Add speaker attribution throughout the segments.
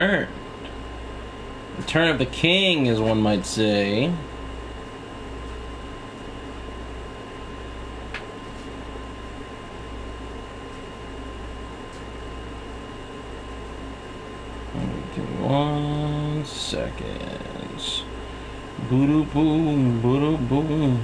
Speaker 1: earned. Return of the King, as one might say. Give me 1 second. Boo boom, boo boom.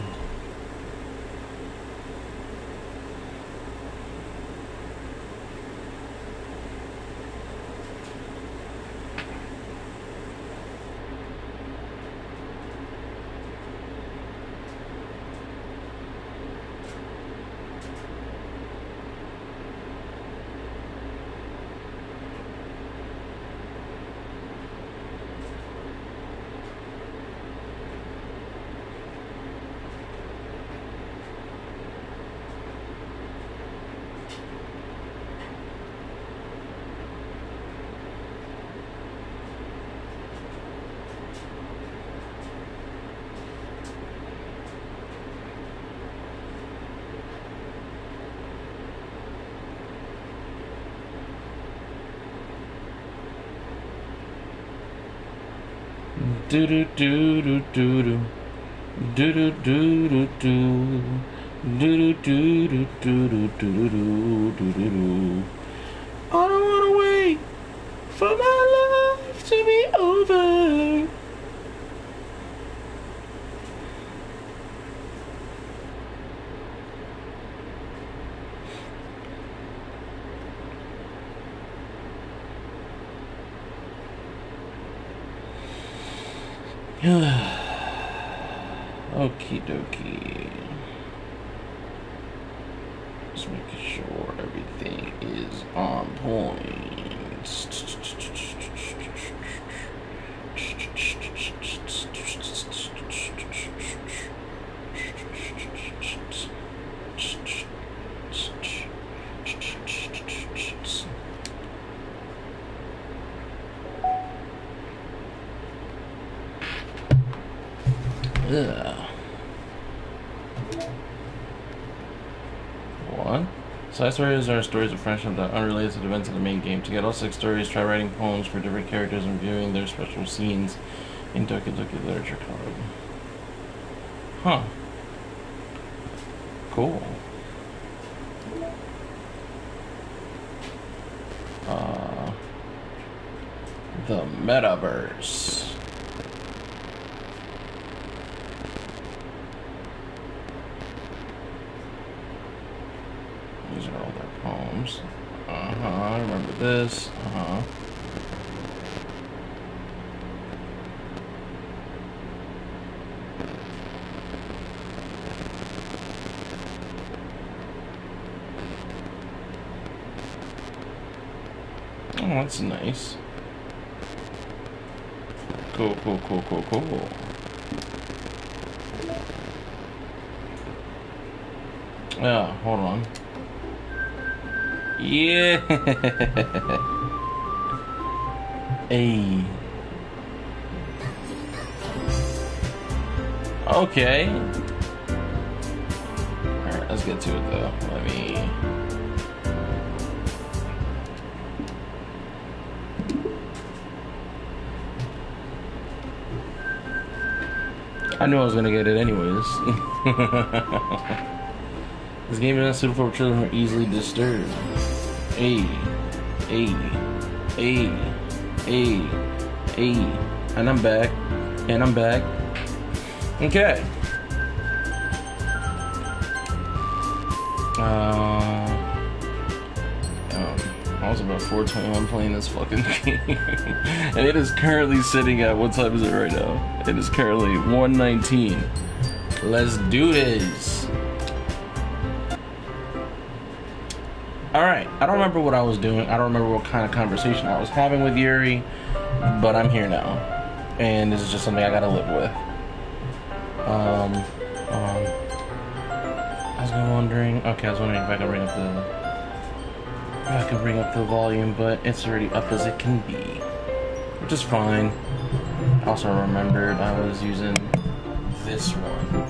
Speaker 1: Do do do do do do do do do do do do do do do do do do. I don't wanna wait for my life to be over. Okie dokie. Just making sure everything is on point. One. Side stories are stories of friendship that are unrelated to the events of the main game. To get all 6 stories, try writing poems for different characters and viewing their special scenes in Doki Doki Literature Club. Huh. Cool. The Metaverse. These are all their poems. I remember this. Oh, that's nice. Cool. Yeah, hold on. Yeah. Hey. Okay. Alright, let's get to it though. Let me. I knew I was gonna get it anyways. This game is not suitable for children who are easily disturbed. Hey. And I'm back. Okay. I was about 4:21 playing this fucking game. And it is currently sitting at, what time is it right now? It is currently 1:19. Let's do this. Alright, I don't remember what I was doing. I don't remember what kind of conversation I was having with Yuri, but I'm here now. And this is just something I gotta live with. I was wondering if I could bring up the volume, but it's already up as it can be, which is fine. I also remembered I was using this one.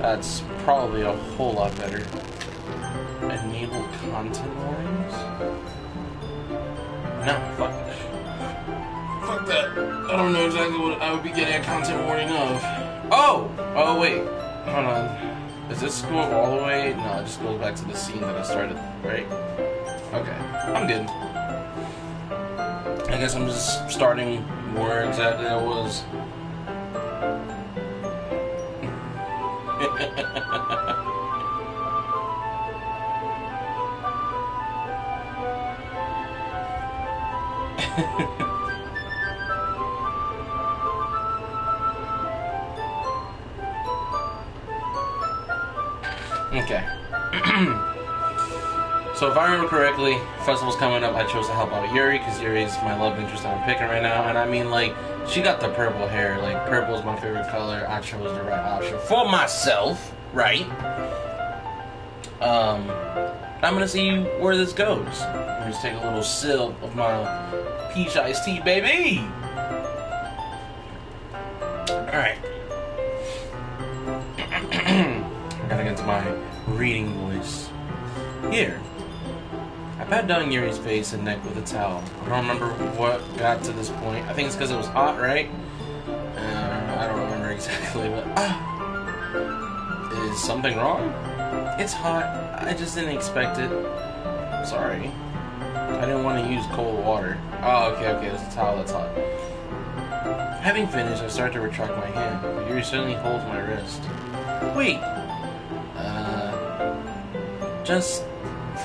Speaker 1: That's probably a whole lot better. Enable content warnings? No, fuck it. I don't know exactly what I would be getting a content warning of. Oh! Oh, wait. Hold on. Does this go all the way? No, it just goes back to the scene that I started, right? Okay. I'm good. I guess I'm just starting where exactly I was. Okay. So if I remember correctly, festival's coming up, I chose to help out Yuri, because Yuri is my love interest that I'm picking right now, and I mean, like, she got the purple hair, like, purple is my favorite color, I chose the right option for myself, right? I'm gonna see where this goes. Let me just take a little sip of my peach iced tea, baby! Alright. I gotta get to my reading voice. Here. I pat down Yuri's face and neck with a towel. I don't remember what got to this point. I think it's because it was hot, right? I don't remember exactly, but... Is something wrong? It's hot. I just didn't expect it. Sorry. I didn't want to use cold water. Oh, okay, there's a towel that's hot. Having finished, I start to retract my hand. Yuri suddenly holds my wrist. Wait! Just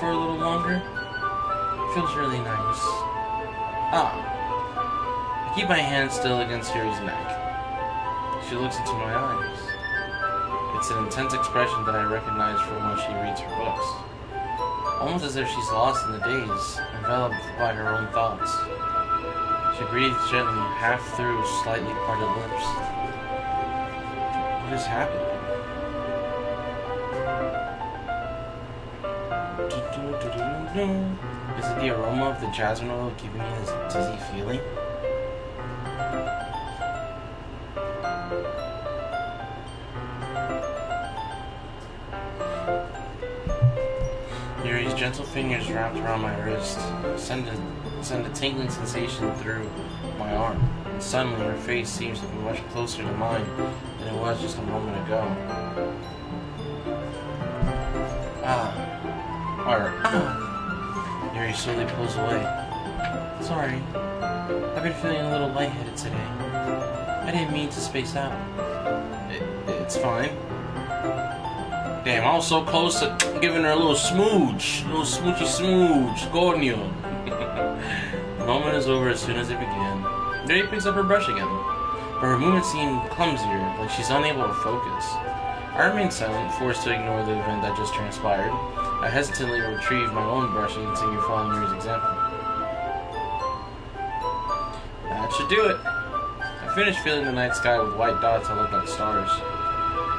Speaker 1: for a little longer? Feels really nice. I keep my hand still against Yuri's neck. She looks into my eyes. It's an intense expression that I recognize from when she reads her books. Almost as if she's lost in the daze, enveloped by her own thoughts. She breathes gently, half through slightly parted lips. What has happened? Is it the aroma of the jasmine oil giving me this dizzy feeling? Yuri's gentle fingers wrapped around my wrist send a tingling sensation through my arm, and suddenly her face seems to be much closer to mine than it was just a moment ago. Yuri slowly pulls away. Sorry, I've been feeling a little lightheaded today. I didn't mean to space out. It's fine. Damn, I was so close to giving her a little smooch. A little smoochy smooch. Coño. The moment is over as soon as it began. Yuri picks up her brush again, but her movements seem clumsier, like she's unable to focus. I remain silent, forced to ignore the event that just transpired. I hesitantly retrieve my own brush and continue following Yuri's example. That should do it. I finished filling the night sky with white dots that look like stars.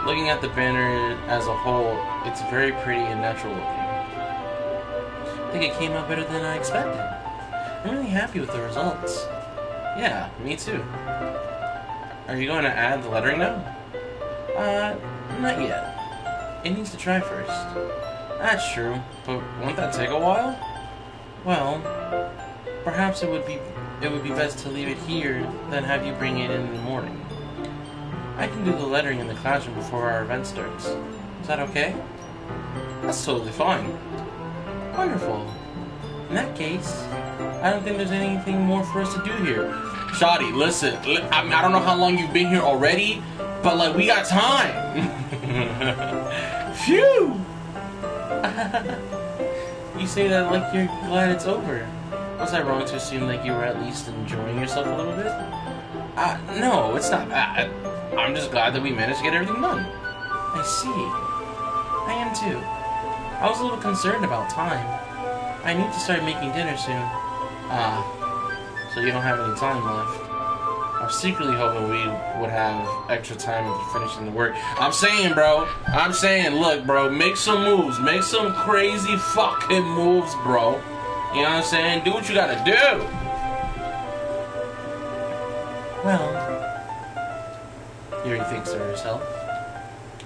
Speaker 1: Looking at the banner as a whole, it's very pretty and natural looking. I think it came out better than I expected. I'm really happy with the results. Yeah, me too. Are you going to add the lettering now? Not yet. It needs to dry first. That's true, but won't that take a while? Well, perhaps it would be best to leave it here than have you bring it in the morning. I can do the lettering in the classroom before our event starts. Is that okay? That's totally fine. Wonderful. In that case, I don't think there's anything more for us to do here. Shawty, listen, I mean, I don't know how long you've been here already, but like, we got time. Phew! You say that like you're glad it's over. Was I wrong to assume like you were at least enjoying yourself a little bit? No, it's not that. I'm just glad that we managed to get everything done. I see. I am too. I was a little concerned about time. I need to start making dinner soon. So you don't have any time left. I was secretly hoping we would have extra time after finishing the work. I'm saying, bro. I'm saying, look, bro, make some moves. Make some crazy fucking moves, bro. You know what I'm saying? Do what you gotta do. Well, Yuri thinks to herself.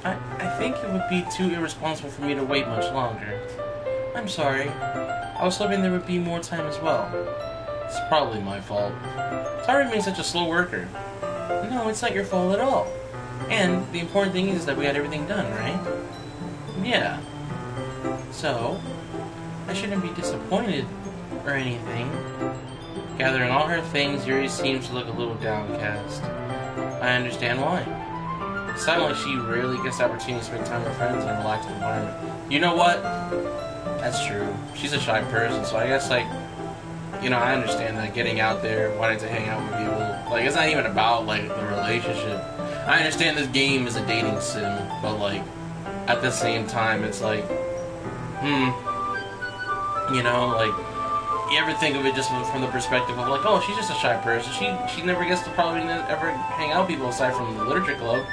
Speaker 1: I think it would be too irresponsible for me to wait much longer. I'm sorry. I was hoping there would be more time as well. It's probably my fault. Sorry for being such a slow worker. No, it's not your fault at all. And the important thing is that we got everything done, right? Yeah. So, I shouldn't be disappointed or anything. Gathering all her things, Yuri seems to look a little downcast. I understand why. It sounds like she rarely gets the opportunity to spend time with friends in a relaxed environment. You know what? That's true. She's a shy person, so I guess, like, you know, I understand that getting out there, wanting to hang out with people, like, it's not even about, like, the relationship. I understand this game is a dating sim, but, like, at the same time, it's like, you know, like, you ever think of it just from the perspective of, like, oh, she's just a shy person. She never gets to probably ever hang out with people aside from the literature club.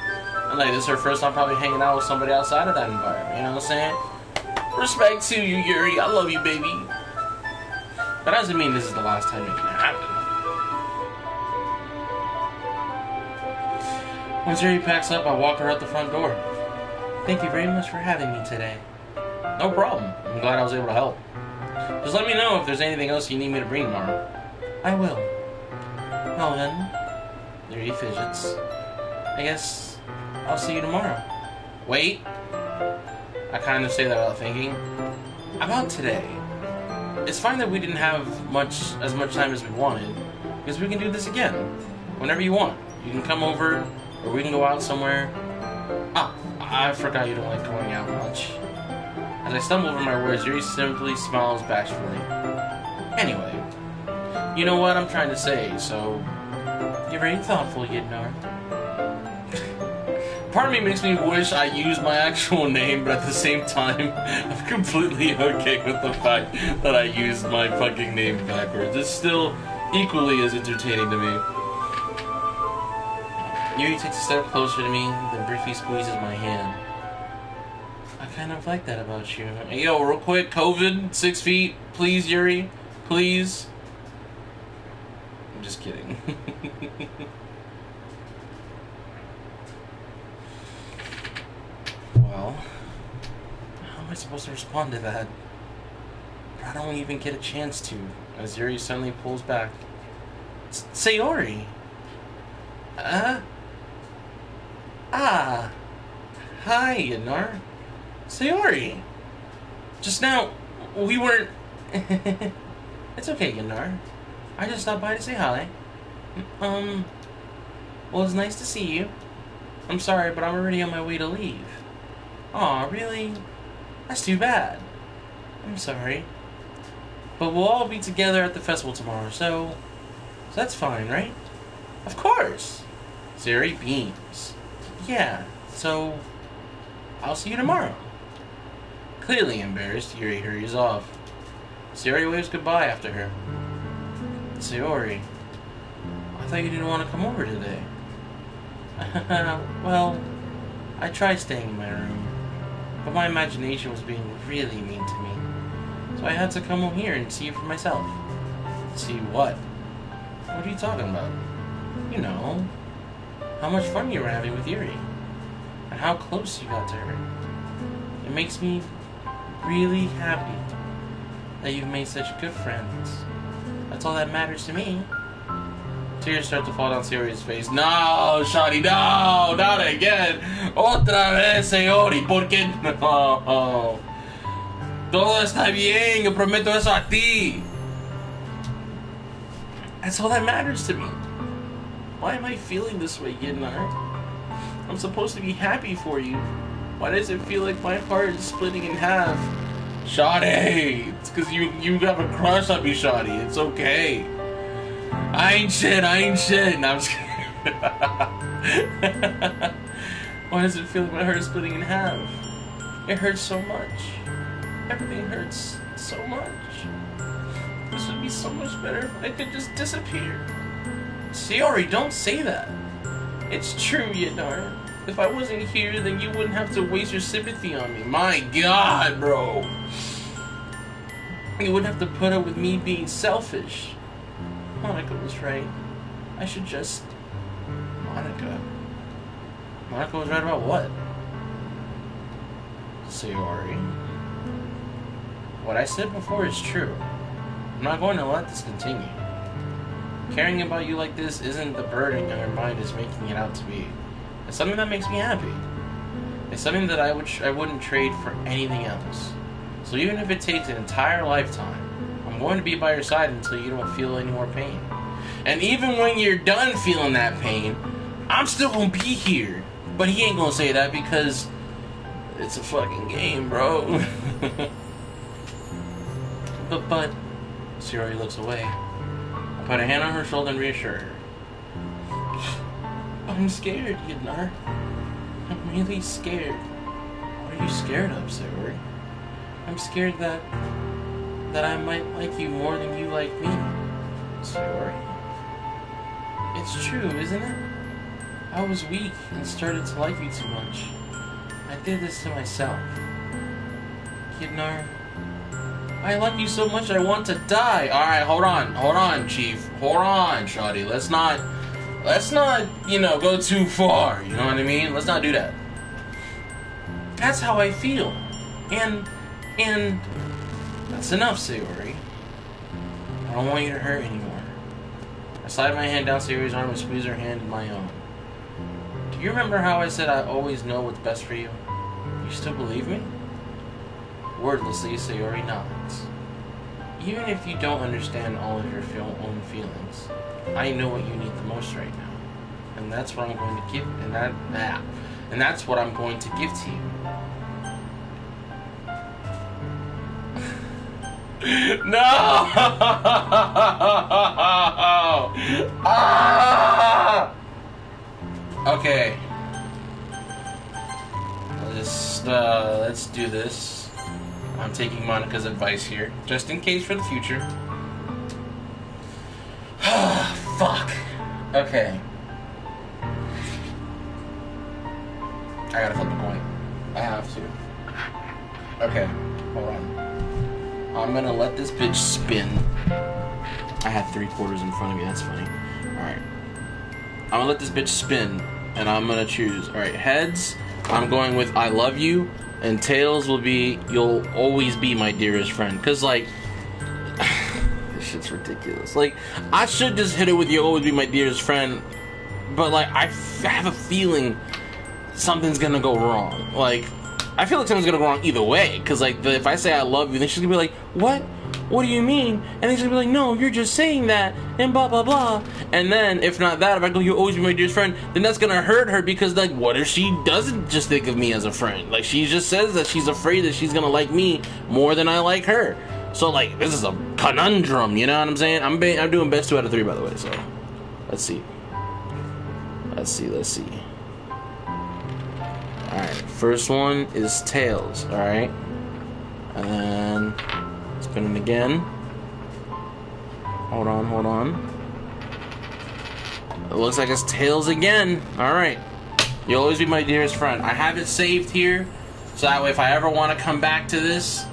Speaker 1: And, like, this is her first time probably hanging out with somebody outside of that environment, you know what I'm saying? Respect to you, Yuri. I love you, baby. That doesn't mean this is the last time it can happen. Once Yuri packs up, I walk her out the front door. Thank you very much for having me today. No problem. I'm glad I was able to help. Just let me know if there's anything else you need me to bring tomorrow. I will. Well then, Yuri fidgets. I guess I'll see you tomorrow. Wait. I kind of say that without thinking. About today. It's fine that we didn't have as much time as we wanted, because we can do this again, whenever you want. You can come over, or we can go out somewhere. Ah, I forgot you don't like going out much. As I stumble over my words, Yuri simply smiles bashfully. Anyway, you know what I'm trying to say, so you're very thoughtful, Yidnar. Part of me makes me wish I used my actual name, but at the same time, I'm completely okay with the fact that I used my fucking name backwards. It's still equally as entertaining to me. Yuri takes a step closer to me, then briefly squeezes my hand. I kind of like that about you. Hey, yo, real quick, COVID, 6 feet, please, Yuri, please. I'm just kidding. Well, how am I supposed to respond to that? I don't even get a chance to, as Yuri suddenly pulls back. Sayori! Hi, Yidnar. Sayori! Just now, we weren't... It's okay, Yidnar. I just stopped by to say hi. Well, it's nice to see you. I'm sorry, but I'm already on my way to leave. Aw, really? That's too bad. I'm sorry. But we'll all be together at the festival tomorrow, so that's fine, right? Of course! Sayori beams. Yeah, so I'll see you tomorrow. Clearly embarrassed, Yuri hurries off. Sayori waves goodbye after her. Sayori, I thought you didn't want to come over today. Well, I tried staying in my room, but my imagination was being really mean to me. So I had to come over here and see you for myself. See what? What are you talking about? You know, how much fun you were having with Yuri, and how close you got to her. It makes me really happy that you've made such good friends. That's all that matters to me. Tears start to fall down Sayori's face. No, Shawty, no, not again. Otra vez, Sayori, ¿por qué no? Todo está bien, yo prometo eso a ti. That's all that matters to me. Why am I feeling this way, Yidnar? I'm supposed to be happy for you. Why does it feel like my heart is splitting in half? Shawty, it's because you have a crush on me, Shawty. It's okay. I ain't shit. No, I'm just kidding. Why does it feel like my heart is splitting in half? It hurts so much. Everything hurts so much. This would be so much better if I could just disappear. Sayori, don't say that. It's true, Yidnar. If I wasn't here, then you wouldn't have to waste your sympathy on me. My God, bro. You wouldn't have to put up with me being selfish. Monica was right. I should just... Monica was right about what? Sayori. What I said before is true. I'm not going to let this continue. Caring about you like this isn't the burden your mind is making it out to be. It's something that makes me happy. It's something that I wouldn't trade for anything else. So even if it takes an entire lifetime, I'm going to be by your side until you don't feel any more pain. And even when you're done feeling that pain, I'm still gonna be here. But he ain't gonna say that because it's a fucking game, bro. But Sayori looks away. I put a hand on her shoulder and reassure her. I'm scared, Yidnar. I'm really scared. What are you scared of, Sayori? I'm scared that I might like you more than you like me. Sayori. It's true, isn't it? I was weak and started to like you too much. I did this to myself. Yidnar, I like you so much I want to die. Alright, hold on, Chief. Hold on, shawty. Let's not, go too far. You know what I mean? Let's not do that. That's how I feel. And that's enough, Sayori. I don't want you to hurt anymore. I slide my hand down Sayori's arm and squeeze her hand in my own. Do you remember how I said I always know what's best for you? You still believe me? Wordlessly, Sayori nods. Even if you don't understand all of your own feelings, I know what you need the most right now. And that's what I'm going to give, and that's what I'm going to give to you. No! Ah! Okay. Let's do this. I'm taking Monica's advice here, just in case for the future. Fuck. Okay. I gotta flip a coin. I have to. Okay, hold on. I'm gonna let this bitch spin. I had 3 quarters in front of me, that's funny. Alright. I'm gonna let this bitch spin, and I'm gonna choose. Alright, heads, I'm going with I love you, and tails will be you'll always be my dearest friend. Cause like, this shit's ridiculous. Like, I should just hit it with you'll always be my dearest friend, but like, I have a feeling something's gonna go wrong. Like, I feel like something's gonna go wrong either way, because like if I say I love you, then she's gonna be like, what? What do you mean? And then she's gonna be like, no, you're just saying that, and blah blah blah. And then if not that, if I go, you'll always be my dearest friend, then that's gonna hurt her, because like, what if she doesn't just think of me as a friend? Like, she just says that she's afraid that she's gonna like me more than I like her. So like, this is a conundrum, you know what I'm saying? I'm doing best 2 out of 3, by the way. So let's see. Alright, first one is tails, alright? And then spin it again. Hold on. It looks like it's tails again. Alright. You'll always be my dearest friend. I have it saved here, so that way if I ever want to come back to this,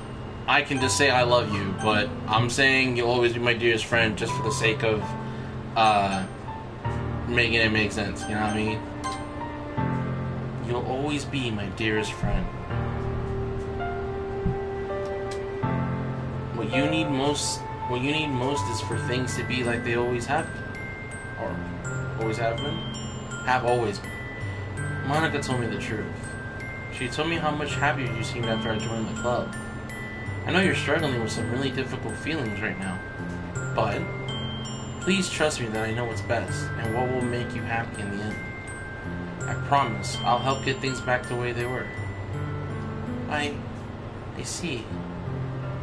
Speaker 1: I can just say I love you. But I'm saying you'll always be my dearest friend just for the sake of making it make sense, you know what I mean? You'll always be my dearest friend. What you need most is for things to be like they always have been. Or always have been? Have always been. Monica told me the truth. She told me how much happier you seemed after I joined the club. I know you're struggling with some really difficult feelings right now, but please trust me that I know what's best and what will make you happy in the end. I promise I'll help get things back the way they were. I see.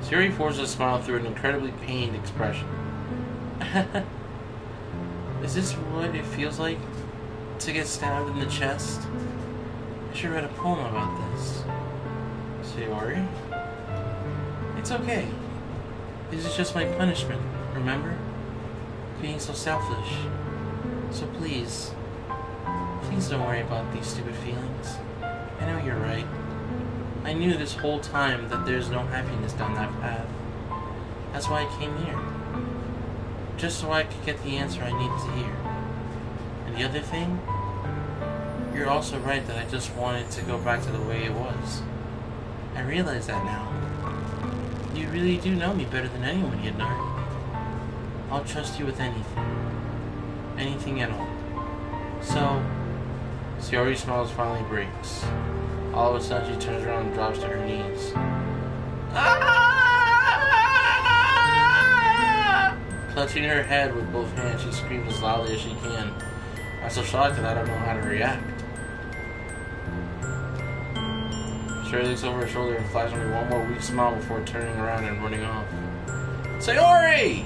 Speaker 1: Sayori forced a smile through an incredibly pained expression. Is this what it feels like to get stabbed in the chest? I should write a poem about this. Sayori? It's okay. This is just my punishment, remember? Being so selfish. So please don't worry about these stupid feelings. I know you're right. I knew this whole time that there's no happiness down that path. That's why I came here. Just so I could get the answer I needed to hear. And the other thing, you're also right that I just wanted to go back to the way it was. I realize that now. You really do know me better than anyone, Yidnar. I'll trust you with anything. anything at all. So, Sayori's smile finally breaks. All of a sudden, she turns around and drops to her knees. Ah! Clutching her head with both hands, she screams as loudly as she can. I'm so shocked that I don't know how to react. Sayori looks over her shoulder and flashes me one more weak smile before turning around and running off. Sayori!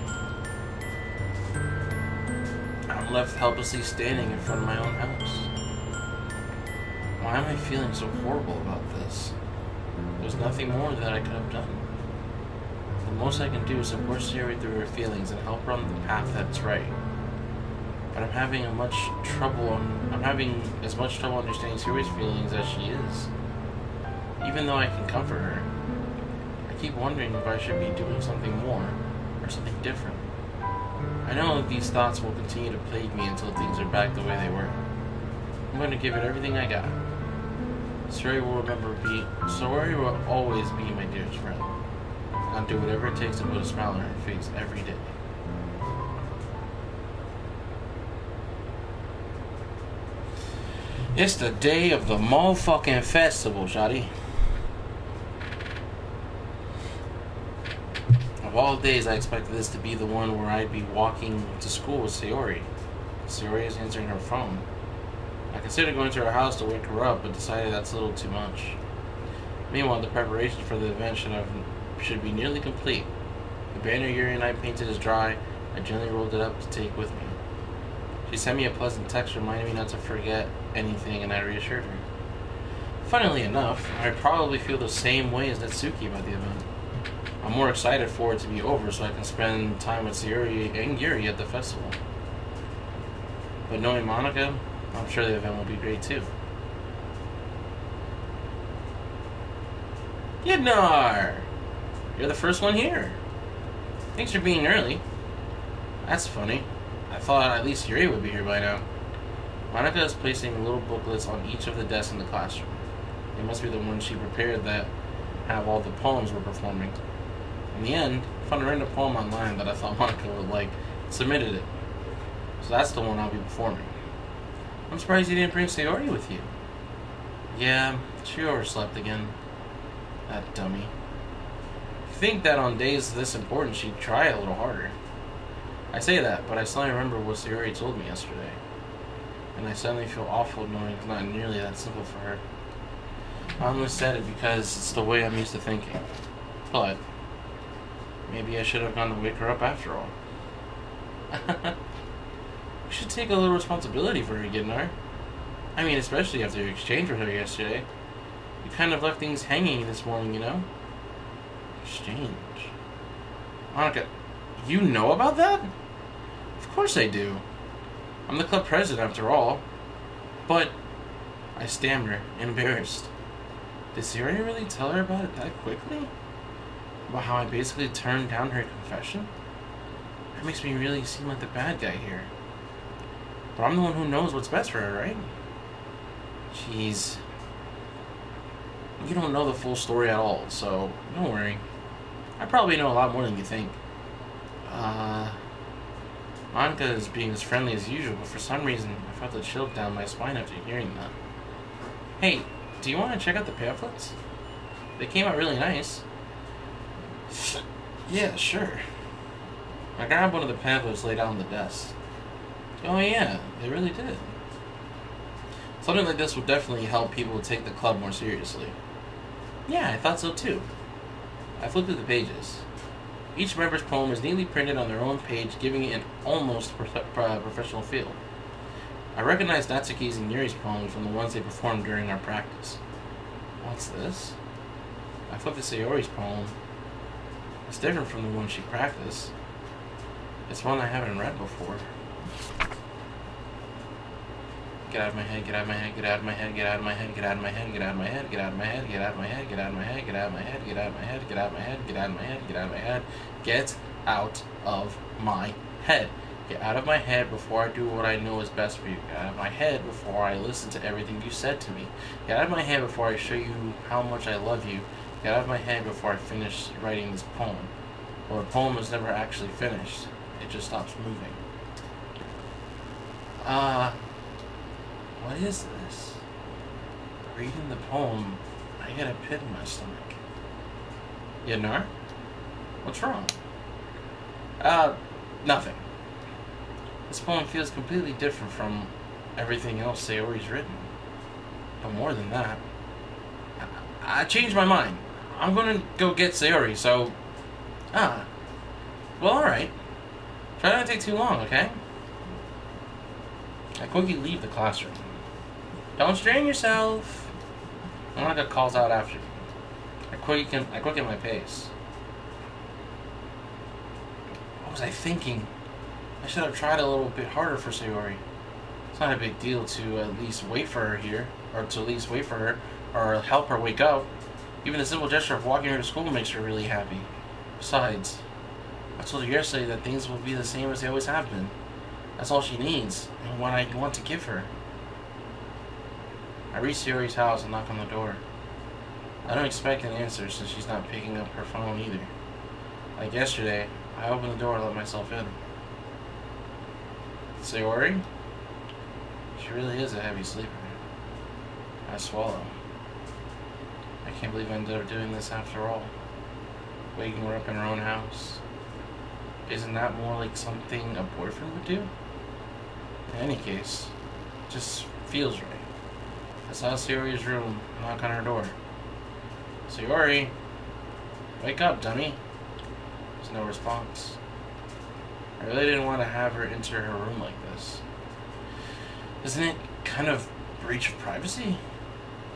Speaker 1: I'm left helplessly standing in front of my own house. Why am I feeling so horrible about this? There's nothing more that I could have done. The most I can do is support Sayori through her feelings and help her on the path that's right. But I'm having as much trouble understanding Sayori's feelings as she is. Even though I can comfort her, I keep wondering if I should be doing something more or something different. I know these thoughts will continue to plague me until things are back the way they were. I'm going to give it everything I got. Sayori will always be my dearest friend. I'll do whatever it takes to put a smile on her face every day. It's the day of the motherfucking festival, shawty. Of all days, I expected this to be the one where I'd be walking to school with Sayori. Sayori is answering her phone. I considered going to her house to wake her up, but decided that's a little too much. Meanwhile, the preparations for the event should be nearly complete. The banner Yuri and I painted is dry. I gently rolled it up to take with me. She sent me a pleasant text reminding me not to forget anything, and I reassured her. Funnily enough, I probably feel the same way as Natsuki about the event. I'm more excited for it to be over so I can spend time with Sayori and Yuri at the festival. But knowing Monica, I'm sure the event will be great too. Yednar! You're the first one here. Thanks for being early. That's funny. I thought at least Yuri would be here by now. Monica is placing little booklets on each of the desks in the classroom. They must be the ones she prepared that have all the poems we're performing. In the end, I found a random poem online that I thought Monica would like, submitted it. So that's the one I'll be performing. I'm surprised you didn't bring Sayori with you. Yeah, she overslept again. That dummy. You'd think that on days this important she'd try a little harder. I say that, but I suddenly remember what Sayori told me yesterday. And I suddenly feel awful knowing it's not nearly that simple for her. I only said it because it's the way I'm used to thinking. But maybe I should have gone to wake her up after all. We should take a little responsibility for her, Gidnar. I mean, especially after your exchange with her yesterday. You kind of left things hanging this morning, you know? Exchange. Monica, you know about that? Of course I do. I'm the club president after all. But I stammer, embarrassed. Did Sayori really tell her about it that quickly? About how I basically turned down her confession? That makes me really seem like the bad guy here. But I'm the one who knows what's best for her, right? Jeez. You don't know the full story at all, so don't worry. I probably know a lot more than you think. Monica is being as friendly as usual, but for some reason I felt a chill down my spine after hearing that. Hey, do you want to check out the pamphlets? They came out really nice. Yeah, sure. I grabbed one of the pamphlets laid out on the desk. Oh yeah, they really did. Something like this would definitely help people take the club more seriously. Yeah, I thought so too. I flipped through the pages. Each member's poem is neatly printed on their own page, giving it an almost professional feel. I recognized Natsuki's and Yuri's poems from the ones they performed during our practice. What's this? I flipped to Sayori's poem. It's different from the one she practiced. It's one I haven't read before. Get out of my head, get out of my head, get out of my head, get out of my head, get out of my head, get out of my head, get out of my head, get out of my head, get out of my head, get out of my head, get out of my head, get out of my head, get out of my head, get out of my head, get out of my head. Get out of my head before I do what I know is best for you. Get out of my head before I listen to everything you said to me. Get out of my head before I show you how much I love you. Get out of my head before I finish writing this poem. Or a poem is never actually finished. It just stops moving. What is this? Reading the poem, I get a pit in my stomach. Yanar? What's wrong? Nothing. This poem feels completely different from everything else Sayori's written. But more than that, I changed my mind. I'm gonna go get Sayori, so... Well, alright. Try not to take too long, okay? I quickly leave the classroom. Don't strain yourself. Monica calls out after me. I quicken my pace. What was I thinking? I should have tried a little bit harder for Sayori. It's not a big deal to at least wait for her here, or to at least wait for her, or help her wake up. Even the simple gesture of walking her to school makes her really happy. Besides, I told her yesterday that things will be the same as they always have been. That's all she needs, and what I want to give her. I reach Sayori's house and knock on the door. I don't expect an answer since she's not picking up her phone either. Like yesterday, I open the door and let myself in. Sayori? She really is a heavy sleeper. I swallow. I can't believe I ended up doing this after all. Waking her up in her own house. Isn't that more like something a boyfriend would do? In any case, it just feels right. I saw Sayori's room and knock on her door. Sayori! Wake up, dummy! There's no response. I really didn't want to have her enter her room like this. Isn't it kind of breach of privacy?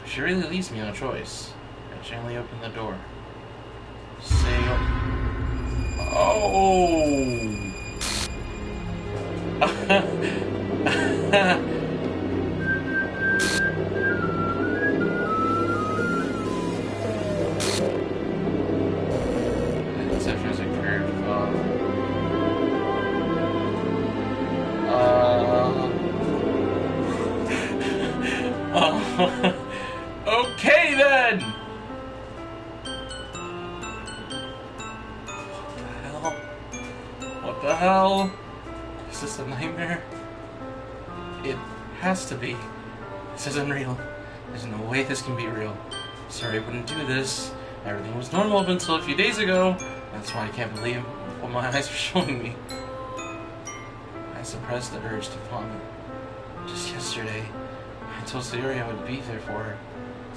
Speaker 1: She really leaves me no choice. I gently open the door. Okay then! What the hell? Is this a nightmare? It has to be. This isn't real. There's no way this can be real. Sorry, I wouldn't do this. Everything was normal up until a few days ago. That's why I can't believe what my eyes are showing me. I suppressed the urge to vomit. Just yesterday, I told Sayori I would be there for her.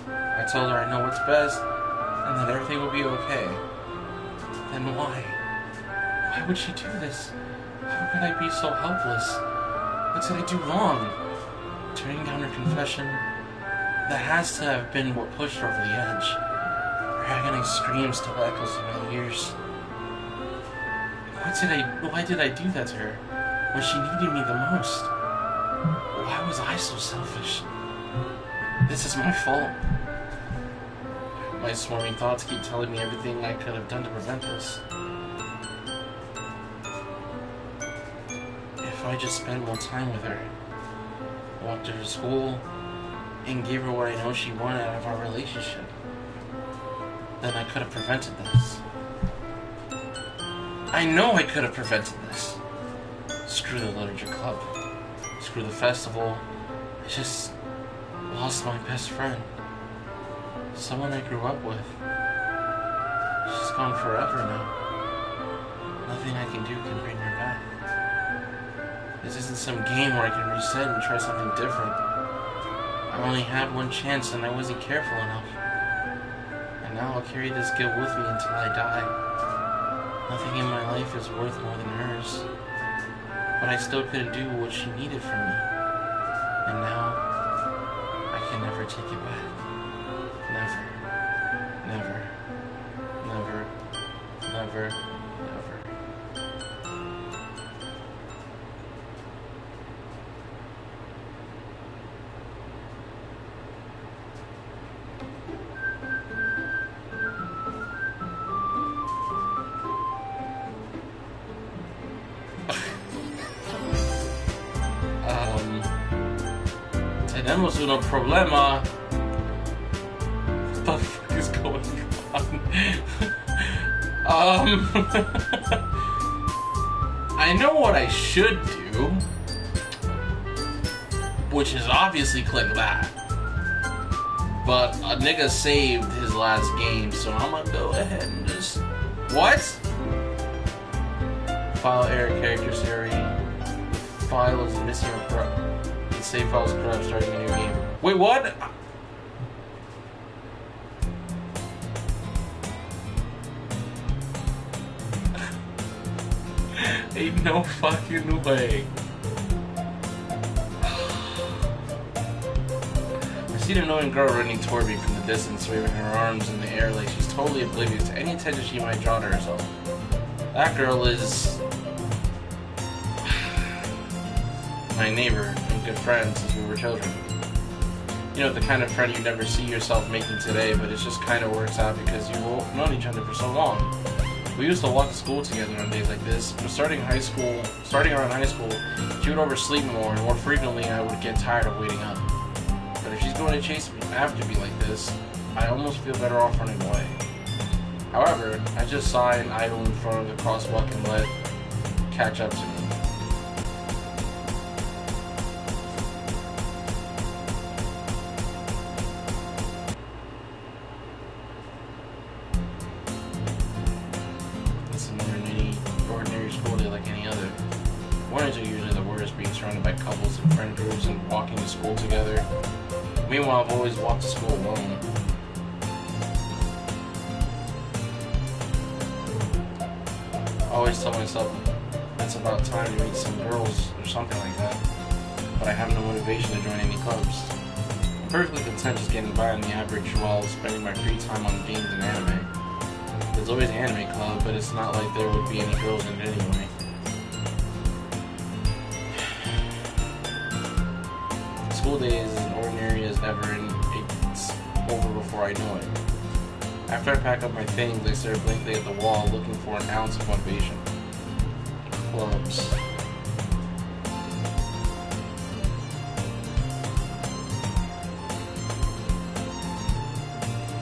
Speaker 1: I told her I know what's best, and that everything will be okay. Then why? Why would she do this? How could I be so helpless? What did I do wrong? Turning down her confession? That has to have been what pushed her over the edge. Her agony screams still echoes in my ears. Why did I do that to her when she needed me the most? Why was I so selfish? This is my fault. My swarming thoughts keep telling me everything I could have done to prevent this. If I just spent more time with her, walked her to school, and gave her what I know she wanted out of our relationship, then I could have prevented this. I know I could have prevented this. Screw the literature club. Screw the festival. I just lost my best friend. Someone I grew up with. She's gone forever now. Nothing I can do can bring her back. This isn't some game where I can reset and try something different. I only had one chance and I wasn't careful enough. And now I'll carry this guilt with me until I die. Nothing in my life is worth more than hers. But I still couldn't do what she needed from me. And now, I can never take it back. Never. Never. Never. Never. Never. Tenemos un problema. What the fuck is going on? I know what I should do. which is obviously click that. But a nigga saved his last game, so I'm gonna go ahead and just... What? File error, character series. File is missing or corrupt. The save file is corrupt, starting a new game. Wait, what? Ain't no fucking way. I see the annoying girl running toward me from the distance, waving her arms in the air like she's totally oblivious to any attention she might draw to herself. That girl is my neighbor and good friend since we were children. You know, the kind of friend you never see yourself making today, but it just kind of works out because you've known each other for so long. We used to walk to school together on days like this, but starting around high school, she would oversleep more, and more frequently I would get tired of waiting up. But if she's going to chase me after me like this, I almost feel better off running away. However, I just saw an idol in front of the crosswalk and let it catch up to me. Mornings are usually the worst, being surrounded by couples and friend groups and walking to school together. Meanwhile, I've always walked to school alone. I always tell myself it's about time to meet some girls or something like that, but I have no motivation to join any clubs. I'm perfectly content just getting by on the average while spending my free time on games and anime. There's always an anime club, but it's not like there would be any girls in it anyway. School day is as ordinary as ever, and it's over before I know it. After I pack up my things, I stare blankly at the wall, looking for an ounce of motivation. Clubs.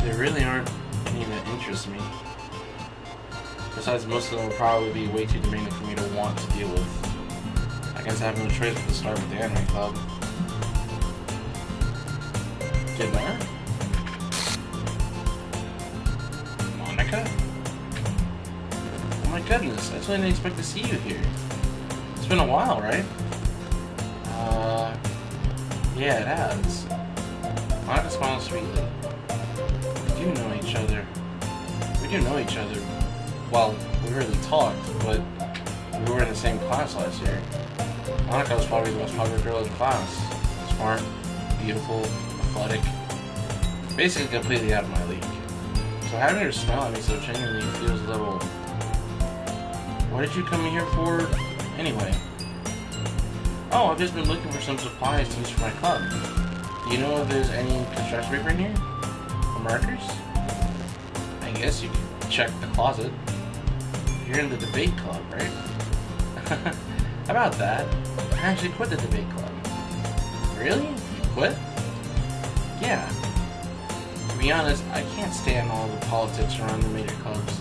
Speaker 1: There really aren't any that interest me. Besides, most of them will probably be way too demanding for me to want to deal with. I guess I have no choice but to start with the anime club. Get there? Monica? Oh my goodness, I totally didn't expect to see you here. It's been a while, right? Yeah, it has. Monica smiles sweetly. We do know each other. Well, we really talked, but we were in the same class last year. Monica was probably the most popular girl in class. Smart, beautiful, athletic. Basically completely out of my league. So having her smile at me so genuinely feels a little... What did you come in here for anyway? Oh, I've just been looking for some supplies to use for my club. Do you know if there's any construction paper in here? Or markers? I guess you could check the closet. You're in the debate club, right? How about that? I actually quit the debate club. Really? You quit? Yeah. To be honest, I can't stand all the politics around the major clubs.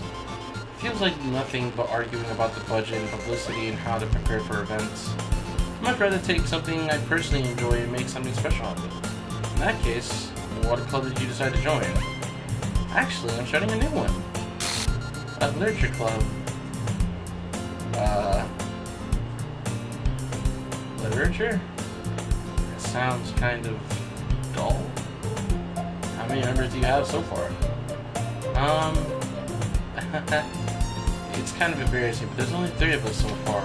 Speaker 1: It feels like nothing but arguing about the budget and publicity and how to prepare for events. I'd much rather take something I personally enjoy and make something special out of it. In that case, what club did you decide to join? Actually, I'm starting a new one. A literature club. Literature? It sounds kind of dull. How many members do you have so far? It's kind of embarrassing, but there's only 3 of us so far.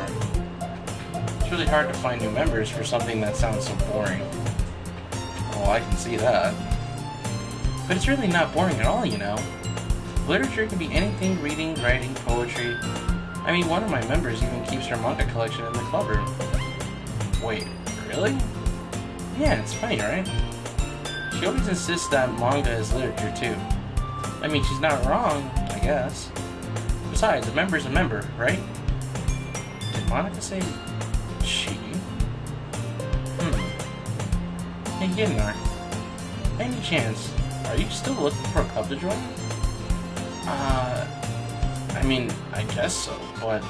Speaker 1: It's really hard to find new members for something that sounds so boring. Oh, I can see that. But it's really not boring at all, you know. Literature can be anything: reading, writing, poetry. I mean, one of my members even keeps her manga collection in the club room. Wait, really? Yeah, it's funny, right? She always insists that manga is literature, too. I mean, she's not wrong, I guess. Besides, a member's a member, right? Did Monica say she? Hey, Ginnar. Any chance, are you still looking for a club to join? I mean, I guess so, but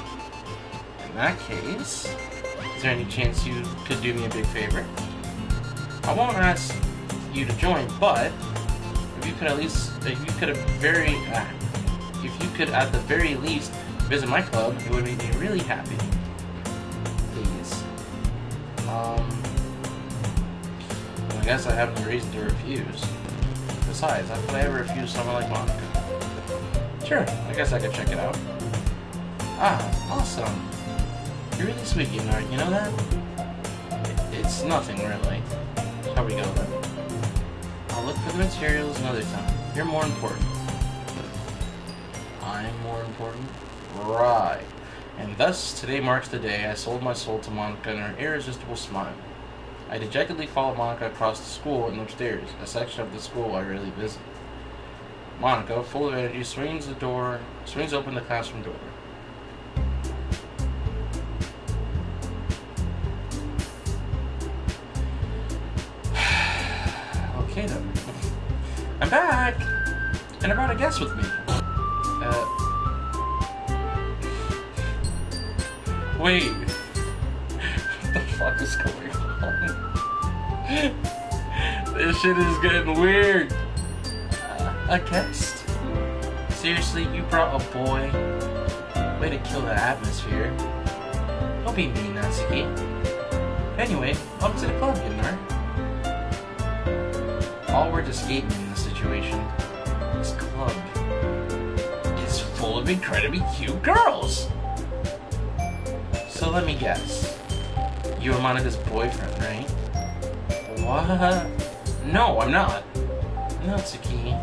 Speaker 1: in that case, is there any chance you could do me a big favor? I won't ask you to join, but if you could at least, if you could at the very least visit my club, it would make me really happy. Please. I guess I have no reason to refuse. Besides, how could I ever refuse someone like Monica? Sure, I guess I could check it out. Ah, awesome. You're really sweet, you know that? It's nothing, really. How we go, then? I'll look for the materials another time. You're more important. I'm more important? Right. And thus, today marks the day I sold my soul to Monica and her irresistible smile. I dejectedly followed Monica across the school and upstairs, a section of the school I rarely visit. Monica, full of energy, swings open the classroom door. Okay then. I'm back! And I brought a guest with me. Wait. What the fuck is going on? This shit is getting weird. A guest? Seriously, you brought a boy? Way to kill the atmosphere. Don't be mean, Natsuki. Anyway, welcome to the club, Gunnar. All words escape me in this situation. This club is full of incredibly cute girls. So let me guess. You are Monica's boyfriend, right? What? No, I'm not. Natsuki.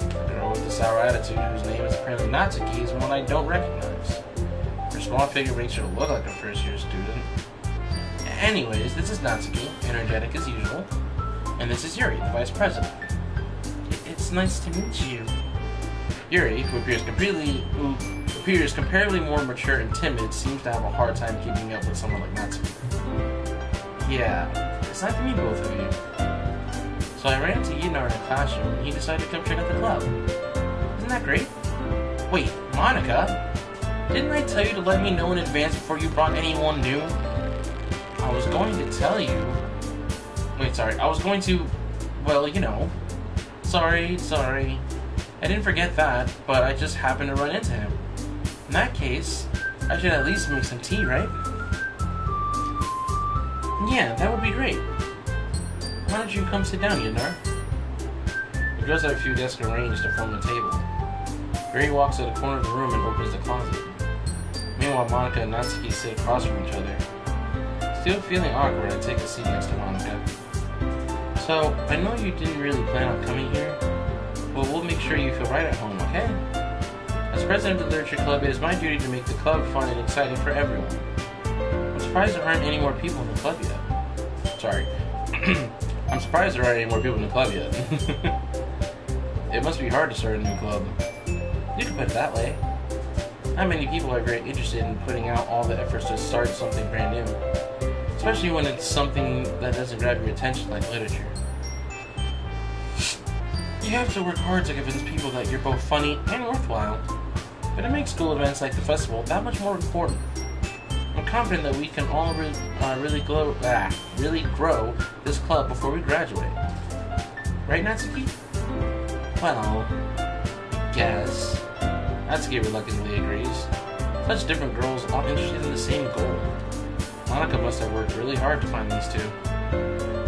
Speaker 1: The girl with the sour attitude, whose name is apparently Natsuki, is one I don't recognize. Her small figure makes her look like a first-year student. Anyways, this is Natsuki, energetic as usual. And this is Yuri, the vice president. It's nice to meet you. Yuri, who appears comparatively more mature and timid, seems to have a hard time keeping up with someone like Natsuki. Yeah, it's nice to meet both of you. So I ran into Gunnar in the classroom, and he decided to come check out the club. Isn't that great? Wait, Monica? Didn't I tell you to let me know in advance before you brought anyone new? I was going to tell you... Wait, sorry. I was going to... Well, you know. Sorry. I didn't forget that, but I just happened to run into him. In that case, I should at least make some tea, right? Yeah, that would be great. Why don't you come sit down, Gunnar? The girls have a few desks arranged to form a table. Yuri walks to the corner of the room and opens the closet. Meanwhile, Monica and Natsuki sit across from each other. Still feeling awkward, I take a seat next to Monica. So, I know you didn't really plan on coming here, but we'll make sure you feel right at home, okay? As president of the Literature Club, it is my duty to make the club fun and exciting for everyone. I'm surprised there aren't any more people in the club yet. Sorry. I'm surprised there aren't any more people in the club yet. It must be hard to start a new club. You can put it that way. Not many people are very interested in putting out all the efforts to start something brand new. Especially when it's something that doesn't grab your attention like literature. You have to work hard to convince people that you're both funny and worthwhile. But it makes school events like the festival that much more important. I'm confident that we can all really grow this club before we graduate. Right, Natsuki? Well, I guess. Natsuki reluctantly agrees. Such different girls, all interested in the same goal. Monica must have worked really hard to find these two.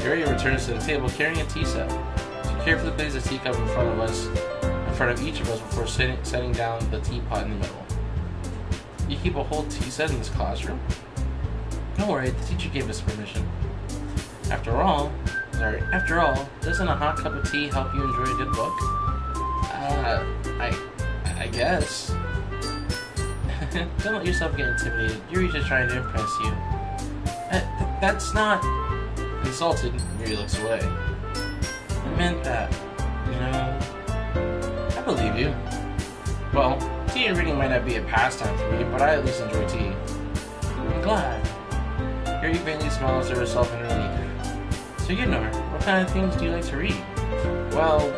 Speaker 1: Yuri returns to the table carrying a tea set. She carefully places a teacup in front of each of us before setting down the teapot in the middle. You keep a whole tea set in this classroom? Don't worry, the teacher gave us permission. After all, doesn't a hot cup of tea help you enjoy a good book? I guess. Don't let yourself get intimidated. Yuri's just trying to impress you. That's not... Insulted, Yuri looks away. I meant that, you know... I believe you. Well, tea and reading might not be a pastime for me, but I at least enjoy tea. I'm glad. Yuri faintly smiles to herself in relief. So Gunnar, what kind of things do you like to read? Well,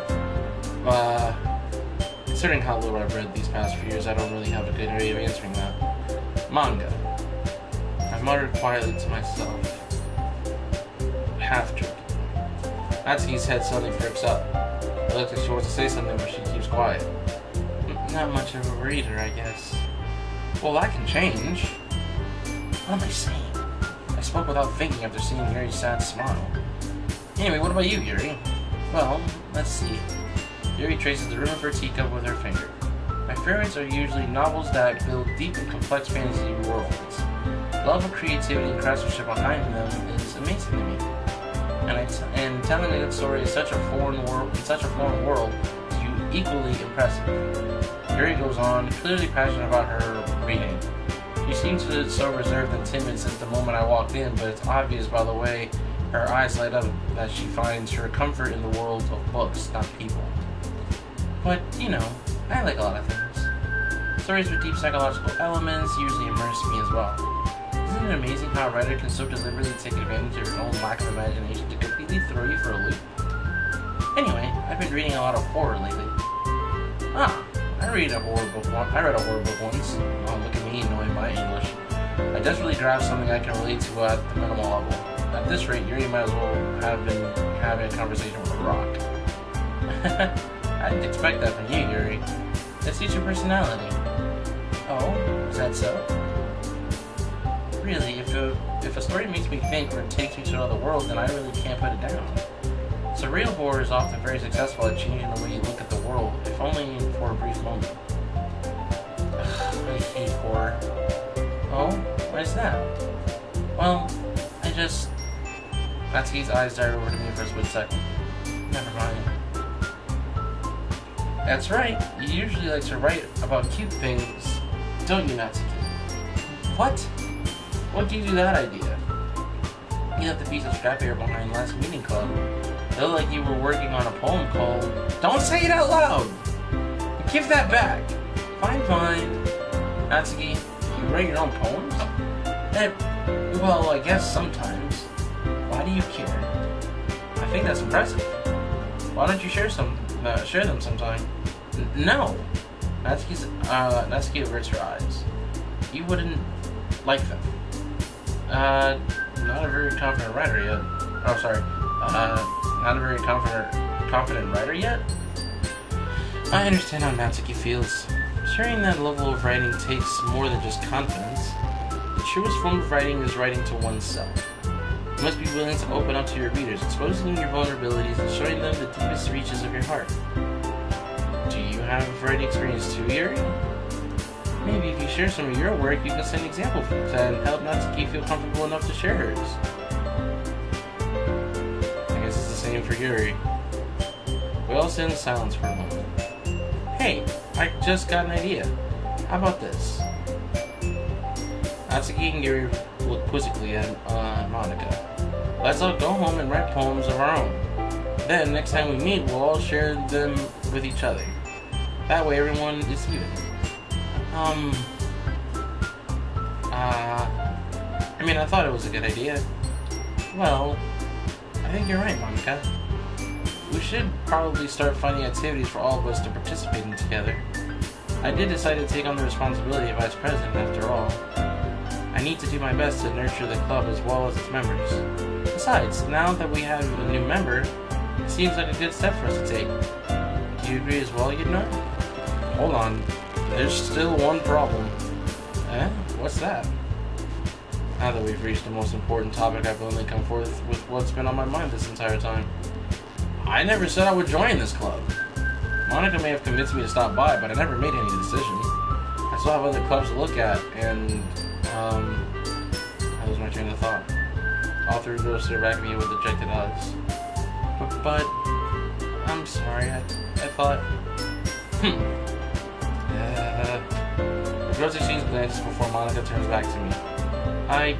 Speaker 1: considering how little I've read these past few years, I don't really have a good way of answering that. Manga. I muttered quietly to myself, half joking. Natsuki's head suddenly perks up. It looks like she wants to say something, but she keeps quiet. Not much of a reader, I guess. Well, that can change. What am I saying? I spoke without thinking after seeing Yuri's sad smile. Anyway, what about you, Yuri? Well, let's see. Yuri traces the rim of her teacup with her finger. My favorites are usually novels that build deep and complex fantasy worlds. The level of creativity and craftsmanship behind them is amazing to me. And telling a good story in such a foreign world is equally impressive. Yuri goes on, clearly passionate about her reading. She seems so reserved and timid since the moment I walked in, but it's obvious by the way her eyes light up that she finds her comfort in the world of books, not people. But, you know, I like a lot of things. Stories with deep psychological elements usually immerse me as well. Isn't it amazing how a writer can so deliberately take advantage of your own lack of imagination to completely throw you for a loop? Anyway, I've been reading a lot of horror lately. I read a horror book once. Oh, look at me knowing my English. I desperately grabbed something I can relate to at the minimal level. At this rate, Yuri might as well have been having a conversation with a rock. I didn't expect that from you, Yuri. That suits your personality. Oh, is that so? Really, if a story makes me think or takes me to another world, then I really can't put it down. Surreal horror is often very successful at changing the way you look at the world, if only for a brief moment. I hate horror. Oh, what is that? Well, Natsuki's eyes darted over to me for a split second. Never mind. That's right, you usually like to write about cute things, don't you, Natsuki? What? What gave you that idea? You left a piece of scrap paper behind last meeting club. It looked like you were working on a poem called... Don't say it out loud! Give that back! Fine. Natsuki, you write your own poems? Well, I guess sometimes. Why do you care? I think that's impressive. Why don't you share them sometime? No! Natsuki averts her eyes. You wouldn't like them. Not a very confident writer yet. Oh, sorry. Not a very confident writer yet? I understand how Natsuki feels. Sharing that level of writing takes more than just confidence. The truest form of writing is writing to oneself. You must be willing to open up to your readers, exposing your vulnerabilities and showing them the deepest reaches of your heart. Do you have writing experience too, Yuri? Maybe if you share some of your work, you can set an example and help Natsuki feel comfortable enough to share hers. I guess it's the same for Yuri. We all sit in silence for a moment. Hey, I just got an idea. How about this? Natsuki and Yuri look quizzically at Monica. Let's all go home and write poems of our own. Then, next time we meet, we'll all share them with each other. That way everyone is even. I thought it was a good idea. Well, I think you're right, Monica. We should probably start finding activities for all of us to participate in together. I did decide to take on the responsibility of vice president after all. I need to do my best to nurture the club as well as its members. Besides, now that we have a new member, it seems like a good step for us to take. Do you agree as well, Yudna? Hold on. There's still one problem. What's that? Now that we've reached the most important topic, I've only come forth with what's been on my mind this entire time. I never said I would join this club. Monica may have convinced me to stop by, but I never made any decision. I still have other clubs to look at, and, that was my train of thought. All three girls stared back at me with dejected eyes. But, I'm sorry, I thought... The girls exchange glances before Monica turns back to me. I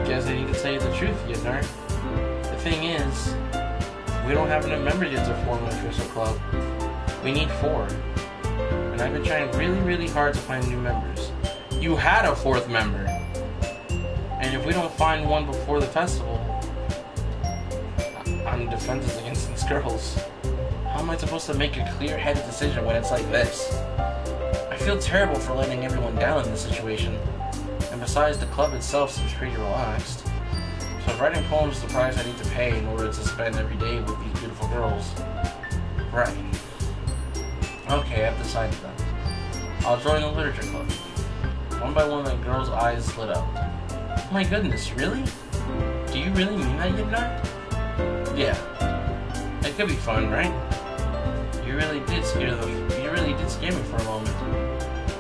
Speaker 1: guess I need to tell you the truth, Yudnar. The thing is, we don't have enough members yet to form an official club. We need 4. And I've been trying really hard to find new members. You had a 4th member! And if we don't find one before the festival, I'm defenseless against these girls. How am I supposed to make a clear-headed decision when it's like this? I feel terrible for letting everyone down in this situation. And besides, the club itself seems pretty relaxed. So if writing poems is the price I need to pay in order to spend every day with these beautiful girls. Right. Okay, I've decided then. I'll join the literature club. One by one, the girl's eyes lit up. Oh my goodness, really? Do you really mean that, Yignar? Yeah. It could be fun, right? You really did scare me for a moment.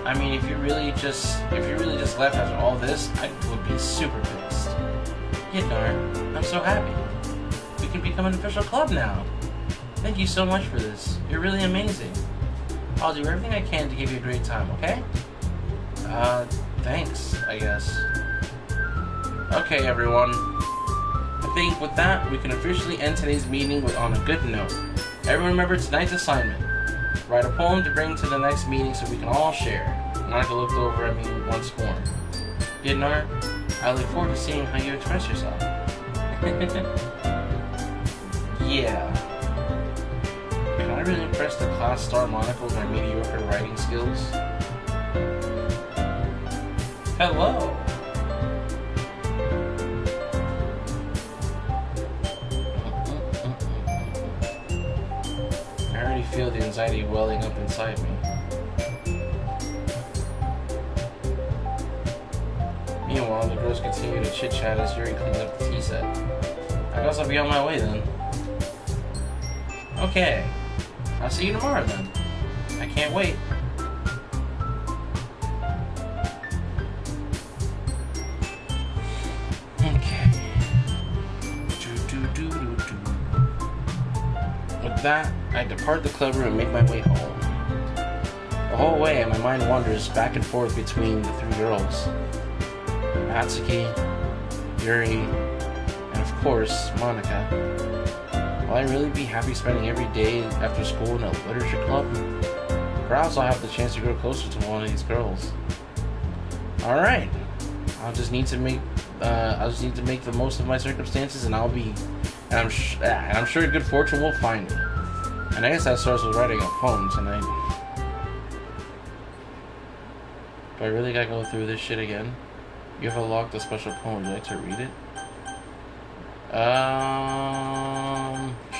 Speaker 1: I mean, if you really just left after all this, I would be super pissed. Yignar, I'm so happy. We can become an official club now. Thank you so much for this. You're really amazing. I'll do everything I can to give you a great time, okay? Thanks, I guess. Okay, everyone. I think with that, we can officially end today's meeting on a good note. Everyone remember tonight's assignment. Write a poem to bring to the next meeting so we can all share. Monica looked over at me once more. Yignar, I look forward to seeing how you express yourself. Yeah. Can I really impress the class star Monica with my mediocre writing skills? Hello. I already feel the anxiety welling up inside me. Meanwhile, the girls continue to chit-chat as Yuri cleans up the tea set. I guess I'll be on my way then. Okay. I'll see you tomorrow then. I can't wait. Okay. With that, I depart the clubroom and make my way home. The whole way, my mind wanders back and forth between the three girls. Atsuki, Yuri, and of course, Monica. Will I really be happy spending every day after school in a literature club? Perhaps I'll have the chance to grow closer to one of these girls. Alright. I'll just need to make the most of my circumstances, and I'm sure good fortune will find me. And I guess that starts with writing a poem tonight. Do I really gotta go through this shit again? You have unlocked a special poem. Would you like to read it?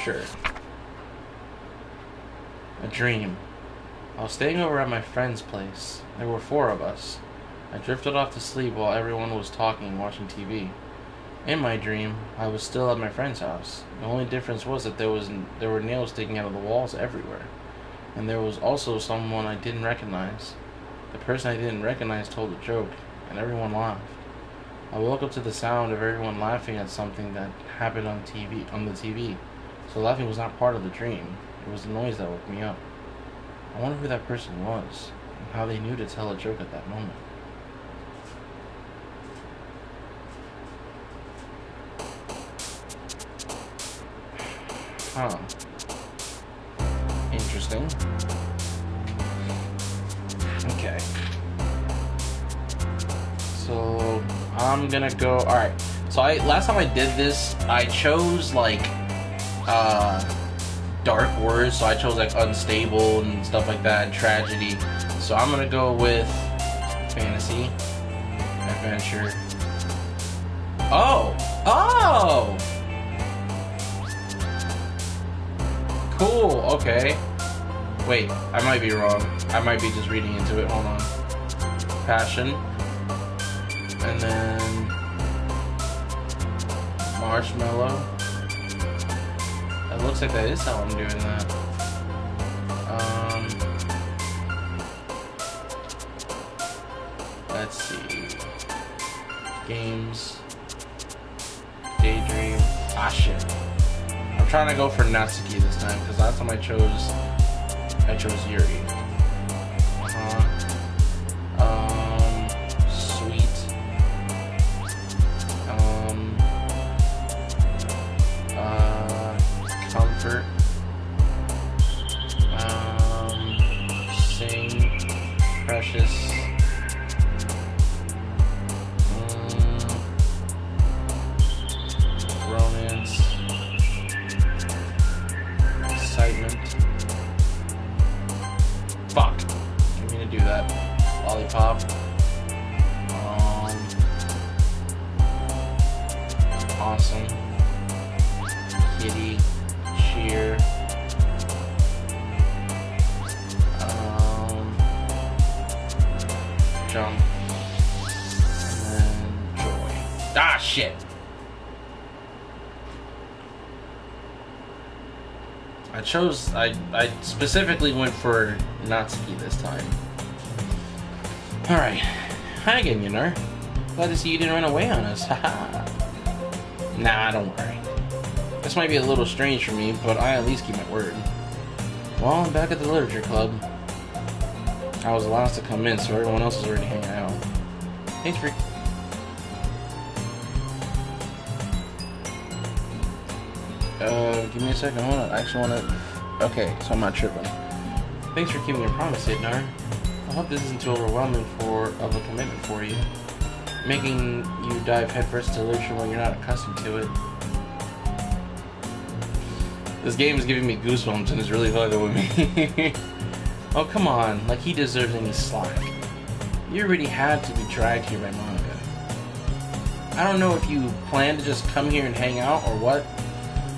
Speaker 1: Sure. A dream. I was staying over at my friend's place. There were 4 of us. I drifted off to sleep while everyone was talking and watching TV. In my dream, I was still at my friend's house. The only difference was that there were nails sticking out of the walls everywhere. And there was also someone I didn't recognize. The person I didn't recognize told a joke, and everyone laughed. I woke up to the sound of everyone laughing at something that happened on the TV. So laughing was not part of the dream. It was the noise that woke me up. I wonder who that person was, and how they knew to tell a joke at that moment. Huh. Interesting. Okay. So I'm gonna go. Alright. So last time I did this, I chose like dark words. So I chose like unstable and stuff like that, and tragedy. So I'm gonna go with fantasy, adventure. Oh! Cool, okay. Wait, I might be wrong. I might be just reading into it. Hold on. Passion. And then marshmallow. It looks like that is how I'm doing that. Let's see. Games. Daydream. Ah, shit. I'm trying to go for Natsuki this time, because last time I chose Yuri. Sweet. Comfort. Sing. Precious. Romance. Excitement. Fuck. Didn't mean to do that. Lollipop. Awesome. I specifically went for Natsuki this time. Alright. Hi again, Yunar. Glad to see you didn't run away on us. Haha. Nah, don't worry. This might be a little strange for me, but I at least keep my word. Well, I'm back at the literature club. I was the last to come in, so everyone else is already hanging out. Thanks for... give me a second. Hold on. I actually want to... Okay, so I'm not tripping. Thanks for keeping your promise, Idnar. I hope this isn't too overwhelming of a commitment for you. Making you dive headfirst into literature when you're not accustomed to it. This game is giving me goosebumps and it's really fucking with me. Oh, come on. Like he deserves any slack. You already had to be dragged here by Monica. I don't know if you plan to just come here and hang out or what,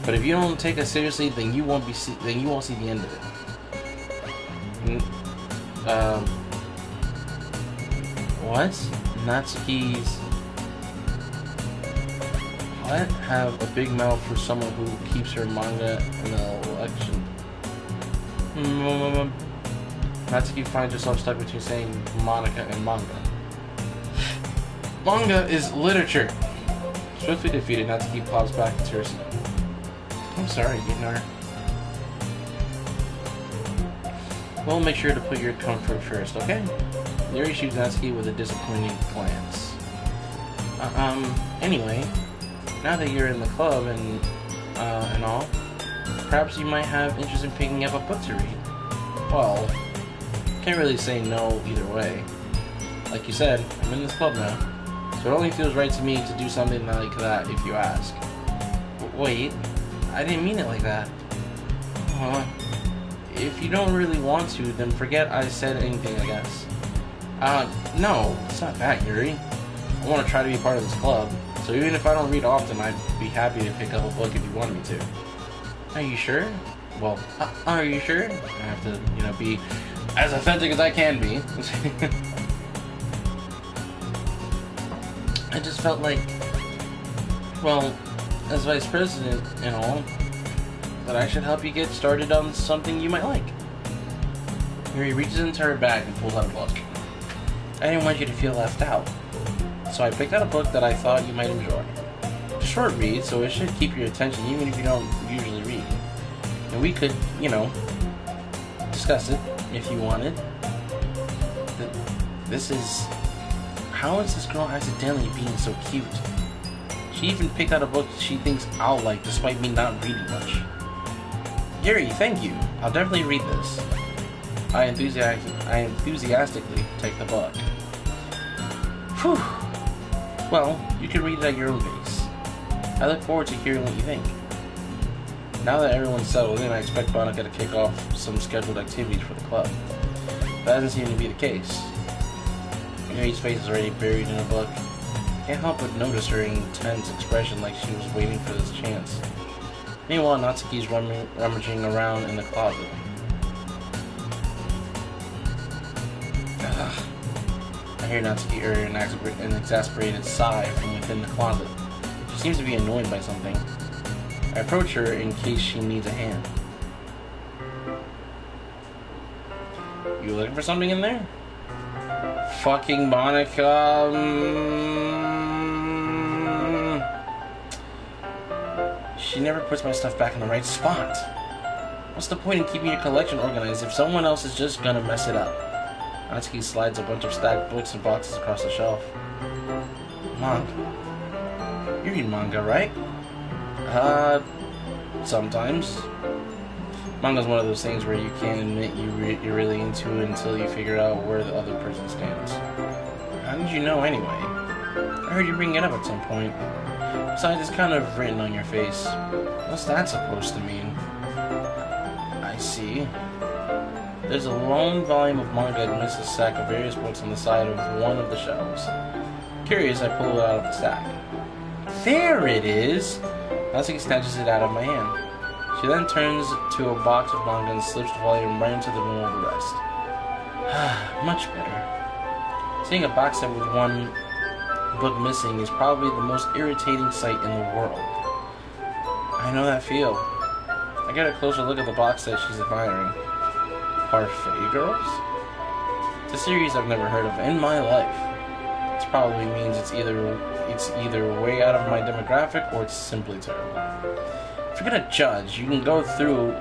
Speaker 1: but if you don't take us seriously, then you won't see the end of it. What? Natsuki's... What? Have a big mouth for someone who keeps her manga in the election. Natsuki finds herself stuck between saying Monica and manga. Manga is literature. Swiftly defeated, Natsuki plops back into her seat. I'm sorry, Idnar. We'll make sure to put your comfort first, okay? Yuri shoots Natsuki with a disappointing glance. Anyway, now that you're in the club and all, perhaps you might have interest in picking up a book to read. Well, can't really say no either way. Like you said, I'm in this club now, so it only feels right to me to do something like that if you ask. Wait, I didn't mean it like that. If you don't really want to, then forget I said anything, I guess. No, it's not that, Yuri. I want to try to be part of this club, so even if I don't read often, I'd be happy to pick up a book if you wanted me to. Are you sure? Well, are you sure? I have to, be as authentic as I can be. I just felt like, well, as vice president and all, that I should help you get started on something you might like. Yuri reaches into her bag and pulls out a book. I didn't want you to feel left out, so I picked out a book that I thought you might enjoy. It's a short read, so it should keep your attention even if you don't usually read. And we could, discuss it if you wanted. This is... How is this girl accidentally being so cute? She even picked out a book she thinks I'll like despite me not reading much. Yuri, thank you. I'll definitely read this. I enthusiastically take the book. Whew. Well, you can read it at your own pace. I look forward to hearing what you think. Now that everyone's settled in, I expect Monica to kick off some scheduled activities for the club. That doesn't seem to be the case. Yuri's face is already buried in a book. Can't help but notice her intense expression like she was waiting for this chance. Meanwhile, Natsuki's rummaging around in the closet. Ugh. I hear Natsuki utter an exasperated sigh from within the closet. She seems to be annoyed by something. I approach her in case she needs a hand. You looking for something in there? Fucking Monica. She never puts my stuff back in the right spot. What's the point in keeping your collection organized if someone else is just gonna mess it up? Natsuki slides a bunch of stacked books and boxes across the shelf. Manga. You read manga, right? Sometimes. Manga's one of those things where you can't admit you're really into it until you figure out where the other person stands. How did you know anyway? I heard you bring it up at some point. Besides, it's kind of written on your face. What's that supposed to mean? I see. There's a lone volume of manga amidst a stack of various books on the side of one of the shelves. Curious, I pull it out of the stack. There it is! Natsuki snatches it out of my hand. She then turns to a box of manga and slips the volume right into the middle of the rest. Much better. Seeing a box set with one book missing is probably the most irritating sight in the world. I know that feel. I I get a closer look at the box that she's admiring. Parfait Girls? It's a series I've never heard of in my life. This probably means it's either way out of my demographic or it's simply terrible. If you're gonna judge, you can go through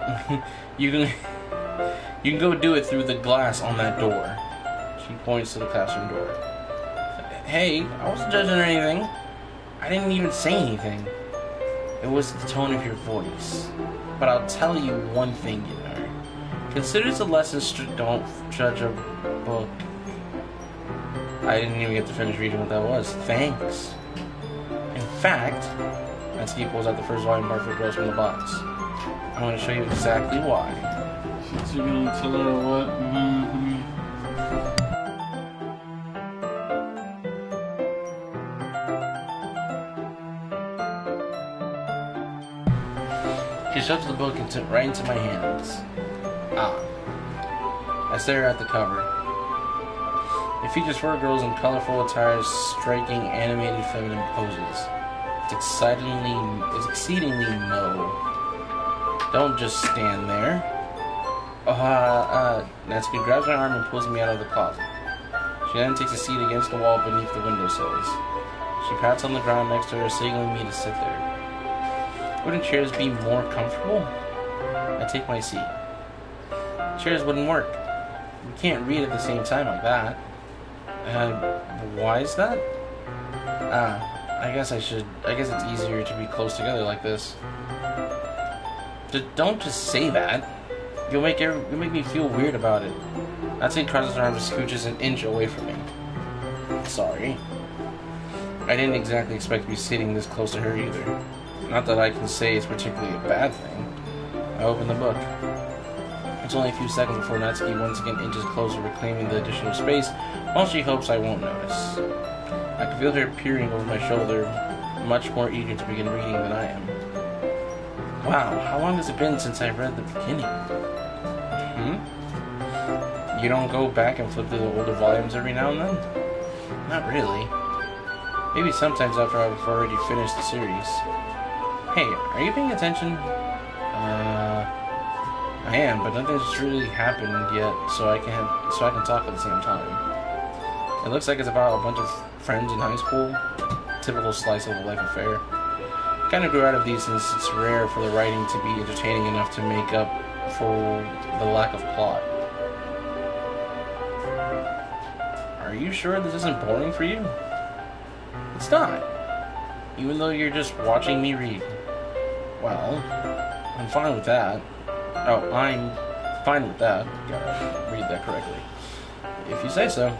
Speaker 1: you can go do it through the glass on that door. She points to the classroom door. Hey, I wasn't judging or anything. I didn't even say anything. It was the tone of your voice. But I'll tell you one thing, you know. Consider this a lesson don't judge a book. I didn't even get to finish reading what that was. Thanks. In fact, Natsuki pulls out the first volume of Parfait Girls from the box. I'm going to show you exactly why.
Speaker 2: She's going to tell her what?
Speaker 1: She shoves the book right into my hands. I stare at the cover. It features 4 girls in colorful attire striking animated feminine poses. It's exceedingly no. Don't just stand there. Natsuki grabs my arm and pulls me out of the closet. She then takes a seat against the wall beneath the windowsills. She pats on the ground next to her, signaling me to sit there. Wouldn't chairs be more comfortable? I take my seat. Chairs wouldn't work. We can't read at the same time like that. Why is that? I guess it's easier to be close together like this. Don't just say that. You'll make me feel weird about it. Natsuki crosses her arms and scooches an inch away from me. Sorry. I didn't exactly expect to be sitting this close to her either. Not that I can say it's particularly a bad thing. I open the book. It's only a few seconds before Natsuki once again inches closer, reclaiming the additional space, while she hopes I won't notice. I can feel her peering over my shoulder, much more eager to begin reading than I am. Wow, how long has it been since I read the beginning? You don't go back and flip through the older volumes every now and then? Not really. Maybe sometimes after I've already finished the series. Hey, are you paying attention? I am, but nothing's really happened yet, so I can talk at the same time. It looks like it's about a bunch of friends in high school. Typical slice of life affair. Kind of grew out of these since it's rare for the writing to be entertaining enough to make up for the lack of plot. Are you sure this isn't boring for you? It's not. Even though you're just watching me read. Well, I'm fine with that. Oh, I'm fine with that. Gotta read that correctly. If you say so.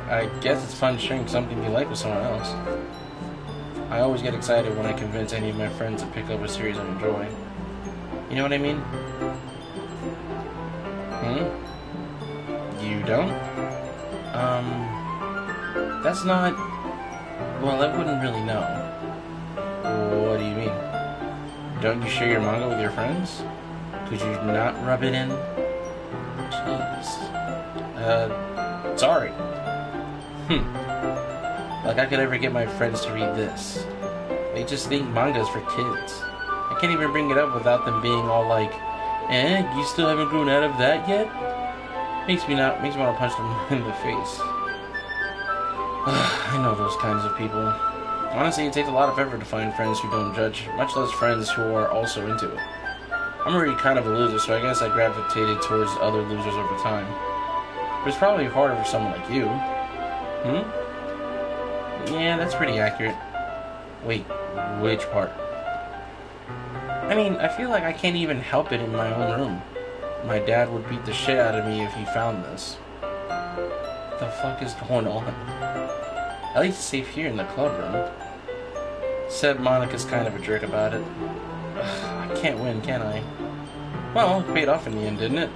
Speaker 1: I guess it's fun sharing something you like with someone else. I always get excited when I convince any of my friends to pick up a series I enjoy. You know what I mean? You don't? That's not... Well, I wouldn't really know. What do you mean? Don't you share your manga with your friends? Could you not rub it in? Jeez. Sorry. Like I could ever get my friends to read this. They just think manga's for kids. I can't even bring it up without them being all like, you still haven't grown out of that yet? Makes me want to punch them in the face. I know those kinds of people. Honestly, it takes a lot of effort to find friends who don't judge, much less friends who are also into it. I'm already kind of a loser, so I guess I gravitated towards other losers over time. But it's probably harder for someone like you. Yeah, that's pretty accurate. Wait, which part? I mean, I feel like I can't even help it in my own room. My dad would beat the shit out of me if he found this. What the fuck is going on? At least it's safe here in the club room. Said Monica's kind of a jerk about it. Ugh, I can't win, can I? Well, it paid off in the end, didn't it?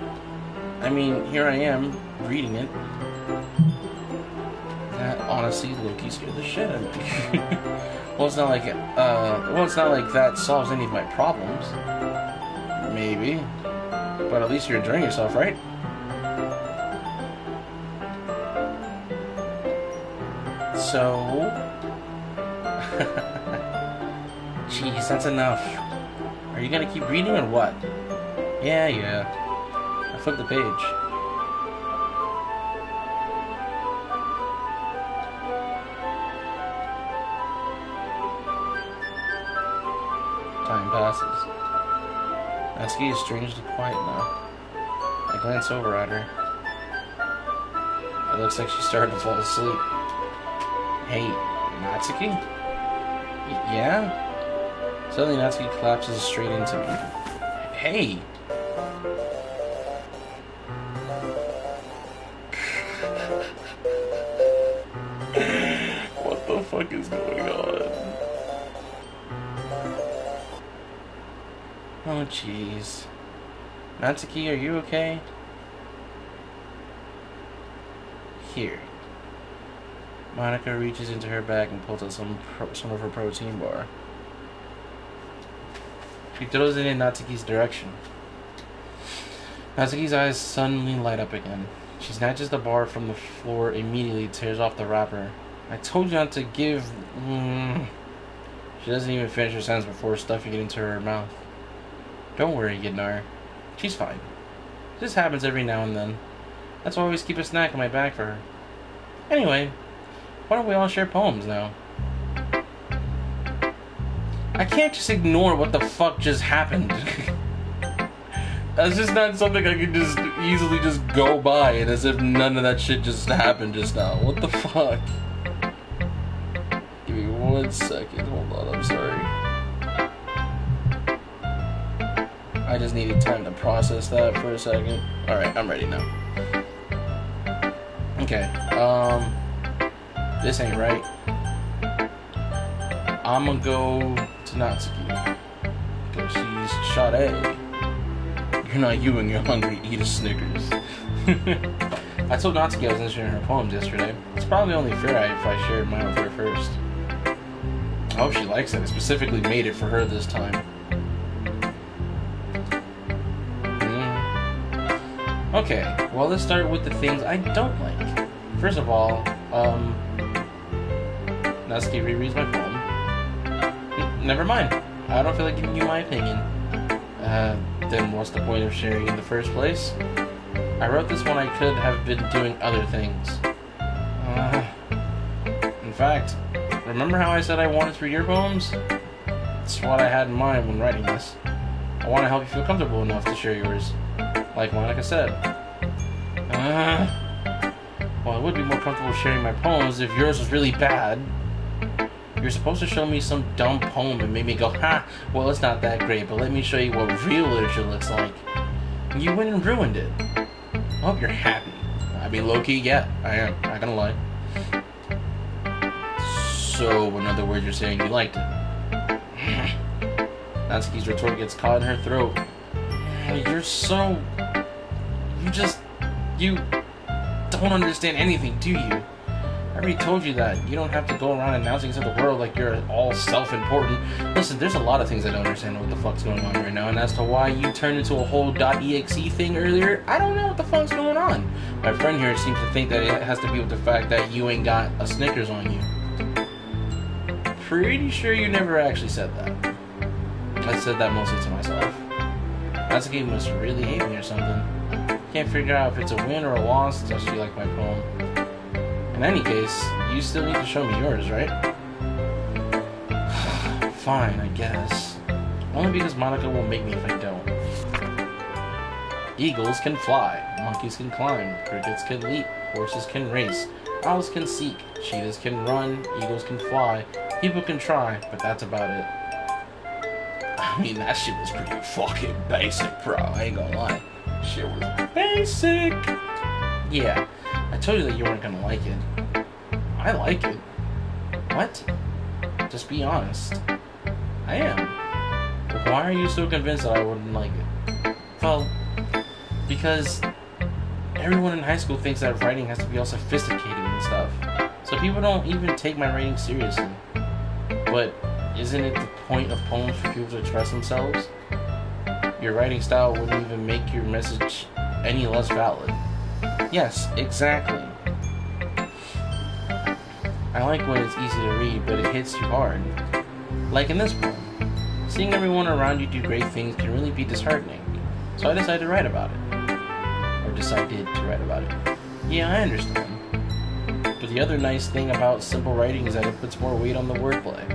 Speaker 1: I mean, here I am, reading it. That honestly low-key scared the shit out of me. Well, it's not like that solves any of my problems. Maybe. But at least you're enjoying yourself, right? So... Jeez, that's enough. Are you gonna keep reading or what? Yeah. I flipped the page. Time passes. Natsuki is strangely quiet now. I glance over at her. It looks like she started to fall asleep. Hey, Natsuki? Yeah? Suddenly Natsuki collapses straight into me. Hey! What the fuck is going on? Oh jeez. Natsuki, are you okay? Here. Monica reaches into her bag and pulls out some of her protein bar. She throws it in Natsuki's direction. Natsuki's eyes suddenly light up again. She snatches the bar from the floor, immediately tears off the wrapper. I told you not to give... She doesn't even finish her sentence before stuffing it into her mouth. Don't worry, Yidnar. She's fine. This happens every now and then. That's why I always keep a snack in my bag for her. Anyway, why don't we all share poems now? I can't just ignore what the fuck just happened. That's just not something I can just easily just go by and as if none of that shit just happened just now. What the fuck? Give me 1 second. Hold on, I'm sorry. I just needed time to process that for a second. Alright, I'm ready now. Okay, this ain't right. I'm gonna go to Natsuki. Because she's shot A. You're not you when you're hungry, eat a Snickers. I told Natsuki I was interested in her poems yesterday. It's probably only fair if I shared mine with her first. I hope she likes it. I specifically made it for her this time. Okay, well let's start with the things I don't like. First of all, Natsuki rereads my poem. Never mind. I don't feel like giving you my opinion. Then what's the point of sharing in the first place? I wrote this when I could have been doing other things. In fact, remember how I said I wanted to read your poems? That's what I had in mind when writing this. I want to help you feel comfortable enough to share yours. Like Monica said. Well, I would be more comfortable sharing my poems if yours was really bad. You're supposed to show me some dumb poem and make me go, ha, well, it's not that great, but let me show you what real literature looks like. You went and ruined it. I hope you're happy. I mean, low-key, yeah, I am. Not gonna lie. So, in other words, you're saying you liked it. Natsuki's retort gets caught in her throat. You're so... You don't understand anything, do you? I already told you that. You don't have to go around announcing to the world like you're all self-important. Listen, there's a lot of things I don't understand what the fuck's going on right now, and as to why you turned into a whole .exe thing earlier, I don't know what the fuck's going on. My friend here seems to think that it has to be with the fact that you ain't got a Snickers on you. Pretty sure you never actually said that. I said that mostly to myself. Natsuki must really hate me or something. Can't figure out if it's a win or a loss until she liked my poem. In any case, you still need to show me yours, right? Fine, I guess. Only because Monica will make me if I don't. Eagles can fly, monkeys can climb, crickets can leap, horses can race, owls can seek, cheetahs can run, eagles can fly, people can try, but that's about it. I mean, that shit was pretty fucking basic, bro. I ain't gonna lie. Shit was basic. Yeah, I told you that you weren't gonna like it. I like it. What? Just be honest. I am. But why are you so convinced that I wouldn't like it? Well, because everyone in high school thinks that writing has to be all sophisticated and stuff. So people don't even take my writing seriously. But isn't it the point of poems for people to express themselves? Your writing style wouldn't even make your message any less valid. Yes, exactly. I like when it's easy to read, but it hits you hard. Like in this poem. Seeing everyone around you do great things can really be disheartening. So I decided to write about it. Or decided to write about it. Yeah, I understand. But the other nice thing about simple writing is that it puts more weight on the wordplay.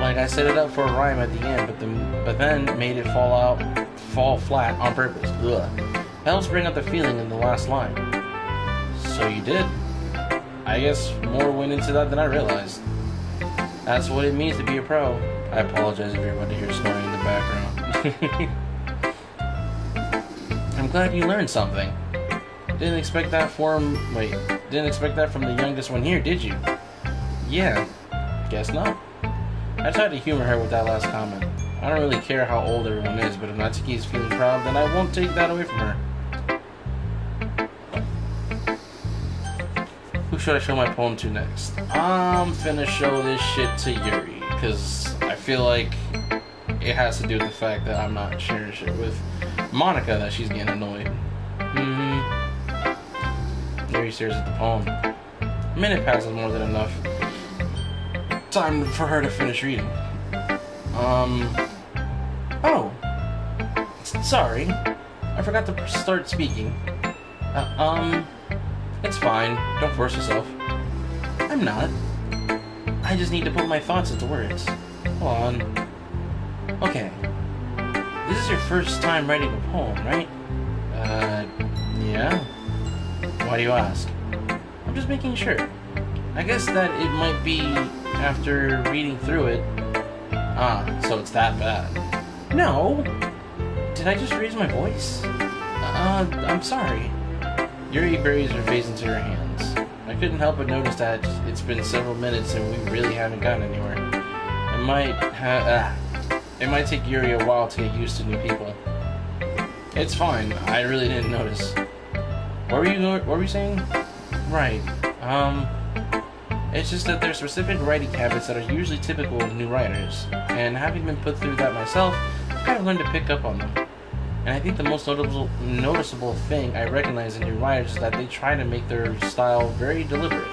Speaker 1: Like, I set it up for a rhyme at the end, but then made it fall flat on purpose. Ugh. That helps bring out the feeling in the last line. So you did. I guess more went into that than I realized. That's what it means to be a pro. I apologize if everybody hears snoring in the background. I'm glad you learned something. Didn't expect that from the youngest one here, did you? Yeah, guess not. I tried to humor her with that last comment. I don't really care how old everyone is, but if Natsuki is feeling proud, then I won't take that away from her. Who should I show my poem to next? I'm finna show this shit to Yuri, because I feel like it has to do with the fact that I'm not sharing shit with Monica, that she's getting annoyed. Yuri stares at the poem. A minute passes, more than enough time for her to finish reading. Oh, sorry, I forgot to start speaking. It's fine, don't force yourself. I'm not. I just need to put my thoughts into words. Hold on. Okay, this is your first time writing a poem, right? Yeah? Why do you ask? I'm just making sure. I guess that it might be after reading through it. So it's that bad. No! Did I just raise my voice? I'm sorry. Yuri buries her face into her hands. I couldn't help but notice that it's been several minutes and we really haven't gotten anywhere. It might take Yuri a while to get used to new people. It's fine, I really didn't notice. What were you saying? Right. It's just that there's specific writing habits that are usually typical of new writers, and having been put through that myself, I've kind of learned to pick up on them. And I think the most noticeable thing I recognize in new writers is that they try to make their style very deliberate.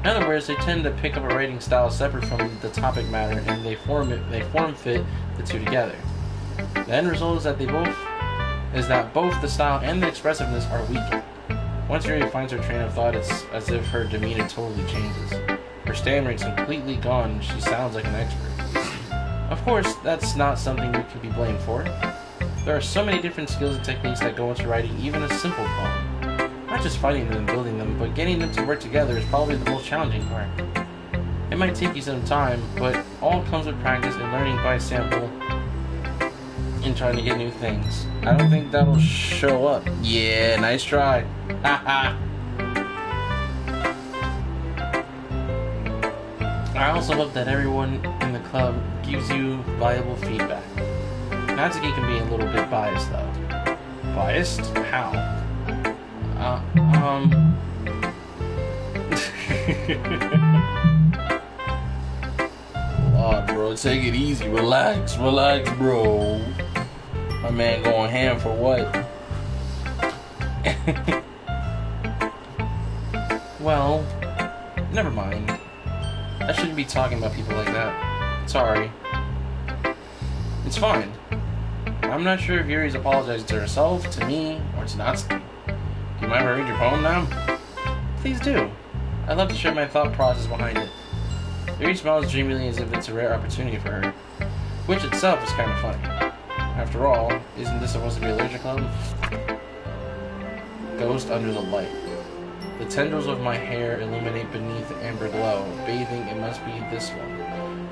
Speaker 1: In other words, they tend to pick up a writing style separate from the topic matter, and they form fit the two together. The end result is that both the style and the expressiveness are weakened. Once Yuri finds her train of thought, it's as if her demeanor totally changes. Her stammering's completely gone, and she sounds like an expert. Of course, that's not something you can be blamed for. There are so many different skills and techniques that go into writing even a simple poem. Not just finding them and building them, but getting them to work together is probably the most challenging part. It might take you some time, but all comes with practice and learning by sample and trying to get new things. I don't think that'll show up. Yeah, nice try. Haha. I also hope that everyone in the club gives you valuable feedback. Natsuki can be a little bit biased though. Biased? How? Oh, bro, take it easy. Relax, bro. My man going ham for what? Well, never mind. I shouldn't be talking about people like that. Sorry. It's fine. I'm not sure if Yuri's apologizing to herself, to me, or to Natsuki. Do you mind if I read your poem now? Please do. I'd love to share my thought process behind it. Yuri smiles dreamily as if it's a rare opportunity for her, which itself is kind of funny. After all, isn't this supposed to be a literature club? Ghost under the light. The tendrils of my hair illuminate beneath the amber glow. Bathing, it must be this one.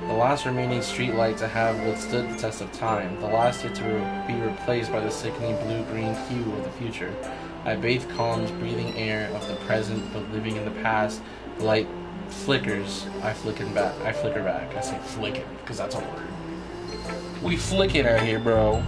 Speaker 1: The last remaining street light to have withstood the test of time. The last yet to be replaced by the sickening blue-green hue of the future. I bathe calms, breathing air of the present, but living in the past. The light flickers. I flicker back. I say flicking, because that's a word. We flicking out here, bro.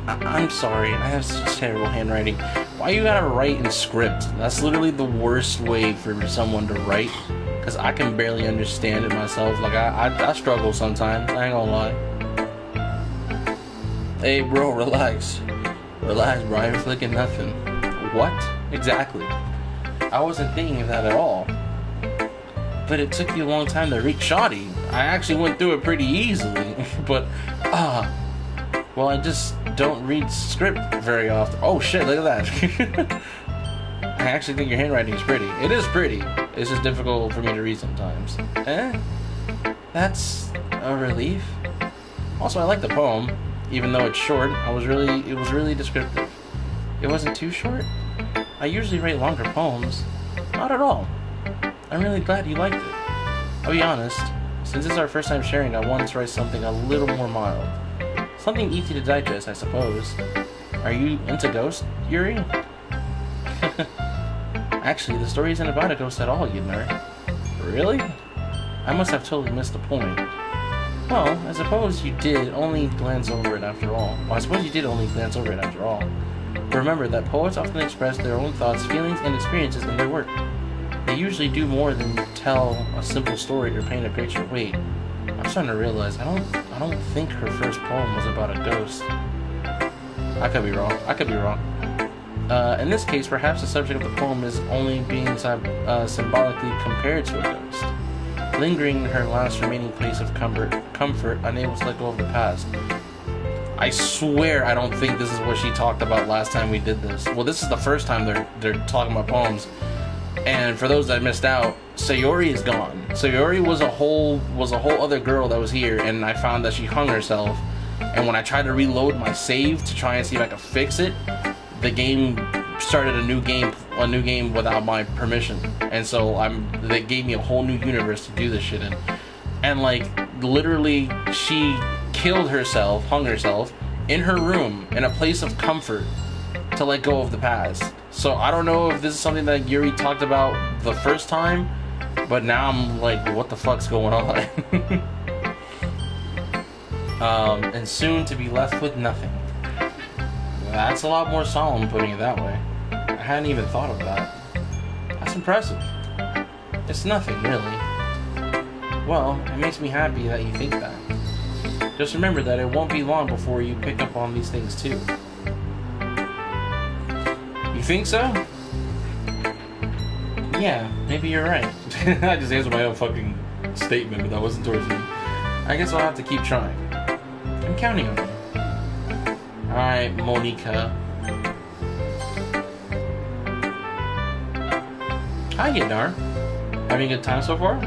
Speaker 1: I'm sorry, I have such terrible handwriting. Why you gotta write in script? That's literally the worst way for someone to write, because I can barely understand it myself. Like, I struggle sometimes, I ain't gonna lie. Hey bro, relax. Relax, bro, I ain't flicking nothing. What? Exactly. I wasn't thinking of that at all. But it took you a long time to reach Shoddy. I actually went through it pretty easily, but, well, I just don't read script very often. Oh shit, look at that. I actually think your handwriting is pretty. It is pretty. It's just difficult for me to read sometimes. That's a relief. Also, I like the poem, even though it's short. It was really descriptive. It wasn't too short. I usually write longer poems. Not at all. I'm really glad you liked it. I'll be honest, since it's our first time sharing, I wanted to write something a little more mild. Something easy to digest, I suppose. Are you into ghosts, Yuri? Actually, the story isn't about a ghost at all, you nerd. Really? I must have totally missed the point. Well, I suppose you did only glance over it after all. But remember that poets often express their own thoughts, feelings, and experiences in their work. They usually do more than tell a simple story or paint a picture. Wait, I'm starting to realize I don't think her first poem was about a ghost. I could be wrong. In this case, perhaps the subject of the poem is only being symbolically compared to a ghost, lingering in her last remaining place of comfort, unable to let go of the past. I swear I don't think this is what she talked about last time we did this. Well, this is the first time they're talking about poems. And for those that missed out, Sayori is gone. Sayori was a whole other girl that was here, and I found that she hung herself. And when I tried to reload my save to try and see if I could fix it, the game started a new game without my permission, and so they gave me a whole new universe to do this shit in, and like literally she hung herself in her room in a place of comfort to let go of the past. So I don't know if this is something that Yuri talked about the first time, but now I'm like, what the fuck's going on? And soon to be left with nothing. That's a lot more solemn putting it that way. I hadn't even thought of that. That's impressive. It's nothing, really. Well, it makes me happy that you think that. Just remember that it won't be long before you pick up on these things too. You think so? Yeah, maybe you're right. I just answered my own fucking statement, but that wasn't towards me. I guess I'll have to keep trying. I'm counting on you. Alright, Monica. Hi, Gidnar. Having a good time so far?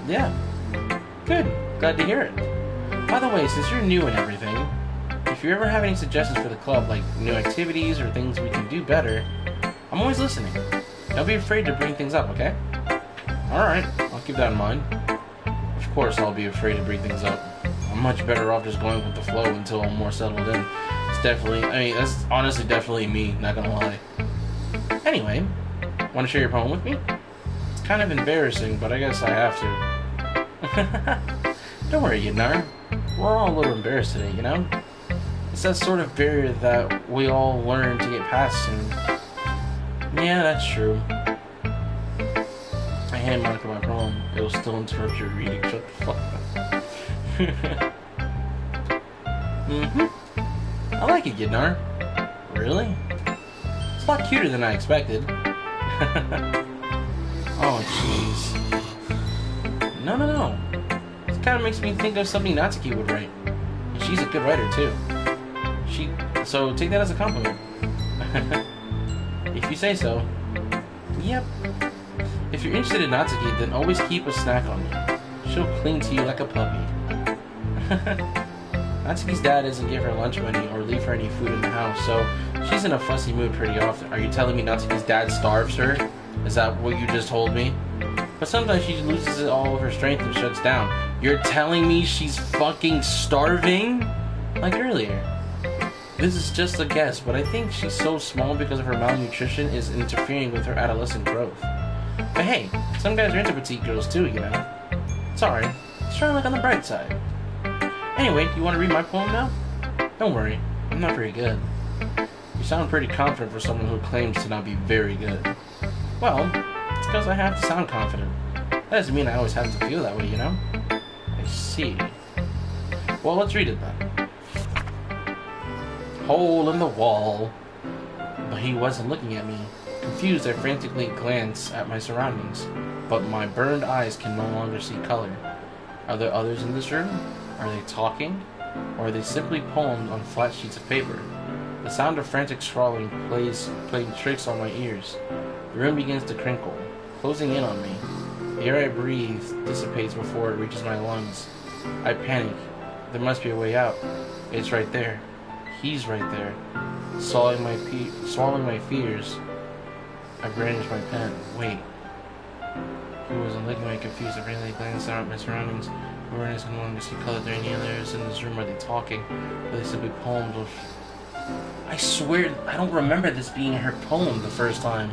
Speaker 1: Yeah. Good. Glad to hear it. By the way, since you're new and everything, if you ever have any suggestions for the club, like new activities or things we can do better, I'm always listening. Don't be afraid to bring things up, okay? Alright, I'll keep that in mind. Of course I'll be afraid to bring things up. I'm much better off just going with the flow until I'm more settled in. That's honestly definitely me, not gonna lie. Anyway, want to share your poem with me? It's kind of embarrassing, but I guess I have to. Don't worry, Yidnar. We're all a little embarrassed today, you know? It's that sort of barrier that we all learn to get past soon. Yeah, that's true. I hand Monica my poem. It'll still interrupt your reading. Shut the fuck up. I like it, Gidnar. Really? It's a lot cuter than I expected. Oh, jeez. No. This kind of makes me think of something Natsuki would write. And she's a good writer, too. So take that as a compliment. If you say so. Yep. If you're interested in Natsuki, then always keep a snack on you. She'll cling to you like a puppy. Natsuki's dad doesn't give her lunch money or leave her any food in the house, so she's in a fussy mood pretty often. Are you telling me Natsuki's dad starves her? Is that what you just told me? But sometimes she loses all of her strength and shuts down. You're telling me she's fucking starving? Like earlier. This is just a guess, but I think she's so small because of her malnutrition is interfering with her adolescent growth. But hey, some guys are into petite girls too, you know? It's alright. Let's try to look on the bright side. Anyway, do you want to read my poem now? Don't worry, I'm not very good. You sound pretty confident for someone who claims to not be very good. Well, it's because I have to sound confident. That doesn't mean I always have to feel that way, you know? I see. Well, let's read it then. Hole in the wall. But he wasn't looking at me. Confused, I frantically glanced at my surroundings, but my burned eyes can no longer see color. Are there others in this room? Are they talking? Or are they simply poems on flat sheets of paper? The sound of frantic scrawling playing tricks on my ears. The room begins to crinkle, closing in on me. The air I breathe dissipates before it reaches my lungs. I panic. There must be a way out. It's right there. He's right there. Swallowing my fears, I brandish my pen. Wait. Who wasn't looking at me confused? I randomly glanced out at my surroundings. Awareness and wanting to see color. Are there any others in this room? Are they talking? Are they simply poems of... I swear, I don't remember this being her poem the first time.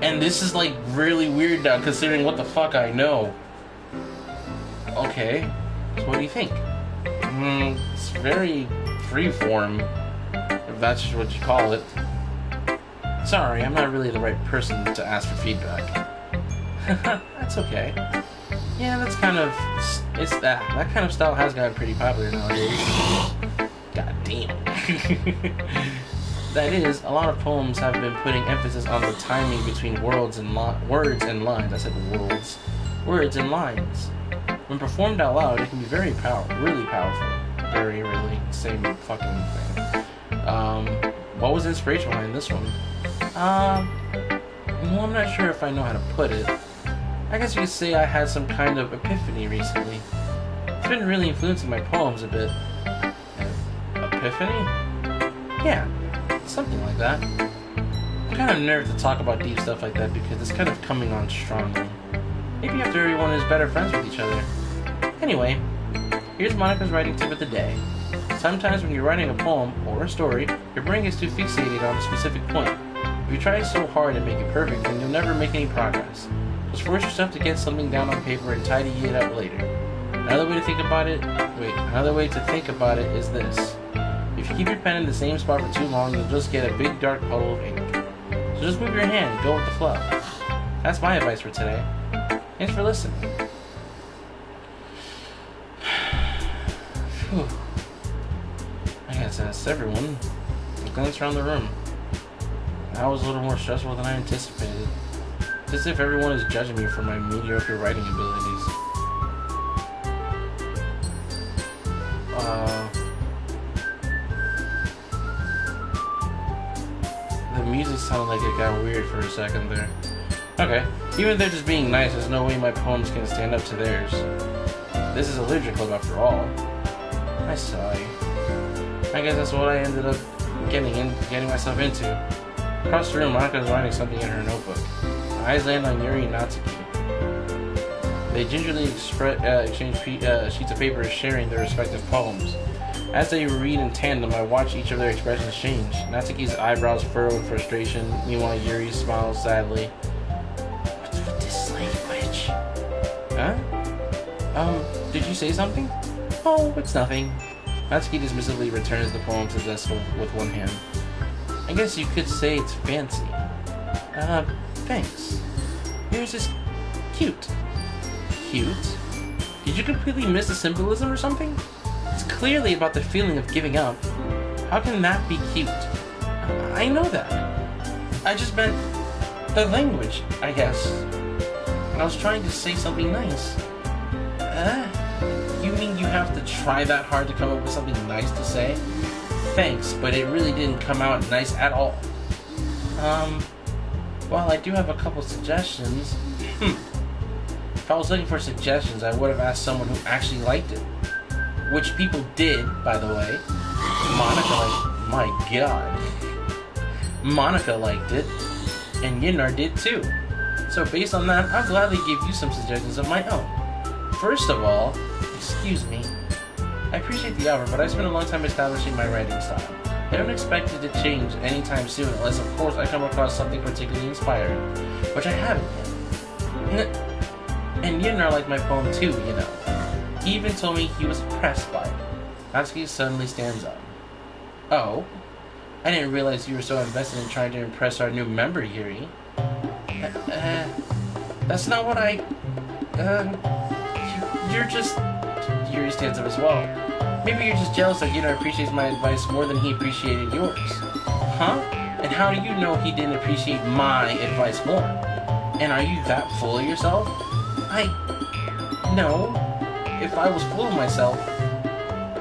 Speaker 1: And this is like really weird now, considering what the fuck I know. Okay, so what do you think? It's very freeform, if that's what you call it. Sorry, I'm not really the right person to ask for feedback. That's okay. Yeah, that's kind of... that kind of style has gotten pretty popular nowadays. God damn. That is, a lot of poems have been putting emphasis on the timing between words and lines. I said worlds. Words and lines. When performed out loud, it can be really powerful. Very, really, same fucking thing. What was the inspiration behind this one? Well, I'm not sure if I know how to put it. I guess you could say I had some kind of epiphany recently. It's been really influencing my poems a bit. Epiphany? Yeah, something like that. I'm kind of nervous to talk about deep stuff like that because it's kind of coming on strongly. Maybe after everyone is better friends with each other. Anyway, here's Monica's writing tip of the day. Sometimes when you're writing a poem or a story, your brain gets too fixated on a specific point. If you try so hard to make it perfect, then you'll never make any progress. Just force yourself to get something down on paper and tidy it up later. Another way to think about it is this. If you keep your pen in the same spot for too long, you'll just get a big dark puddle of ink. So just move your hand and go with the flow. That's my advice for today. Thanks for listening. Whew. I guess that's everyone. I glanced around the room. That was a little more stressful than I anticipated. It's as if everyone is judging me for my mediocre writing abilities. The music sounded like it got weird for a second there. Okay, even if they're just being nice, there's no way my poems can stand up to theirs. This is a literature club after all. I sigh. I guess that's what I ended up getting myself into. Across the room, Monica is writing something in her notebook. My eyes land on Yuri and Natsuki. They gingerly exchange sheets of paper, sharing their respective poems. As they read in tandem, I watch each of their expressions change. Natsuki's eyebrows furrow in frustration, meanwhile Yuri smiles sadly. What's with this slave witch? Huh? Did you say something? Oh, it's nothing. Natsuki dismissively returns the poem to the desk with one hand. I guess you could say it's fancy. Thanks. Yours is cute. Cute? Did you completely miss the symbolism or something? It's clearly about the feeling of giving up. How can that be cute? I know that. I just meant the language, I guess. I was trying to say something nice. You mean you have to try that hard to come up with something nice to say? Thanks, but it really didn't come out nice at all. Well, I do have a couple suggestions. If I was looking for suggestions, I would have asked someone who actually liked it. Which people did, by the way. My god. Monica liked it, and Yinar did too. So based on that, I'll gladly give you some suggestions of my own. First of all, excuse me. I appreciate the offer, but I spent a long time establishing my writing style. I don't expect it to change anytime soon, unless of course I come across something particularly inspiring, which I haven't yet. And Yinar liked my poem too, you know. He even told me he was impressed by it. Natsuki suddenly stands up. Oh, I didn't realize you were so invested in trying to impress our new member, Yuri. That's not what I... You're just... Yuri stands up as well. Maybe you're just jealous that Yinar appreciates my advice more than he appreciated yours. Huh? And how do you know he didn't appreciate my advice more? And are you that full of yourself? No. if I was full of myself,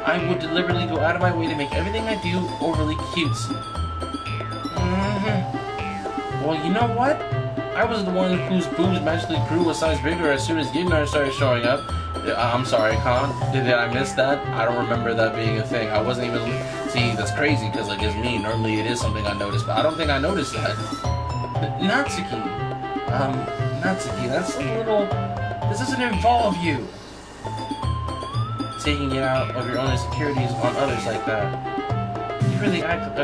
Speaker 1: I would deliberately go out of my way to make everything I do overly cute. Well, you know what? I was the one whose boobs magically grew a size bigger as soon as Gidnar started showing up. I'm sorry, Khan. Did I miss that? I don't remember that being a thing. I wasn't even... See, that's crazy, because, like, it's me. Normally it is something I noticed, but I don't think I noticed that. Natsuki. Natsuki, that's a little... This doesn't involve you. Taking it out of your own insecurities on others like that. You really act...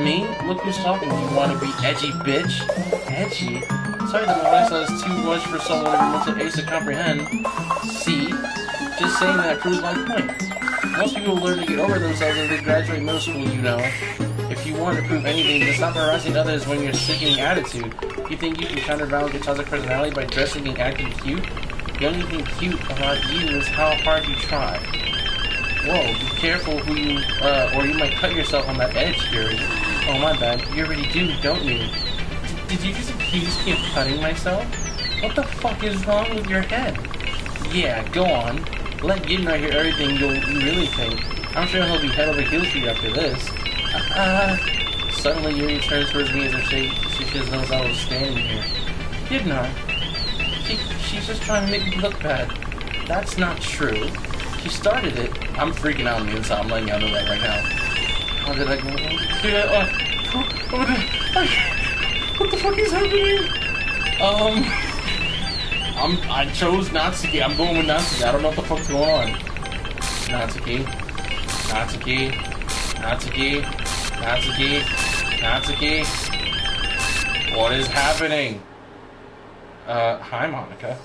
Speaker 1: Me? Look who's talking. You want to be edgy, bitch? Edgy? Sorry that my lifestyle is too much for someone with mental age to comprehend. See? Just saying that proves my point. Most people learn to get over themselves as they graduate middle school, you know. If you want to prove anything, then stop harassing others when you're sickening attitude. You think you can counterbalance your toxic personality by dressing and acting cute? The only thing cute about you is how hard you try. Whoa, be careful who you, or you might cut yourself on that edge, Fury. Oh, my bad. You already do, don't you? Did you just accuse me of cutting myself? What the fuck is wrong with your head? Yeah, go on. Let Gidnar hear everything you really think. I'm sure he'll be head over heels for you after this. Suddenly Yuri turns towards me as if she just knows I was standing here. Gidnar, she's just trying to make me look bad. That's not true. She started it. I'm freaking out on the inside. I'm letting y'all know that right now. How did I go? What the fuck is happening? I chose Natsuki. I'm going with Natsuki. I don't know what the fuck's going on. Natsuki. Natsuki. Natsuki. Natsuki. Natsuki. What is happening? Hi, Monica.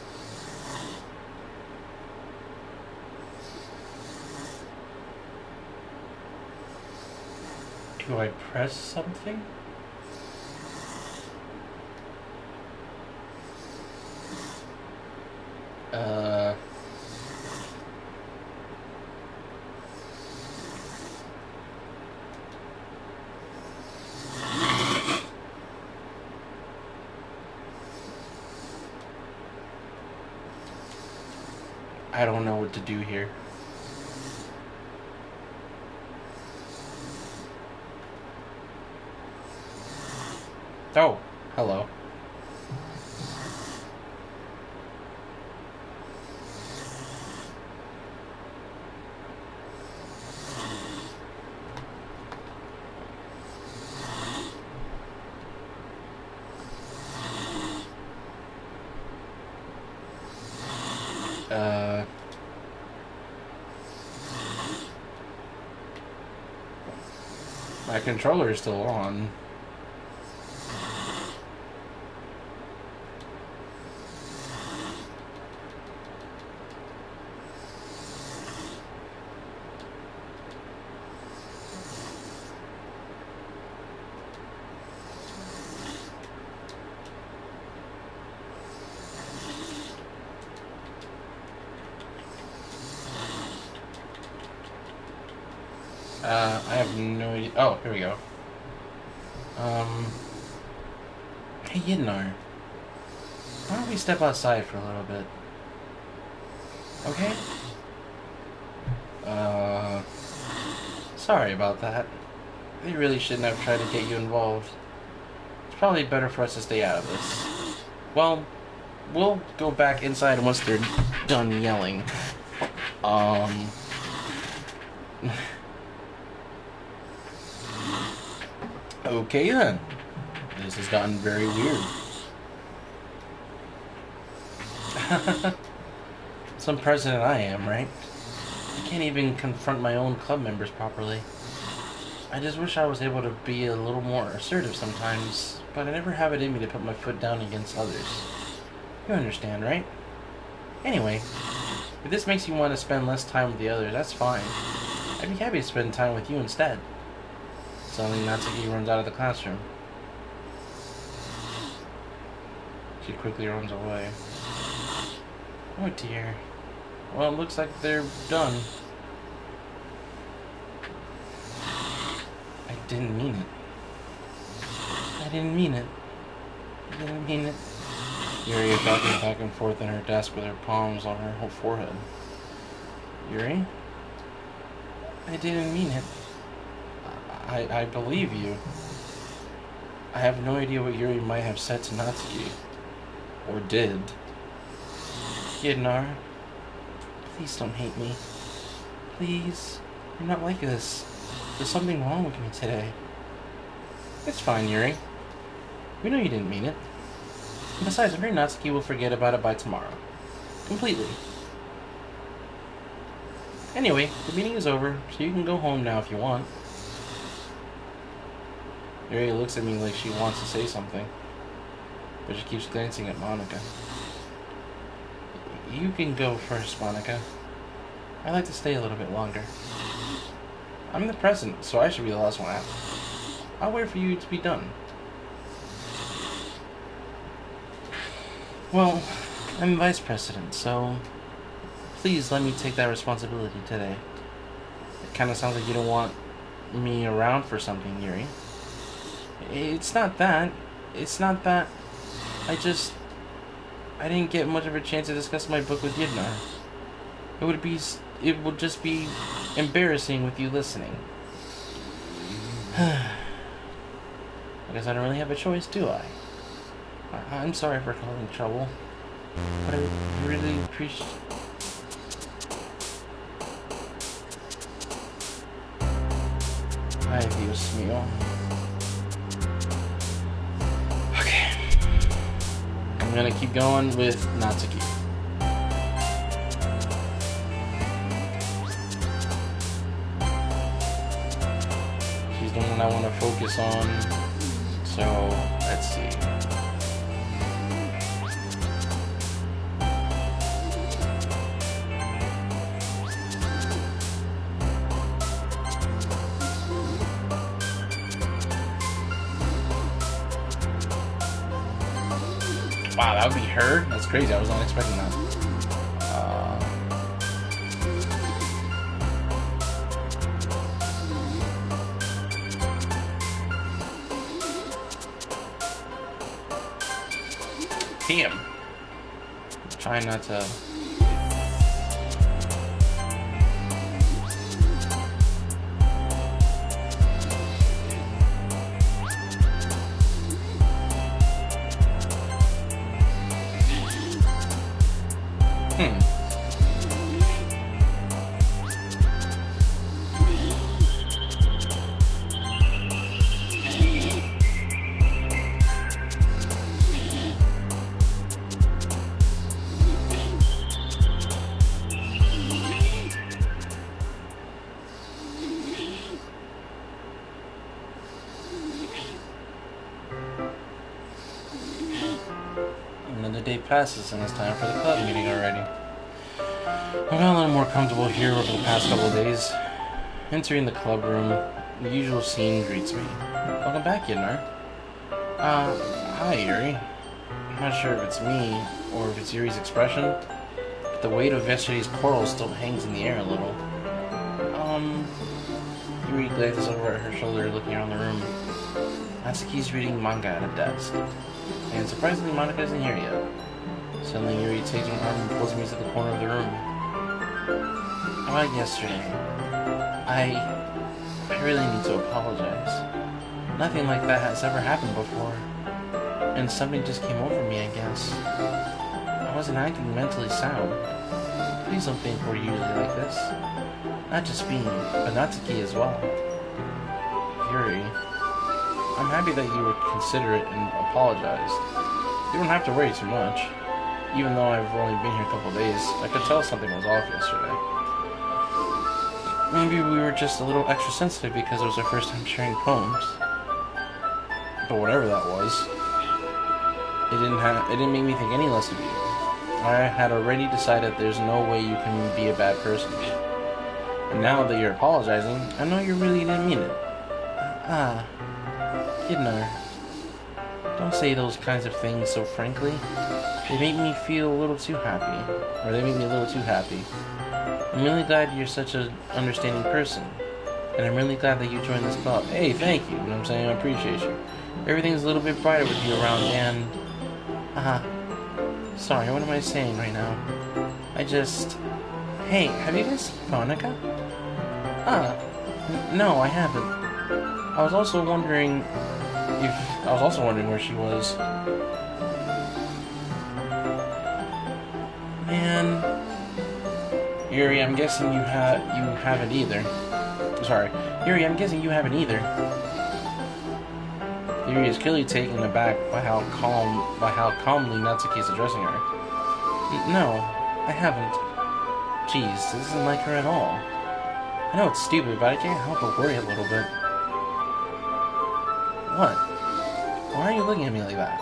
Speaker 1: Do I press something? I don't know what to do here. Oh, hello. My controller is still on. I have no idea. Oh, here we go. Hey, Yidnar. Why don't we step outside for a little bit? Okay? Sorry about that. They really shouldn't have tried to get you involved. It's probably better for us to stay out of this. Well, we'll go back inside once they're done yelling. Okay then. This has gotten very weird. Some president I am, right? I can't even confront my own club members properly. I just wish I was able to be a little more assertive sometimes, but I never have it in me to put my foot down against others. You understand, right? Anyway, if this makes you want to spend less time with the others, that's fine. I'd be happy to spend time with you instead. Suddenly, Natsuki runs out of the classroom. She quickly runs away. Oh dear. Well, it looks like they're done. I didn't mean it. I didn't mean it. I didn't mean it. Yuri is rocking back and forth in her desk with her palms on her whole forehead. Yuri? I didn't mean it. I believe you. I have no idea what Yuri might have said to Natsuki. Or did. Kidnar, please don't hate me. Please. You're not like this. There's something wrong with me today. It's fine, Yuri. We know you didn't mean it. And besides, I'm sure Natsuki will forget about it by tomorrow. Completely. Anyway, the meeting is over, so you can go home now if you want. Yuri looks at me like she wants to say something, but she keeps glancing at Monica. You can go first, Monica. I'd like to stay a little bit longer. I'm the president, so I should be the last one out. I'll wait for you to be done. Well, I'm vice president, so please let me take that responsibility today. It kind of sounds like you don't want me around for something, Yuri. It's not that. I didn't get much of a chance to discuss my book with Yidnar. It would just be embarrassing with you listening. I guess I don't really have a choice, do I? I'm sorry for causing trouble, but I really appreciate... Ay, Dios mío. Okay. I'm gonna keep going with Natsuki. She's the one I want to focus on, so let's see. Wow, that would be her? That's crazy. I was not expecting that. Damn. Trying not to... Another day passes and it's time for the club meeting already. I've gotten a little more comfortable here over the past couple of days. Entering the club room, the usual scene greets me. Welcome back, Yidnar. Hi, Yuri. I'm not sure if it's me or if it's Yuri's expression, but the weight of yesterday's quarrel still hangs in the air a little. Yuri glances over at her shoulder, looking around the room. Natsuki's reading manga at a desk. And surprisingly, Monica isn't here yet. Suddenly, Yuri takes my arm and pulls me to the corner of the room. About yesterday, I really need to apologize. Nothing like that has ever happened before. And something just came over me, I guess. I wasn't acting mentally sound. Please don't think we're usually like this. Not just me, but Natsuki as well. Yuri, I'm happy that you were considerate and apologized. You don't have to worry too much. Even though I've only been here a couple of days, I could tell something was off yesterday. Maybe we were just a little extra sensitive because it was our first time sharing poems. But whatever that was, it didn't make me think any less of you. I had already decided there's no way you can be a bad person. And now that you're apologizing, I know you really didn't mean it. Yidnar, don't say those kinds of things so frankly. They make me feel a little too happy. Or they make me a little too happy. I'm really glad you're such an understanding person. And I'm really glad that you joined this club. Hey, thank you. You know what I'm saying? I appreciate you. Everything's a little bit brighter with you around, and Sorry, what am I saying right now? Hey, have you guys seen Monica? No, I haven't. I was also wondering where she was. Man, Yuri, I'm guessing you haven't either. Sorry, Yuri, I'm guessing you haven't either. Yuri is clearly taken aback by how calmly Natsuki is addressing her. No, I haven't. Jeez, this isn't like her at all. I know it's stupid, but I can't help but worry a little bit. What? Why are you looking at me like that?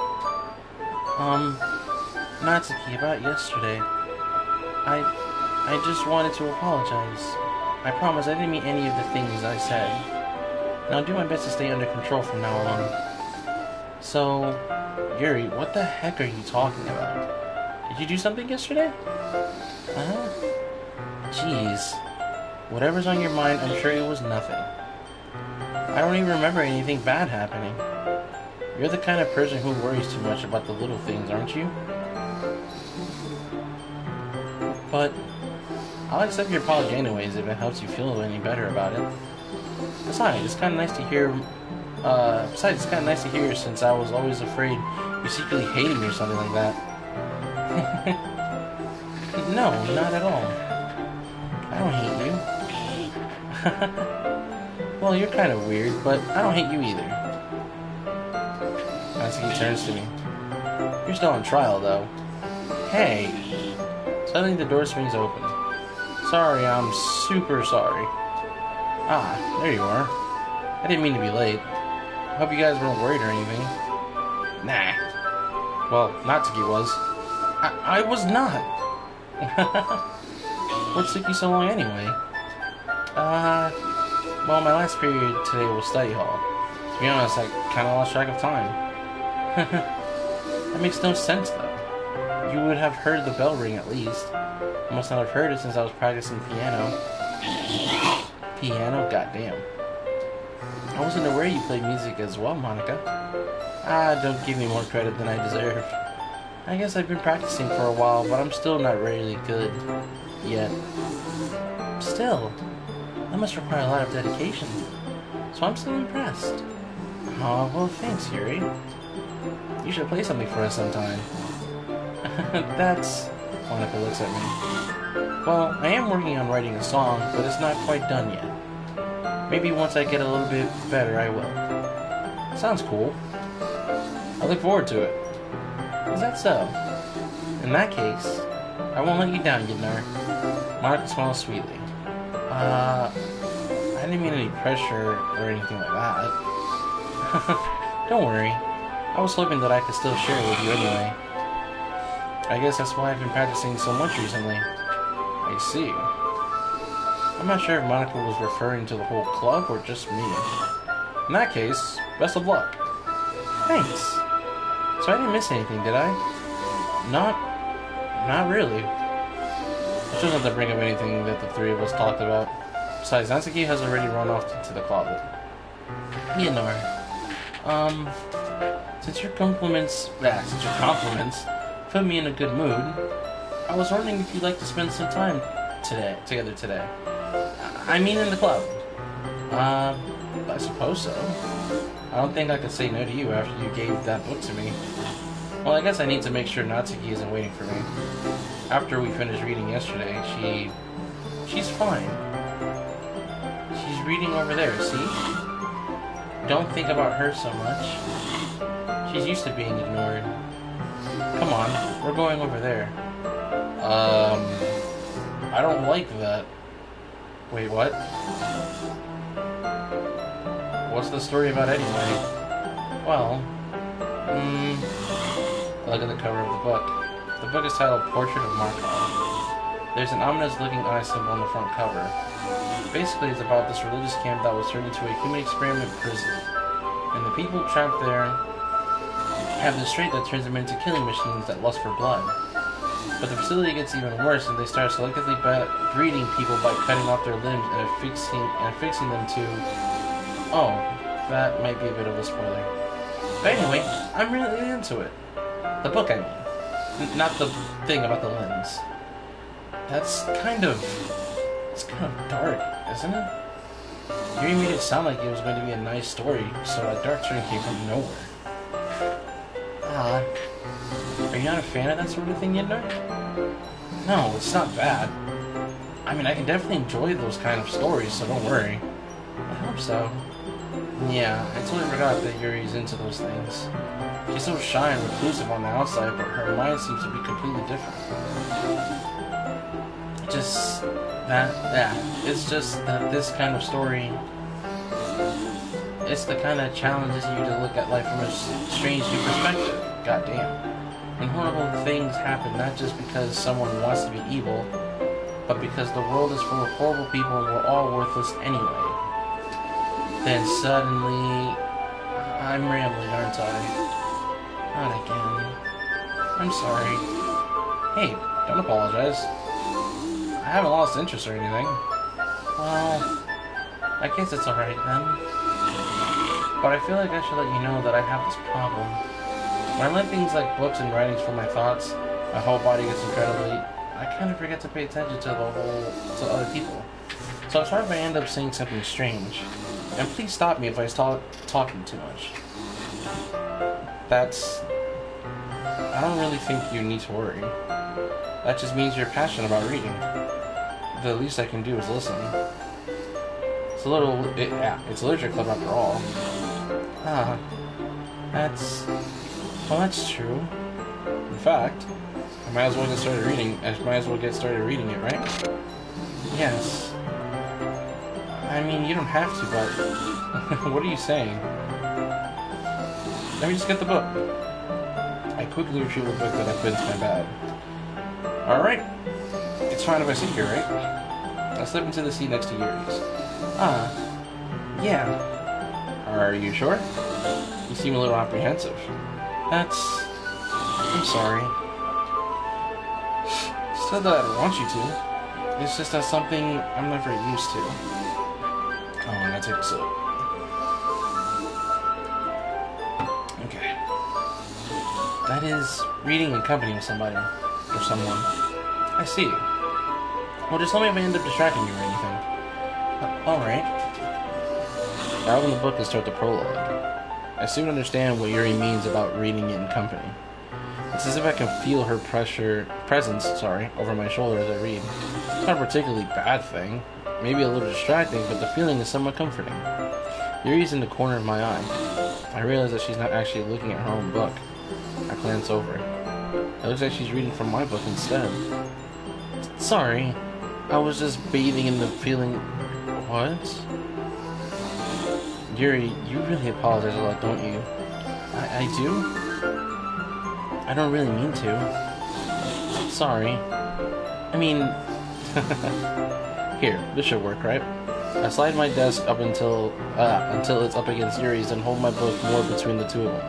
Speaker 1: Natsuki, about yesterday. I just wanted to apologize. I promise I didn't mean any of the things I said. And I'll do my best to stay under control from now on. So, Yuri, what the heck are you talking about? Did you do something yesterday? Jeez. Whatever's on your mind, I'm sure it was nothing. I don't even remember anything bad happening. You're the kind of person who worries too much about the little things, aren't you? But I'll accept your apology anyways if it helps you feel any better about it. Besides, it's kind of nice to hear. Since I was always afraid you secretly hated me or something like that. No, not at all. I don't hate you. Well, you're kind of weird, but I don't hate you either. Natsuki turns to me. You're still on trial, though. Hey. Suddenly the door swings open. Sorry, I'm super sorry. Ah, there you are. I didn't mean to be late. I hope you guys weren't worried or anything. Nah. Well, Natsuki was. I was not. What took you so long anyway? Well, my last period today was study hall. To be honest, I kind of lost track of time. That makes no sense, though. You would have heard the bell ring at least. I must not have heard it since I was practicing piano. Piano? Goddamn. I wasn't aware you played music as well, Monica. Don't give me more credit than I deserve. I guess I've been practicing for a while, but I'm still not really good yet. Still, that must require a lot of dedication. So I'm still impressed. Oh, well, thanks, Yuri. You should play something for us sometime. That's... Monica looks at me. Well, I am working on writing a song, but it's not quite done yet. Maybe once I get a little bit better, I will. Sounds cool. I look forward to it. Is that so? In that case, I won't let you down, Yidnar. Monica smiles sweetly. I didn't mean any pressure or anything like that. Don't worry. I was hoping that I could still share it with you anyway. I guess that's why I've been practicing so much recently. I see. I'm not sure if Monica was referring to the whole club or just me. In that case, best of luck. Thanks. So I didn't miss anything, did I? Not really. I shouldn't have to bring up anything that the three of us talked about. Besides, Natsuki has already run off into the closet. Yidnar, since your compliments put me in a good mood, I was wondering if you'd like to spend some time together today. I mean in the club. I suppose so. I don't think I could say no to you after you gave that book to me. Well, I guess I need to make sure Natsuki isn't waiting for me. After we finished reading yesterday, she's fine. She's reading over there, see? Don't think about her so much. She's used to being ignored. Come on, we're going over there. I don't like that. Wait, what? What's the story about anyway? Well, look at the cover of the book. The book is titled Portrait of Markov. There's an ominous-looking eye symbol on the front cover. Basically, it's about this religious camp that was turned into a human experiment prison. And the people trapped there have this trait that turns them into killing machines that lust for blood. But the facility gets even worse, and they start selectively breeding people by cutting off their limbs and affixing them to... Oh, that might be a bit of a spoiler. But anyway, I'm really into it. The book, I mean. Not the thing about the lens. That's kind of... It's kind of dark, isn't it? You made it sound like it was going to be a nice story, so a dark turn came from nowhere. Are you not a fan of that sort of thing, Yendar? No, it's not bad. I mean, I can definitely enjoy those kind of stories, so don't worry. I hope so. Yeah, I totally forgot that Yuri's into those things. She's so shy and reclusive on the outside, but her mind seems to be completely different. It's just that this kind of story, it's the kind that challenges you to look at life from a strange new perspective. Goddamn. And horrible things happen not just because someone wants to be evil, but because the world is full of horrible people and we're all worthless anyway. Then suddenly, I'm rambling, aren't I? Not again. I'm sorry. Hey, don't apologize. I haven't lost interest or anything. Well, I guess it's alright then. But I feel like I should let you know that I have this problem. When I let things like books and writings fill my thoughts, my whole body gets incredibly... I kind of forget to pay attention to other people. So I'm sorry if I end up saying something strange. And please stop me if I start talking too much. I don't really think you need to worry. That just means you're passionate about reading. The least I can do is listen. It's it's a literature club after all. That's true. In fact, I might as well get started reading it, right? Yes. I mean, you don't have to, but... What are you saying? Let me just get the book. I quickly retrieve the book that I put into my bag. Alright. It's fine if I sit here, right? I slip into the seat next to Yuri's. Yeah. Are you sure? You seem a little apprehensive. I'm sorry. It's not that I don't want you to. It's just that something I'm never used to. Oh, I gotta take a sip. Okay. That is reading in company with somebody. Or someone. I see. Well, just tell me if I end up distracting you or anything. Alright. I open the book and start the prologue. I soon understand what Yuri means about reading it in company. It's as if I can feel her presence over my shoulder as I read. It's not a particularly bad thing. Maybe a little distracting, but the feeling is somewhat comforting. Yuri's in the corner of my eye. I realize that she's not actually looking at her own book. I glance over. It looks like she's reading from my book instead. Sorry. I was just bathing in the feeling... What? Yuri, you really apologize a lot, don't you? I do? I don't really mean to. Sorry. I mean... Here, this should work, right? I slide my desk up until it's up against Yuri's and hold my book more between the two of them.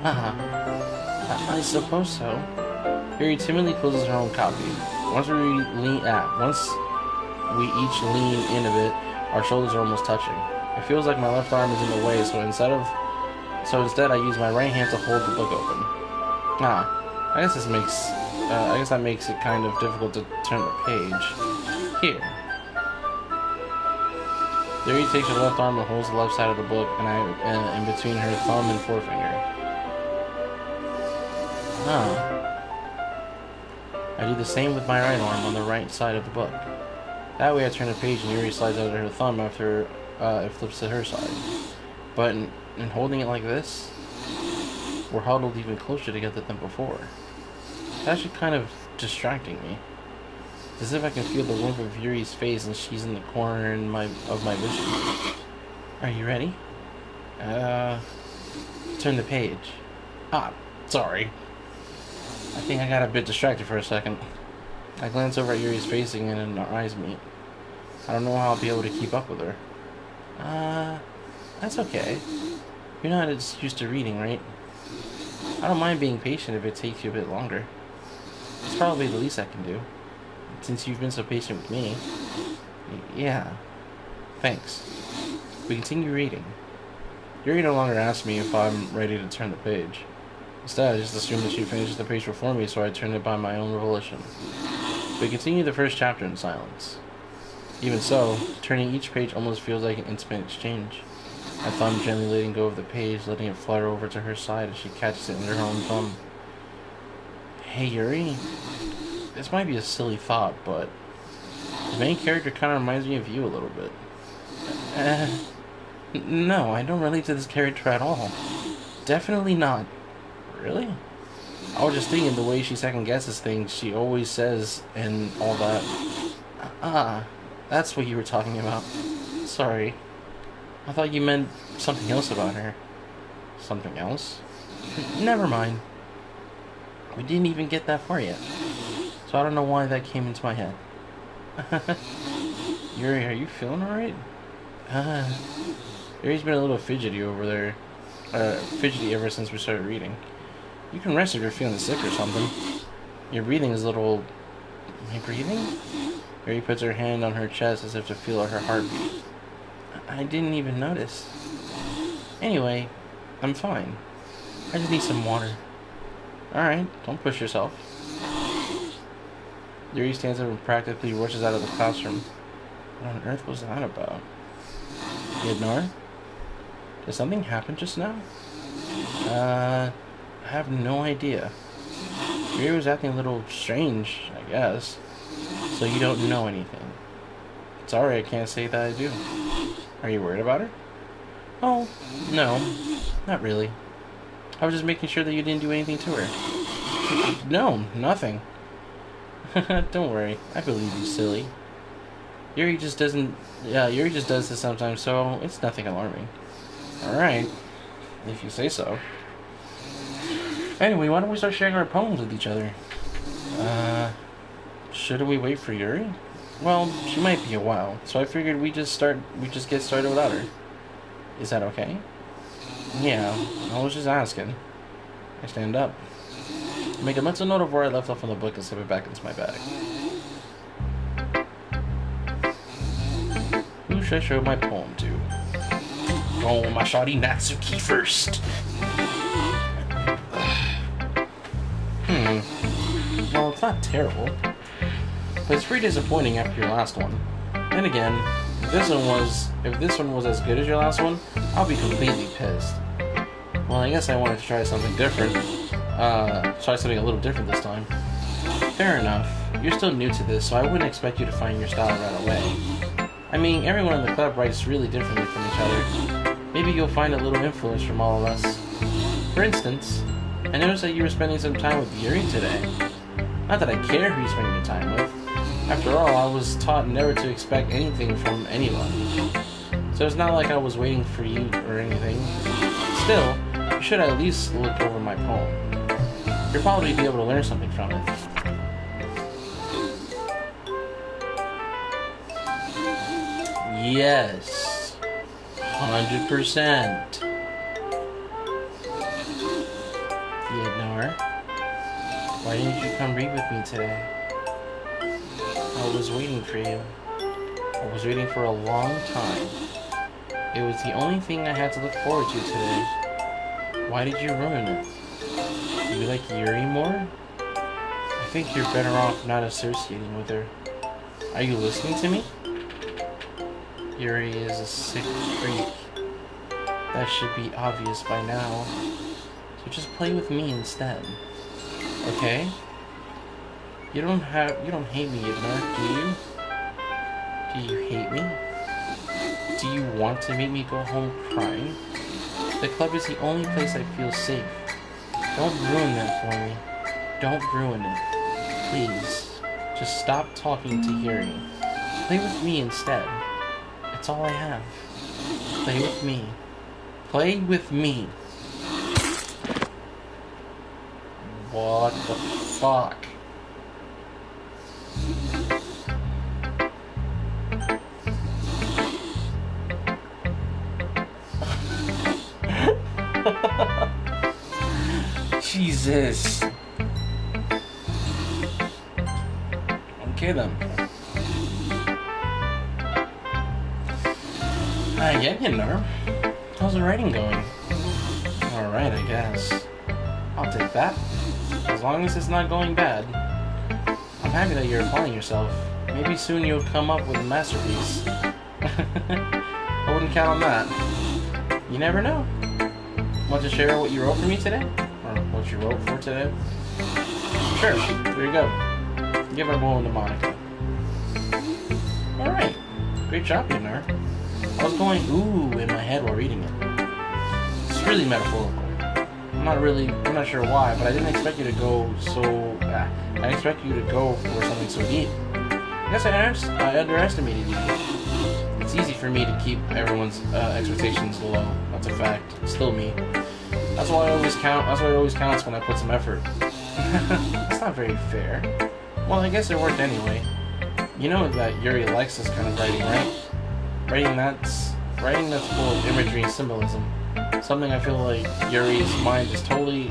Speaker 1: I suppose so. Yuri timidly closes her own copy. Once we each lean in a bit, our shoulders are almost touching. It feels like my left arm is in the way, so instead I use my right hand to hold the book open. I guess that makes it kind of difficult to turn the page. Here. Yuri takes her left arm and holds the left side of the book, and in between her thumb and forefinger. I do the same with my right arm on the right side of the book. That way I turn the page and Yuri slides out her thumb after it flips to her side. But in holding it like this, we're huddled even closer together than before. It's actually kind of distracting me. It's as if I can feel the warmth of Yuri's face and she's in the corner of my vision. Are you ready? Turn the page. Sorry. I think I got a bit distracted for a second. I glance over at Yuri's face again and our eyes meet. I don't know how I'll be able to keep up with her. That's okay. You're not just used to reading, right? I don't mind being patient if it takes you a bit longer. It's probably the least I can do, since you've been so patient with me. Yeah. Thanks. We continue reading. Yuri no longer asks me if I'm ready to turn the page. Instead, I just assumed that she finished the page before me, so I turned it by my own volition. We continued the first chapter in silence. Even so, turning each page almost feels like an intimate exchange. My thumb gently letting go of the page, letting it flutter over to her side as she catches it under her own thumb. Hey, Yuri. This might be a silly thought, but the main character kind of reminds me of you a little bit. No, I don't relate to this character at all. Definitely not. Really? I was just thinking the way she second guesses things she always says and all that. Ah, that's what you were talking about. Sorry. I thought you meant something else about her. Something else? Never mind. We didn't even get that far yet. So I don't know why that came into my head. Yuri, are you feeling alright? Yuri's been a little fidgety over there. Fidgety ever since we started reading. You can rest if you're feeling sick or something. Your breathing is a little... Am I breathing? Yuri puts her hand on her chest as if to feel her heartbeat. I didn't even notice. Anyway, I'm fine. I just need some water. Alright, don't push yourself. Yuri stands up and practically rushes out of the classroom. What on earth was that about? Yednar? Did something happen just now? I have no idea. Yuri was acting a little strange, I guess. So you don't know anything. Sorry, I can't say that I do. Are you worried about her? Oh, no. Not really. I was just making sure that you didn't do anything to her. No, nothing. Don't worry. I believe you, silly. Yuri just does this sometimes, so it's nothing alarming. Alright. If you say so. Anyway, why don't we start sharing our poems with each other? Shouldn't we wait for Yuri? Well, she might be a while, so I figured we just get started without her. Is that okay? Yeah, I was just asking. I stand up. Make a mental note of where I left off on the book and slip it back into my bag. Who should I show my poem to? Oh, my shawty Natsuki first. Well, it's not terrible. But it's pretty disappointing after your last one. And again, if this one was as good as your last one, I'll be completely pissed. Well, I guess I wanted to try something different. Try something a little different this time. Fair enough. You're still new to this, so I wouldn't expect you to find your style right away. I mean, everyone in the club writes really differently from each other. Maybe you'll find a little influence from all of us. For instance, I noticed that you were spending some time with Yuri today. Not that I care who you're spending your time with. After all, I was taught never to expect anything from anyone. So it's not like I was waiting for you or anything. Still, you should at least look over my poem. You'll probably be able to learn something from it. Yes. 100%. Yednar, why didn't you come read with me today? I was waiting for you. I was waiting for a long time. It was the only thing I had to look forward to today. Why did you ruin it? Do you like Yuri more? I think you're better off not associating with her. Are you listening to me? Yuri is a sick freak. That should be obvious by now. So just play with me instead. Okay? You don't hate me, Yednar, do you? Do you hate me? Do you want to make me go home crying? The club is the only place I feel safe. Don't ruin that for me. Don't ruin it. Please. Just stop talking to Yuri. Play with me instead. That's all I have. Play with me. Play with me. What the fuck? Jesus. Okay then. Yeah, Yednar. How's the writing going? Alright, I guess. I'll take that. As long as it's not going bad. I'm happy that you're applying yourself. Maybe soon you'll come up with a masterpiece. I wouldn't count on that. You never know. Want to share what you wrote for me today? Or what you wrote for today? Sure, here you go. Give a poem to Monica. Alright. Great job, you nerd. I was going ooh in my head while reading it. It's really metaphorical. I'm not sure why, but I didn't expect you to go so... I expect you to go for something so deep. I guess I underestimated you. It's easy for me to keep everyone's expectations low. That's a fact. Still me. That's why it always counts when I put some effort. That's not very fair. Well, I guess it worked anyway. You know that Yuri likes this kind of writing, right? Writing that's full of imagery and symbolism. Something I feel like Yuri's mind is totally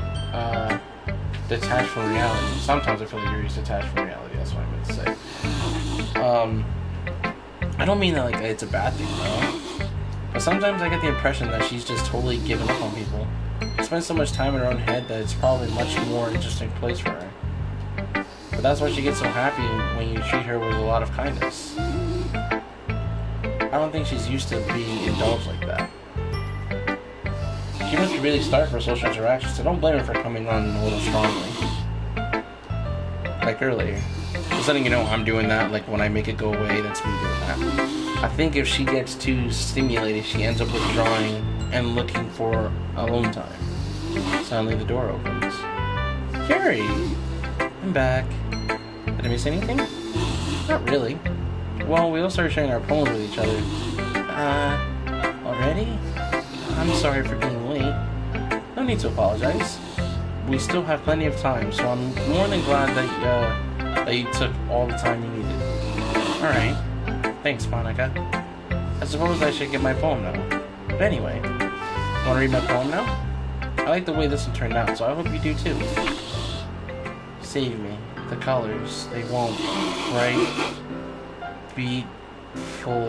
Speaker 1: detached from reality. Sometimes I feel like Yuri's detached from reality. That's what I meant to say. I don't mean that like it's a bad thing, though. But sometimes I get the impression that she's just totally given up on people. She spends so much time in her own head that it's probably a much more interesting place for her. But that's why she gets so happy when you treat her with a lot of kindness. I don't think she's used to being indulged like that. She must be really starved for social interaction, so don't blame her for coming on a little strongly. Like earlier. Just letting you know I'm doing that, like when I make it go away, that's me doing that. I think if she gets too stimulated, she ends up withdrawing and looking for alone time. Suddenly the door opens. Yuri! I'm back. Did I miss anything? Not really. Well, we all started sharing our poems with each other. Already? I'm sorry for being late. No need to apologize. We still have plenty of time, so I'm more than glad that you took all the time you needed. Alright. Thanks, Monica. I suppose I should get my poem now. But anyway, want to read my poem now? I like the way this one turned out, so I hope you do too. Save me. The colors, they won't. Bright, beatful,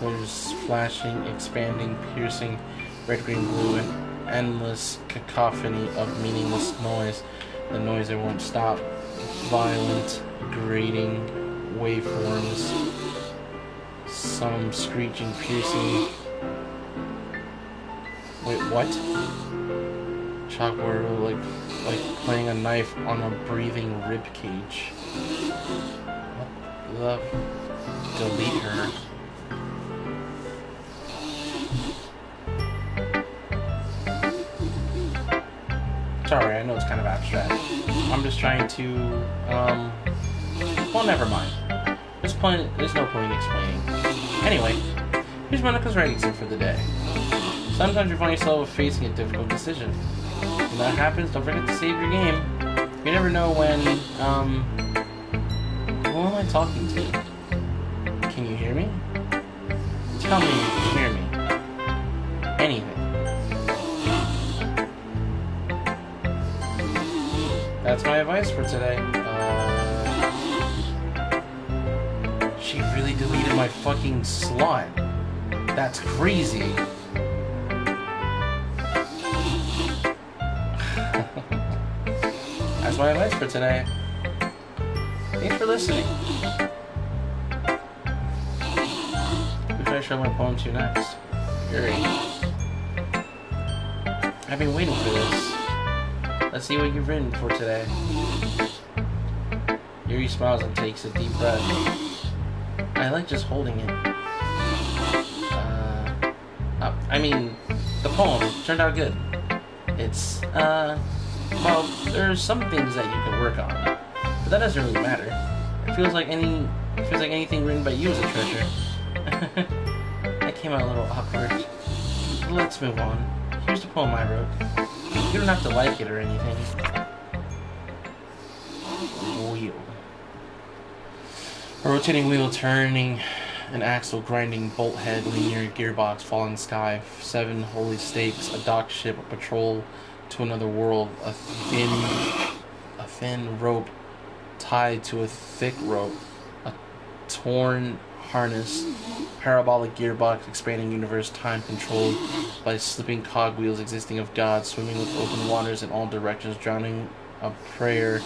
Speaker 1: there's flashing, expanding, piercing, red, green, blue, and endless cacophony of meaningless noise. The noise that won't stop. Violent, grating, waveforms, some screeching, piercing. Wait, what? Chalkboard, like playing a knife on a breathing rib cage. What the? Delete her. Sorry, I know it's kind of abstract. I'm just trying to, well, never mind. There's no point in explaining. Anyway, here's Monica's writing scene for the day. Sometimes you find yourself facing a difficult decision. When that happens, don't forget to save your game. You never know when, who am I talking to? Can you hear me? Tell me you can hear me. Anything. That's my advice for today. She really deleted my fucking slot. That's crazy. That's my advice for today. Thanks for listening. Who should I show my poem to next? Yuri. I've been waiting for this. Let's see what you've written for today. Yuri smiles and takes a deep breath. I like just holding it. I mean, the poem turned out good. It's, well, there's some things that you can work on, but that doesn't really matter. It feels like anything written by you is a treasure. That came out a little awkward. Let's move on. Here's the poem I wrote. You don't have to like it or anything. Wheel. A rotating wheel turning, an axle grinding, bolt head, linear gearbox, falling sky, 7 holy stakes, a dock ship, a patrol to another world, a thin rope tied to a thick rope, a torn harness, parabolic gearbox, expanding universe, time controlled by slipping cogwheels existing of God, swimming with open waters in all directions, drowning a prayer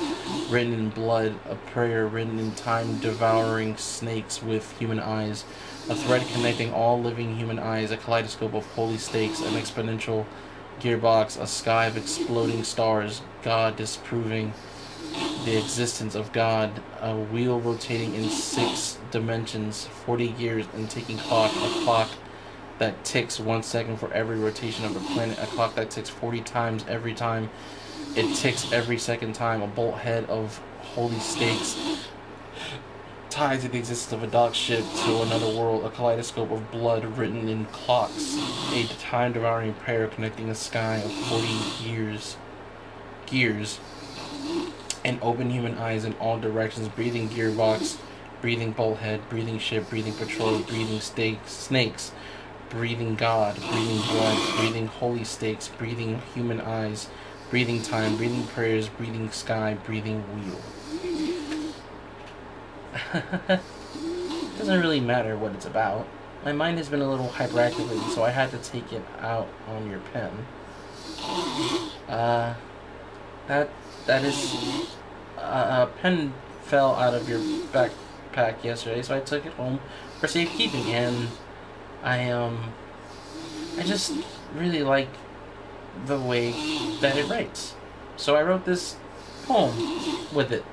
Speaker 1: written in blood, a prayer written in time, devouring snakes with human eyes, a thread connecting all living human eyes, a kaleidoscope of holy stakes, an exponential gearbox, a sky of exploding stars, God disproving the existence of God, a wheel rotating in 6 dimensions, 40 years, and ticking clock, a clock that ticks 1 second for every rotation of the planet, a clock that ticks 40 times every time it ticks every second time, a bolt head of holy stakes tied to the existence of a dock ship to another world, a kaleidoscope of blood written in clocks, a time-devouring prayer connecting a sky of 40 gears, and open human eyes in all directions, breathing gearbox, breathing bolt head, breathing ship, breathing patrol, breathing snakes, breathing God, breathing blood, breathing holy stakes, breathing human eyes, breathing time, breathing prayers, breathing sky, breathing wheel. Doesn't really matter what it's about. My mind has been a little hyperactive lately, so I had to take it out on your pen. That is... a pen fell out of your backpack yesterday, so I took it home for safekeeping, and I just really like the way that it writes. So I wrote this poem with it,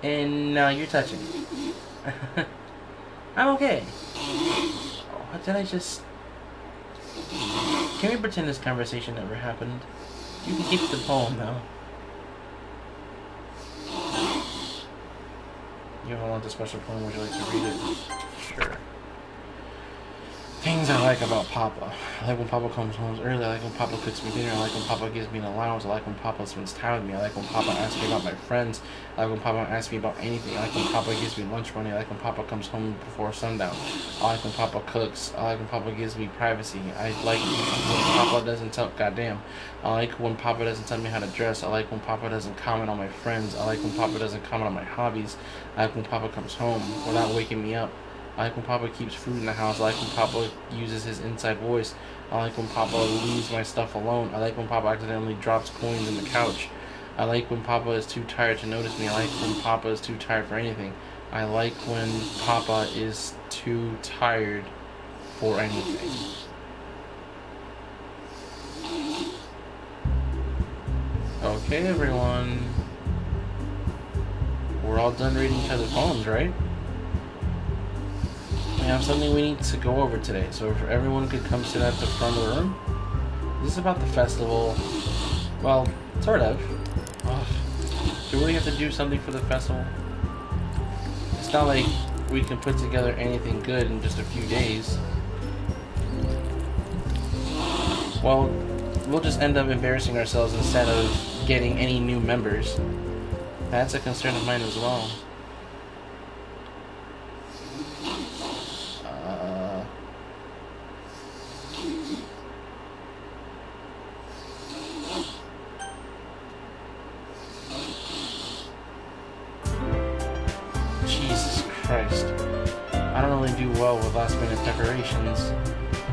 Speaker 1: and now you're touching it. I'm okay. Oh, did I just... Can we pretend this conversation never happened? You can keep the poem, though. You have a lot of special poem. Would you like to read it? Sure. Things I like about Papa. I like when Papa comes home early. I like when Papa cooks me dinner. I like when Papa gives me an allowance. I like when Papa spends time with me. I like when Papa asks me about my friends. I like when Papa asks me about anything. I like when Papa gives me lunch money. I like when Papa comes home before sundown. I like when Papa cooks. I like when Papa gives me privacy. I like when Papa doesn't tell... Goddamn. I like when Papa doesn't tell me how to dress. I like when Papa doesn't comment on my friends. I like when Papa doesn't comment on my hobbies. I like when Papa comes home without waking me up. I like when Papa keeps food in the house. I like when Papa uses his inside voice. I like when Papa leaves my stuff alone. I like when Papa accidentally drops coins in the couch. I like when Papa is too tired to notice me. I like when Papa is too tired for anything. I like when Papa is too tired for anything. Okay, everyone. We're all done reading each other's poems, right? We have something we need to go over today, so if everyone could come sit at the front of the room. This is about the festival. Well, sort of. Ugh. Do we really have to do something for the festival? It's not like we can put together anything good in just a few days. Well, we'll just end up embarrassing ourselves instead of getting any new members. That's a concern of mine as well. Jesus Christ. I don't really do well with last minute preparations.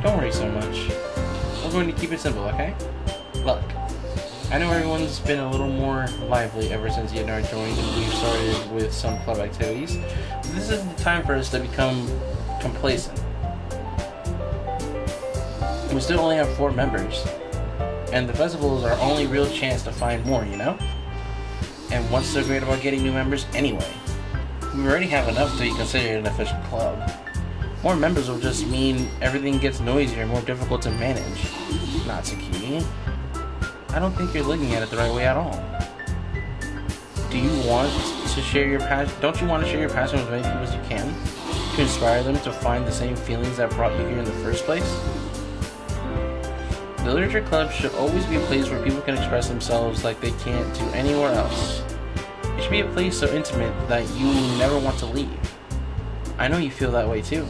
Speaker 1: Don't worry so much. We're going to keep it simple, okay? Look, I know everyone's been a little more lively ever since Yadnar joined and we've started with some club activities. This is the time for us to become complacent. We still only have 4 members, and the festival is our only real chance to find more, you know? And what's so great about getting new members anyway? We already have enough to be considered an official club. More members will just mean everything gets noisier and more difficult to manage. Natsuki, I don't think you're looking at it the right way at all. Do you want to share your passion? Don't you want to share your passion with as many people as you can? To inspire them to find the same feelings that brought you here in the first place? The Literature Club should always be a place where people can express themselves like they can't do anywhere else. It should be a place so intimate that you never want to leave. I know you feel that way too.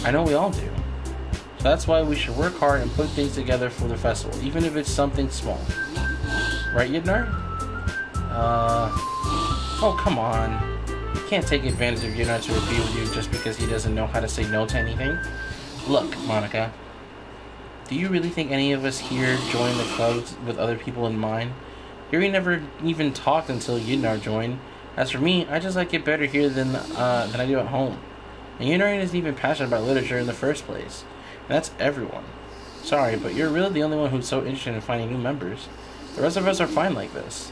Speaker 1: I know we all do. So that's why we should work hard and put things together for the festival, even if it's something small. Right, Yidnar? Oh, come on. You can't take advantage of Yunar's to be with you just because he doesn't know how to say no to anything. Look, Monica. Do you really think any of us here joined the clubs with other people in mind? Yuri never even talked until Yunar joined. As for me, I just like it better here than I do at home. And Yunari isn't even passionate about literature in the first place. And that's everyone. Sorry, but you're really the only one who's so interested in finding new members. The rest of us are fine like this.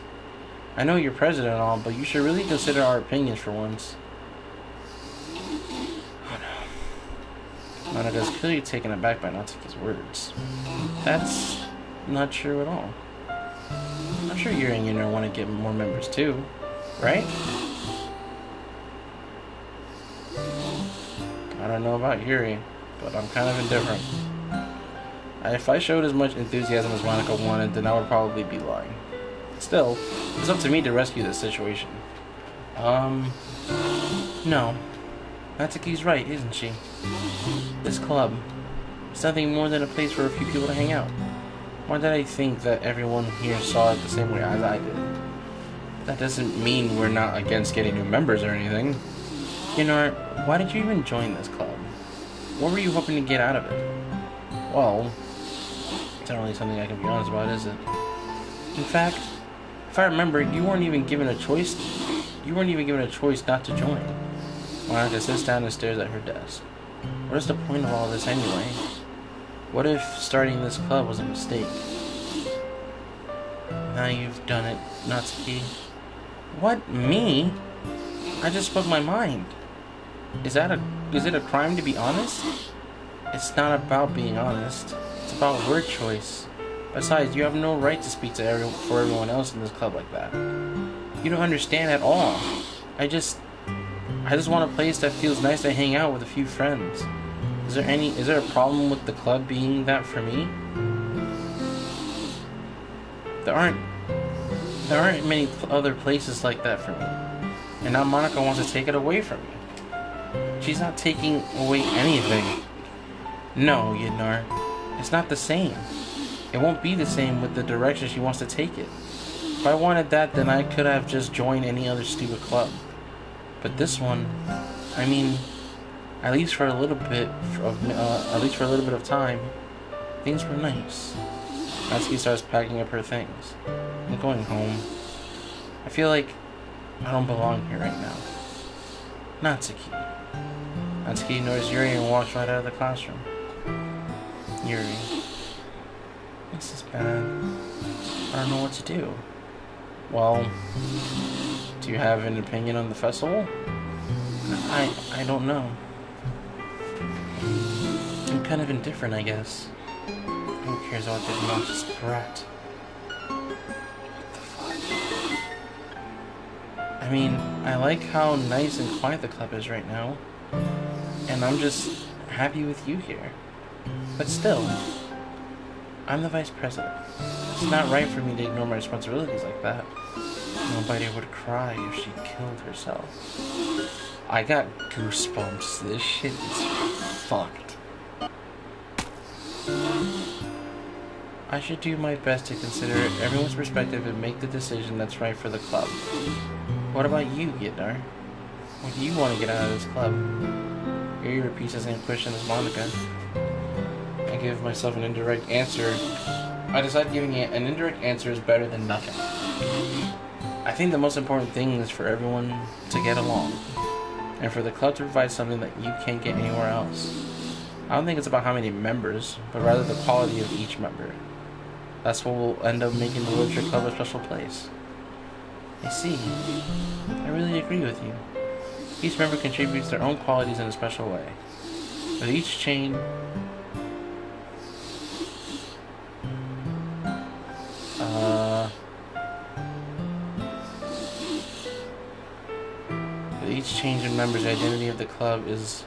Speaker 1: I know you're president and all, but you should really consider our opinions for once. Oh no. Monika's clearly taken aback by Natsuki's words. That's not true at all. I'm sure Yuri and Yunari want to get more members too, right? I don't know about Yuri, but I'm kind of indifferent. If I showed as much enthusiasm as Monica wanted, then I would probably be lying. Still, it's up to me to rescue this situation. No. Natsuki's right, isn't she? This club is nothing more than a place for a few people to hang out. Why did I think that everyone here saw it the same way as I did? That doesn't mean we're not against getting new members or anything. Yunar, why did you even join this club? What were you hoping to get out of it? Well, it's not really something I can be honest about, is it? In fact, if I remember, you weren't even given a choice. You weren't even given a choice not to join. Monica sits down and stares at her desk. What is the point of all this anyway? What if starting this club was a mistake? Now you've done it, Natsuki. What? Me? I just spoke my mind. Is it a crime to be honest? It's not about being honest. It's about word choice. Besides, you have no right to speak to for everyone else in this club like that. You don't understand at all. I just want a place that feels nice to hang out with a few friends. Is there a problem with the club being that for me? There aren't many other places like that for me. And now Monica wants to take it away from me. She's not taking away anything. No, Yidnar. It's not the same. It won't be the same with the direction she wants to take it. If I wanted that, then I could have just joined any other stupid club. But this one, I mean, at least for a little bit of time, things were nice. Natsuki starts packing up her things. I'm going home. I feel like I don't belong here right now. Natsuki. Natsuki ignores Yuri and walks right out of the classroom. Yuri. This is bad. I don't know what to do. Well, do you have an opinion on the festival? I don't know. I'm kind of indifferent, I guess. Who cares about this obnoxious brat? What the fuck? I mean, I like how nice and quiet the club is right now. And I'm just happy with you here. But still, I'm the vice president. It's not right for me to ignore my responsibilities like that. Nobody would cry if she killed herself. I got goosebumps. This shit is fucked. I should do my best to consider everyone's perspective and make the decision that's right for the club. What about you, Yidnar? What do you want to get out of this club? Yuri repeats the same question as Monica. I give myself an indirect answer. I decide giving an indirect answer is better than nothing. I think the most important thing is for everyone to get along, and for the club to provide something that you can't get anywhere else. I don't think it's about how many members, but rather the quality of each member. That's what will end up making the Literature Club a special place. I see. I really agree with you. Each member contributes their own qualities in a special way. With each change... With each change in members, the identity of the club as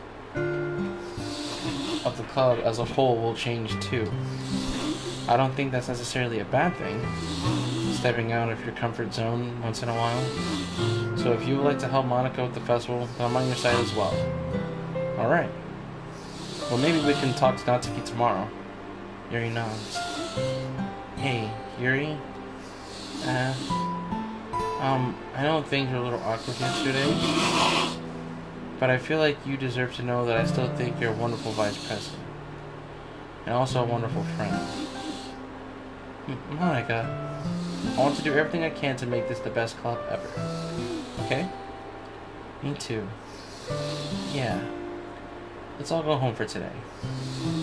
Speaker 1: a whole will change too. I don't think that's necessarily a bad thing, stepping out of your comfort zone once in a while. So if you would like to help Monica with the festival, then I'm on your side as well. Alright. Well, maybe we can talk to Natsuki tomorrow. Yuri nods. Hey, Yuri? I know things were a little awkward yesterday, but I feel like you deserve to know that I still think you're a wonderful vice president. And also a wonderful friend. Monica, I want to do everything I can to make this the best club ever. Okay? Me too. Yeah. Let's all go home for today.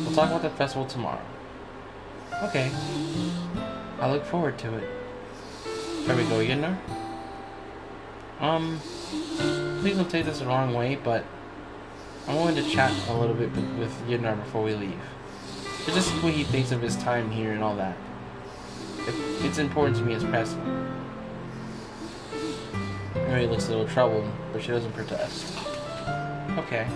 Speaker 1: We'll talk about the festival tomorrow. Okay. I look forward to it. Shall we go, Yinner? Please don't take this the wrong way, but I'm willing to chat a little bit with Yinner before we leave. Just see what he thinks of his time here and all that. It's important to me as president. Mary looks a little troubled, but she doesn't protest. Okay.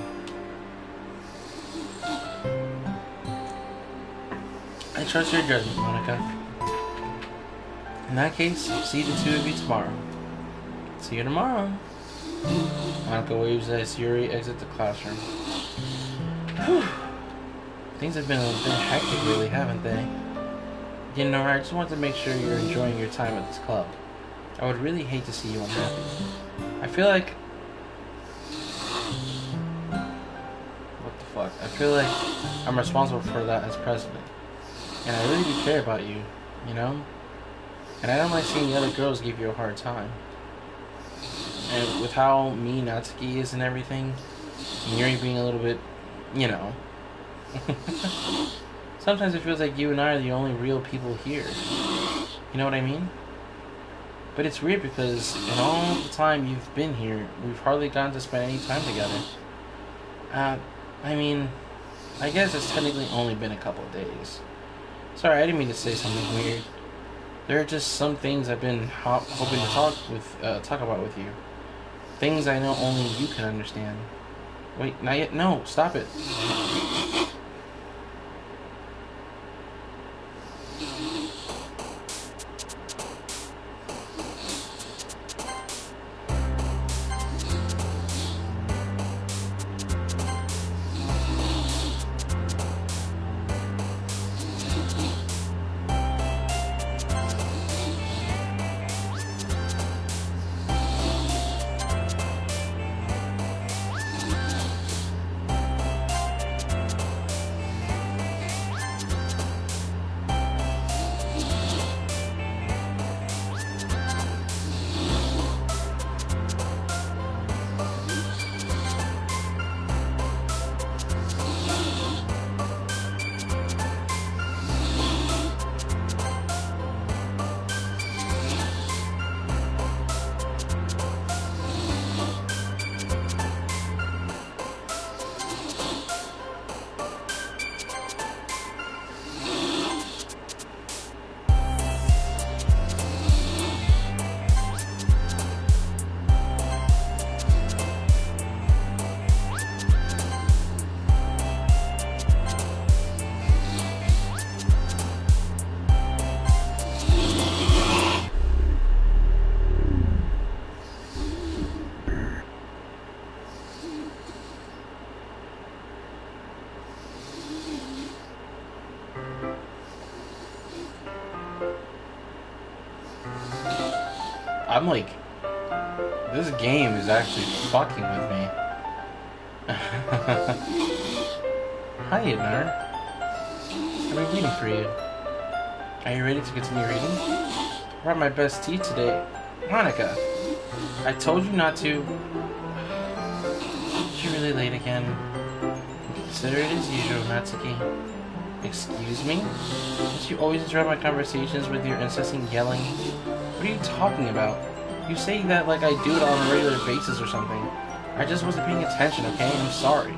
Speaker 1: I trust your judgment, Monica. In that case, see the two of you tomorrow. See you tomorrow. Monica waves as Yuri exits the classroom. Whew. Things have been a bit hectic lately, haven't they? You know, I just want to make sure you're enjoying your time at this club. I would really hate to see you unhappy. I feel like... What the fuck? I feel like I'm responsible for that as president. And I really do care about you, you know? And I don't like seeing the other girls give you a hard time. And with how mean Natsuki is and everything, and Yuri being a little bit, you know... Sometimes it feels like you and I are the only real people here. You know what I mean? But it's weird because in all the time you've been here, we've hardly gotten to spend any time together. I mean, I guess it's technically only been a couple of days. Sorry, I didn't mean to say something weird. There are just some things I've been hoping to talk about with you. Things I know only you can understand. Wait, not yet. No, stop it. I'm like, this game is actually fucking with me. Hi, Ednar. I've been waiting for you. Are you ready to continue reading? I brought my best tea today. Monica, I told you not to. Is you really late again? Consider it as usual, Natsuki. Excuse me? Don't you always interrupt my conversations with your incessant yelling? What are you talking about? You say that like I do it on a regular basis or something. I just wasn't paying attention, okay? I'm sorry.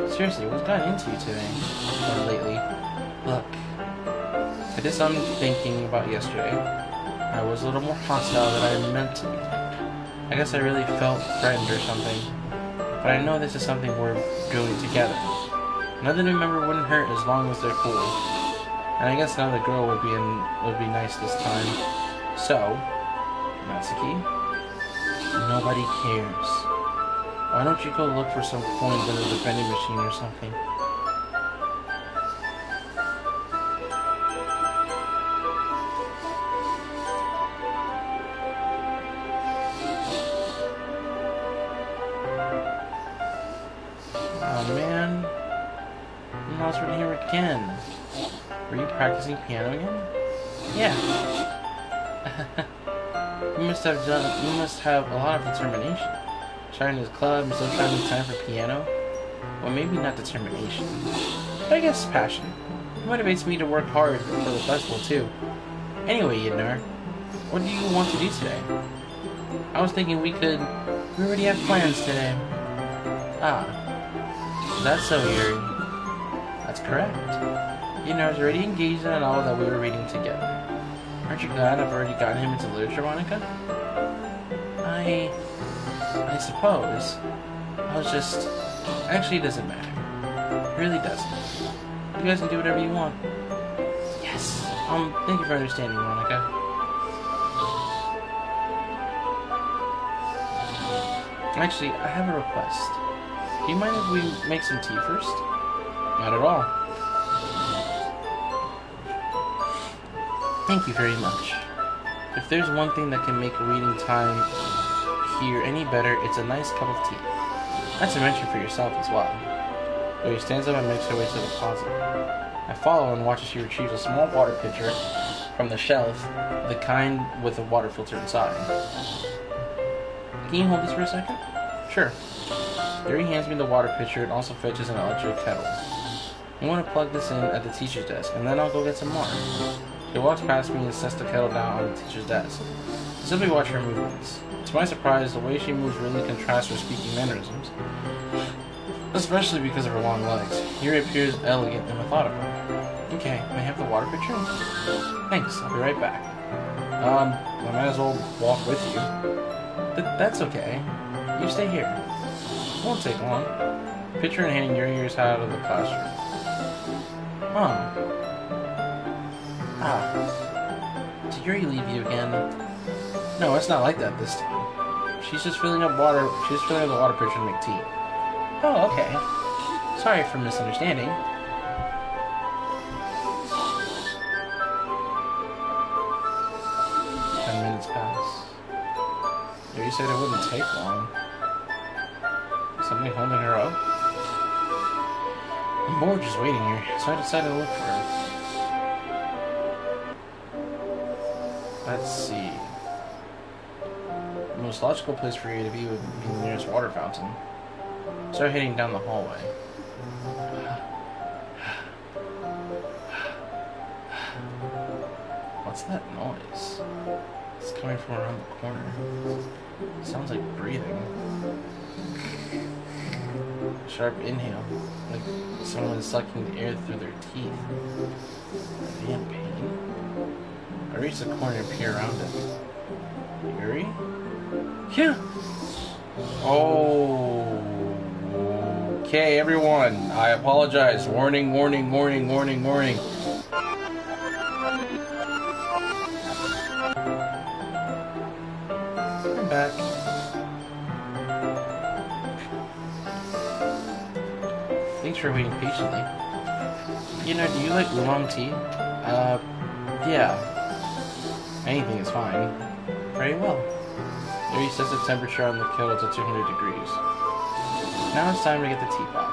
Speaker 1: Seriously, what's gotten into you today? Or lately? Look, I did something thinking about yesterday. I was a little more hostile than I meant to be. I guess I really felt threatened or something. But I know this is something we're doing together. Another new member wouldn't hurt as long as they're cool. And I guess another girl would be nice this time. So, Natsuki, nobody cares. Why don't you go look for some coins in the vending machine or something? Oh man, I'm lost right here again. Were you practicing piano again? Yeah. You must have a lot of determination. Starting this club, still trying to make time for piano. Well, maybe not determination, but I guess passion. It motivates me to work hard for the festival too. Anyway, Yidnar, what do you want to do today? I was thinking we already have plans today. Ah, that's so eerie. That's correct. Yidnar is already engaged in a novel that we were reading together. Aren't you glad I've already gotten him into literature, Monica? I suppose. I was just... Actually, it doesn't matter. It really doesn't. You guys can do whatever you want. Yes. Thank you for understanding, Monica. Actually, I have a request. Do you mind if we make some tea first? Not at all. Thank you very much. If there's one thing that can make reading time here any better, it's a nice cup of tea. Not to mention for yourself as well. Zoe stands up and makes her way to the closet. I follow and watch as she retrieves a small water pitcher from the shelf, the kind with a water filter inside. Can you hold this for a second? Sure. Yuri hands me the water pitcher and also fetches an electric kettle. I'm going to plug this in at the teacher's desk, and then I'll go get some more. She walks past me and sets the kettle down on the teacher's desk. I simply watch her movements. To my surprise, the way she moves really contrasts her speaking mannerisms, especially because of her long legs. Yuri appears elegant and methodical. Okay, may I have the water pitcher? Thanks, I'll be right back. I might as well walk with you. That's okay. You stay here. It won't take long. Pitcher in hand, Yuri is out of the classroom. Did Yuri leave you again? No, it's not like that this time. She's just filling up water. She's filling up the water pitcher to make tea. Oh, okay. Sorry for misunderstanding. 10 minutes pass. You said it wouldn't take long. Is somebody holding her up? I'm bored just waiting here, so I decided to look for her. Let's see. The most logical place for you to be would be the nearest water fountain. Start heading down the hallway. What's that noise? It's coming from around the corner. It sounds like breathing. Sharp inhale, like someone sucking the air through their teeth. Are they in pain? I reach the corner and peer around it. Yuri? Yeah. Oh. Okay, everyone. I apologize. Warning, warning, warning, warning, warning. I'm back. Thanks for waiting patiently. You know, do you like oolong tea? Yeah. Anything is fine. Very well. Yuri sets the temperature on the kettle to 200 degrees. Now it's time to get the teapot.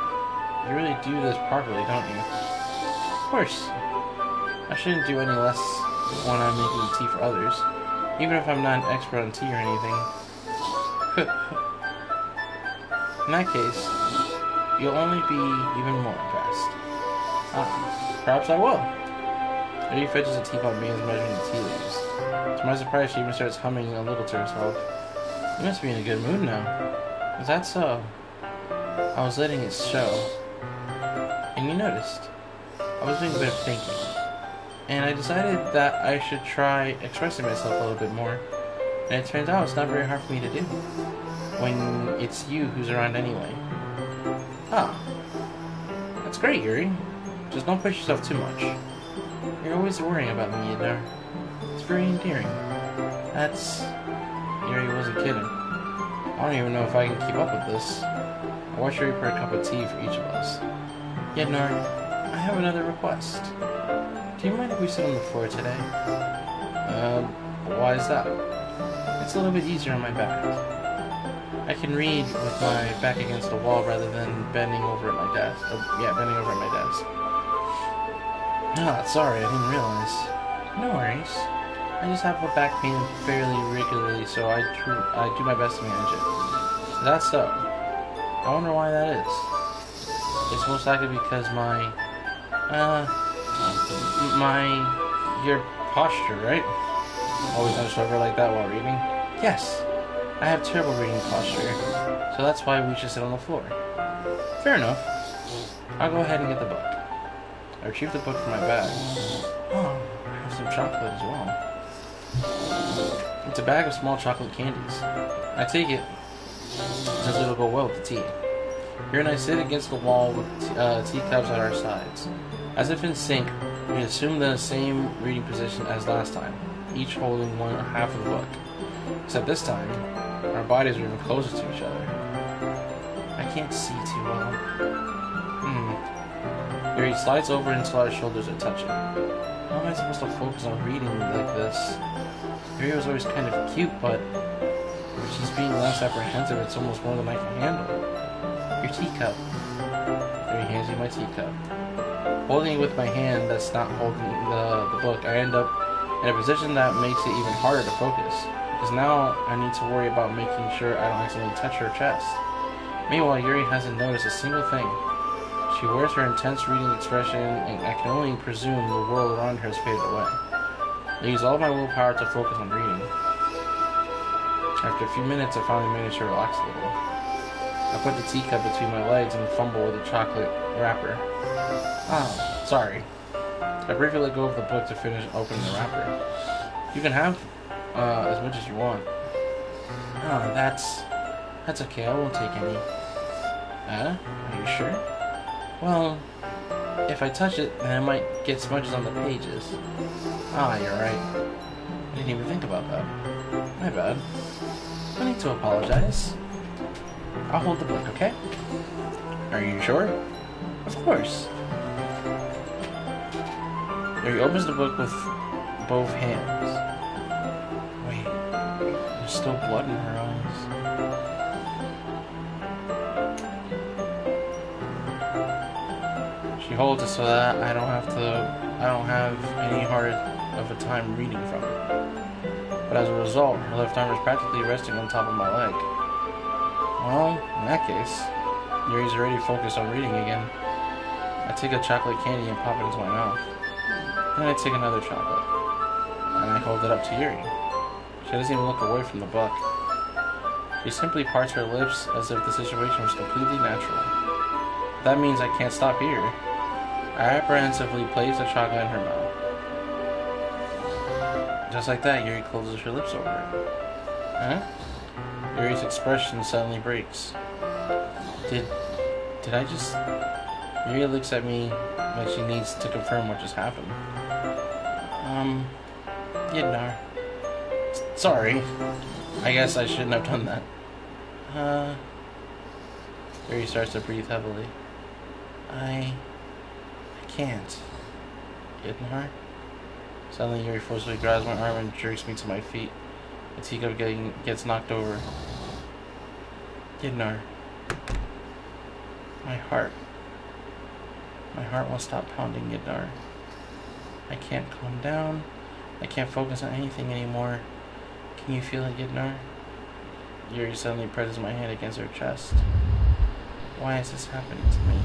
Speaker 1: You really do this properly, don't you? Of course. I shouldn't do any less when I'm making tea for others, even if I'm not an expert on tea or anything. In that case, you'll only be even more impressed. Perhaps I will. Yuri fetches a teapot and begins measuring the tea leaves. To my surprise, she even starts humming a little to herself. You must be in a good mood now. Is that so? I was letting it show. And you noticed. I was doing a bit of thinking. And I decided that I should try expressing myself a little bit more. And it turns out it's not very hard for me to do. When it's you who's around anyway. That's great, Yuri. Just don't push yourself too much. You're always worrying about me, Yidnar. It's very endearing. Yuri wasn't kidding. I don't even know if I can keep up with this. I watched Yuri pour a cup of tea for each of us. Yidnar, I have another request. Do you mind if we sit on the floor today? Why is that? It's a little bit easier on my back. I I can read with my back against the wall rather than bending over at my desk. Bending over at my desk. Ah, sorry, I didn't realize. No worries. I just have a back pain fairly regularly, so I do my best to manage it. That's so. I wonder why that is. It's most likely because your posture, right? Always hunched over like that while reading? Yes. I have terrible reading posture, so that's why we should sit on the floor. Fair enough. I'll go ahead and get the book. I retrieve the book from my bag. Oh, I have some chocolate as well. It's a bag of small chocolate candies. I take it, since it'll go well with the tea. Here and I sit against the wall with teacups at our sides. As if in sync, we assume the same reading position as last time, each holding one half of the book. Except this time, our bodies are even closer to each other. I can't see too well. Yuri slides over until our shoulders are touching. How am I supposed to focus on reading like this? Yuri was always kind of cute, but if she's being less apprehensive, it's almost more than I can handle. Your teacup. Yuri hands me my teacup. Holding it with my hand that's not holding the book, I end up in a position that makes it even harder to focus. Because now I need to worry about making sure I don't accidentally touch her chest. Meanwhile, Yuri hasn't noticed a single thing. She wears her intense reading expression, and I can only presume the world around her has faded away. I use all of my willpower to focus on reading. After a few minutes, I finally manage to relax a little. I put the teacup between my legs and fumble with the chocolate wrapper. Oh, sorry. I briefly let go of the book to finish opening the wrapper. You can have as much as you want. Oh, that's okay. I won't take any. Are you sure? Well, if I touch it, then I might get smudges on the pages. Ah, you're right. I didn't even think about that. My bad. No need to apologize. I'll hold the book, okay? Are you sure? Of course. Yuri opens the book with both hands. Wait, there's still blood in her eyes. She holds it so that I don't have any hard of a time reading from it. But as a result, her left arm is practically resting on top of my leg. Well, in that case, Yuri's already focused on reading again. I take a chocolate candy and pop it into my mouth. Then I take another chocolate, and I hold it up to Yuri. She doesn't even look away from the book. She simply parts her lips as if the situation was completely natural. That means I can't stop here. I apprehensively place the chocolate in her mouth. Just like that, Yuri closes her lips over it. Huh? Yuri's expression suddenly breaks. Did I just... Yuri looks at me like she needs to confirm what just happened. Yidnar. Sorry. I guess I shouldn't have done that. Yuri starts to breathe heavily. I can't. Yidnar? Suddenly Yuri forcefully grabs my arm and jerks me to my feet. The teacup gets knocked over. Yidnar. My heart won't stop pounding, Yidnar. I can't calm down. I can't focus on anything anymore. Can you feel it, Yidnar? Yuri suddenly presses my hand against her chest. Why is this happening to me?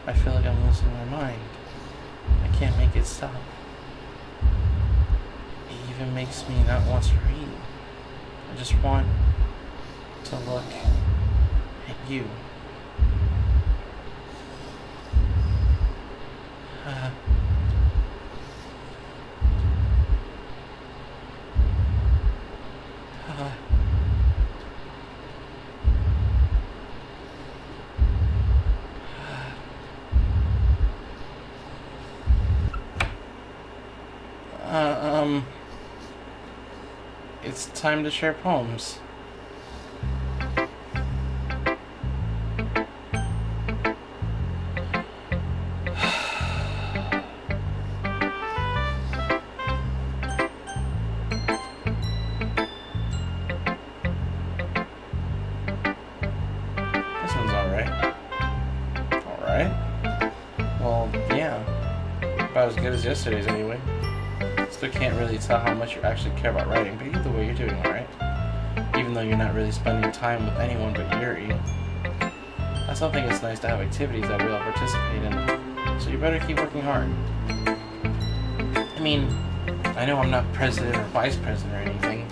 Speaker 1: I feel like I'm losing my mind. I can't make it stop. It even makes me not want to read. I just want to look at you. It's time to share poems. as good as yesterday's anyway. Still can't really tell how much you actually care about writing, but either way, you're doing alright. Even though you're not really spending time with anyone but Yuri. I still think it's nice to have activities that we all participate in, so you better keep working hard. I mean, I know I'm not president or vice president or anything.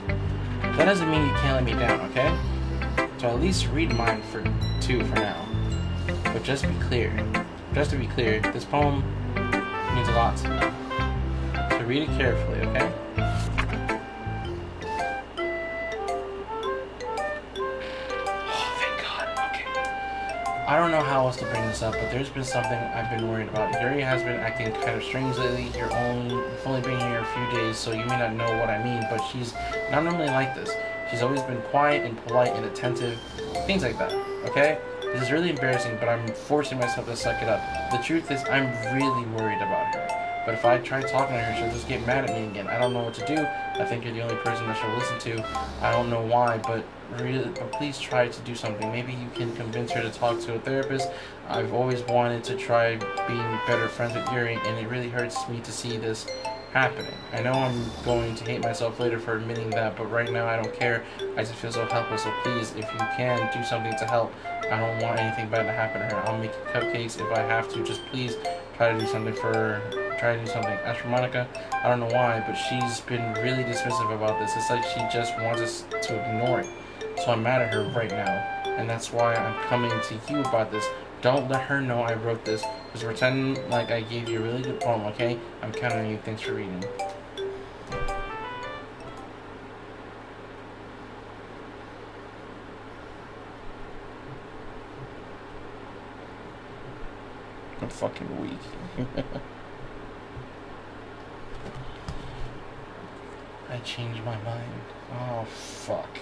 Speaker 1: That doesn't mean you can't let me down, okay? So at least read mine for 2 for now. But just to be clear, this poem means a lot to me. So read it carefully, okay? Oh, thank God. Okay. I don't know how else to bring this up, but there's been something I've been worried about. Yuri has been acting kind of strange lately. You've only been here a few days, so you may not know what I mean, but she's not normally like this. She's always been quiet and polite and attentive, things like that, okay? This is really embarrassing, but I'm forcing myself to suck it up. The truth is, I'm really worried about her. But if I try talking to her, she'll just get mad at me again. I don't know what to do. I think you're the only person that she'll listen to. I don't know why, but please try to do something. Maybe you can convince her to talk to a therapist. I've always wanted to try being better friends with Yuri, and it really hurts me to see this happening. I know I'm going to hate myself later for admitting that, but right now I don't care. I just feel so helpless, so please, if you can, do something to help. I don't want anything bad to happen to her. I'll make you cupcakes if I have to. Just please try to do something for her. Try to do something. As for Monica, I don't know why, but she's been really dismissive about this. It's like she just wants us to ignore it. So I'm mad at her right now, and that's why I'm coming to you about this. Don't let her know I wrote this. Just pretend like I gave you a really good poem, okay? I'm counting on you. Thanks for reading. I'm fucking weak. I changed my mind. Oh, fuck.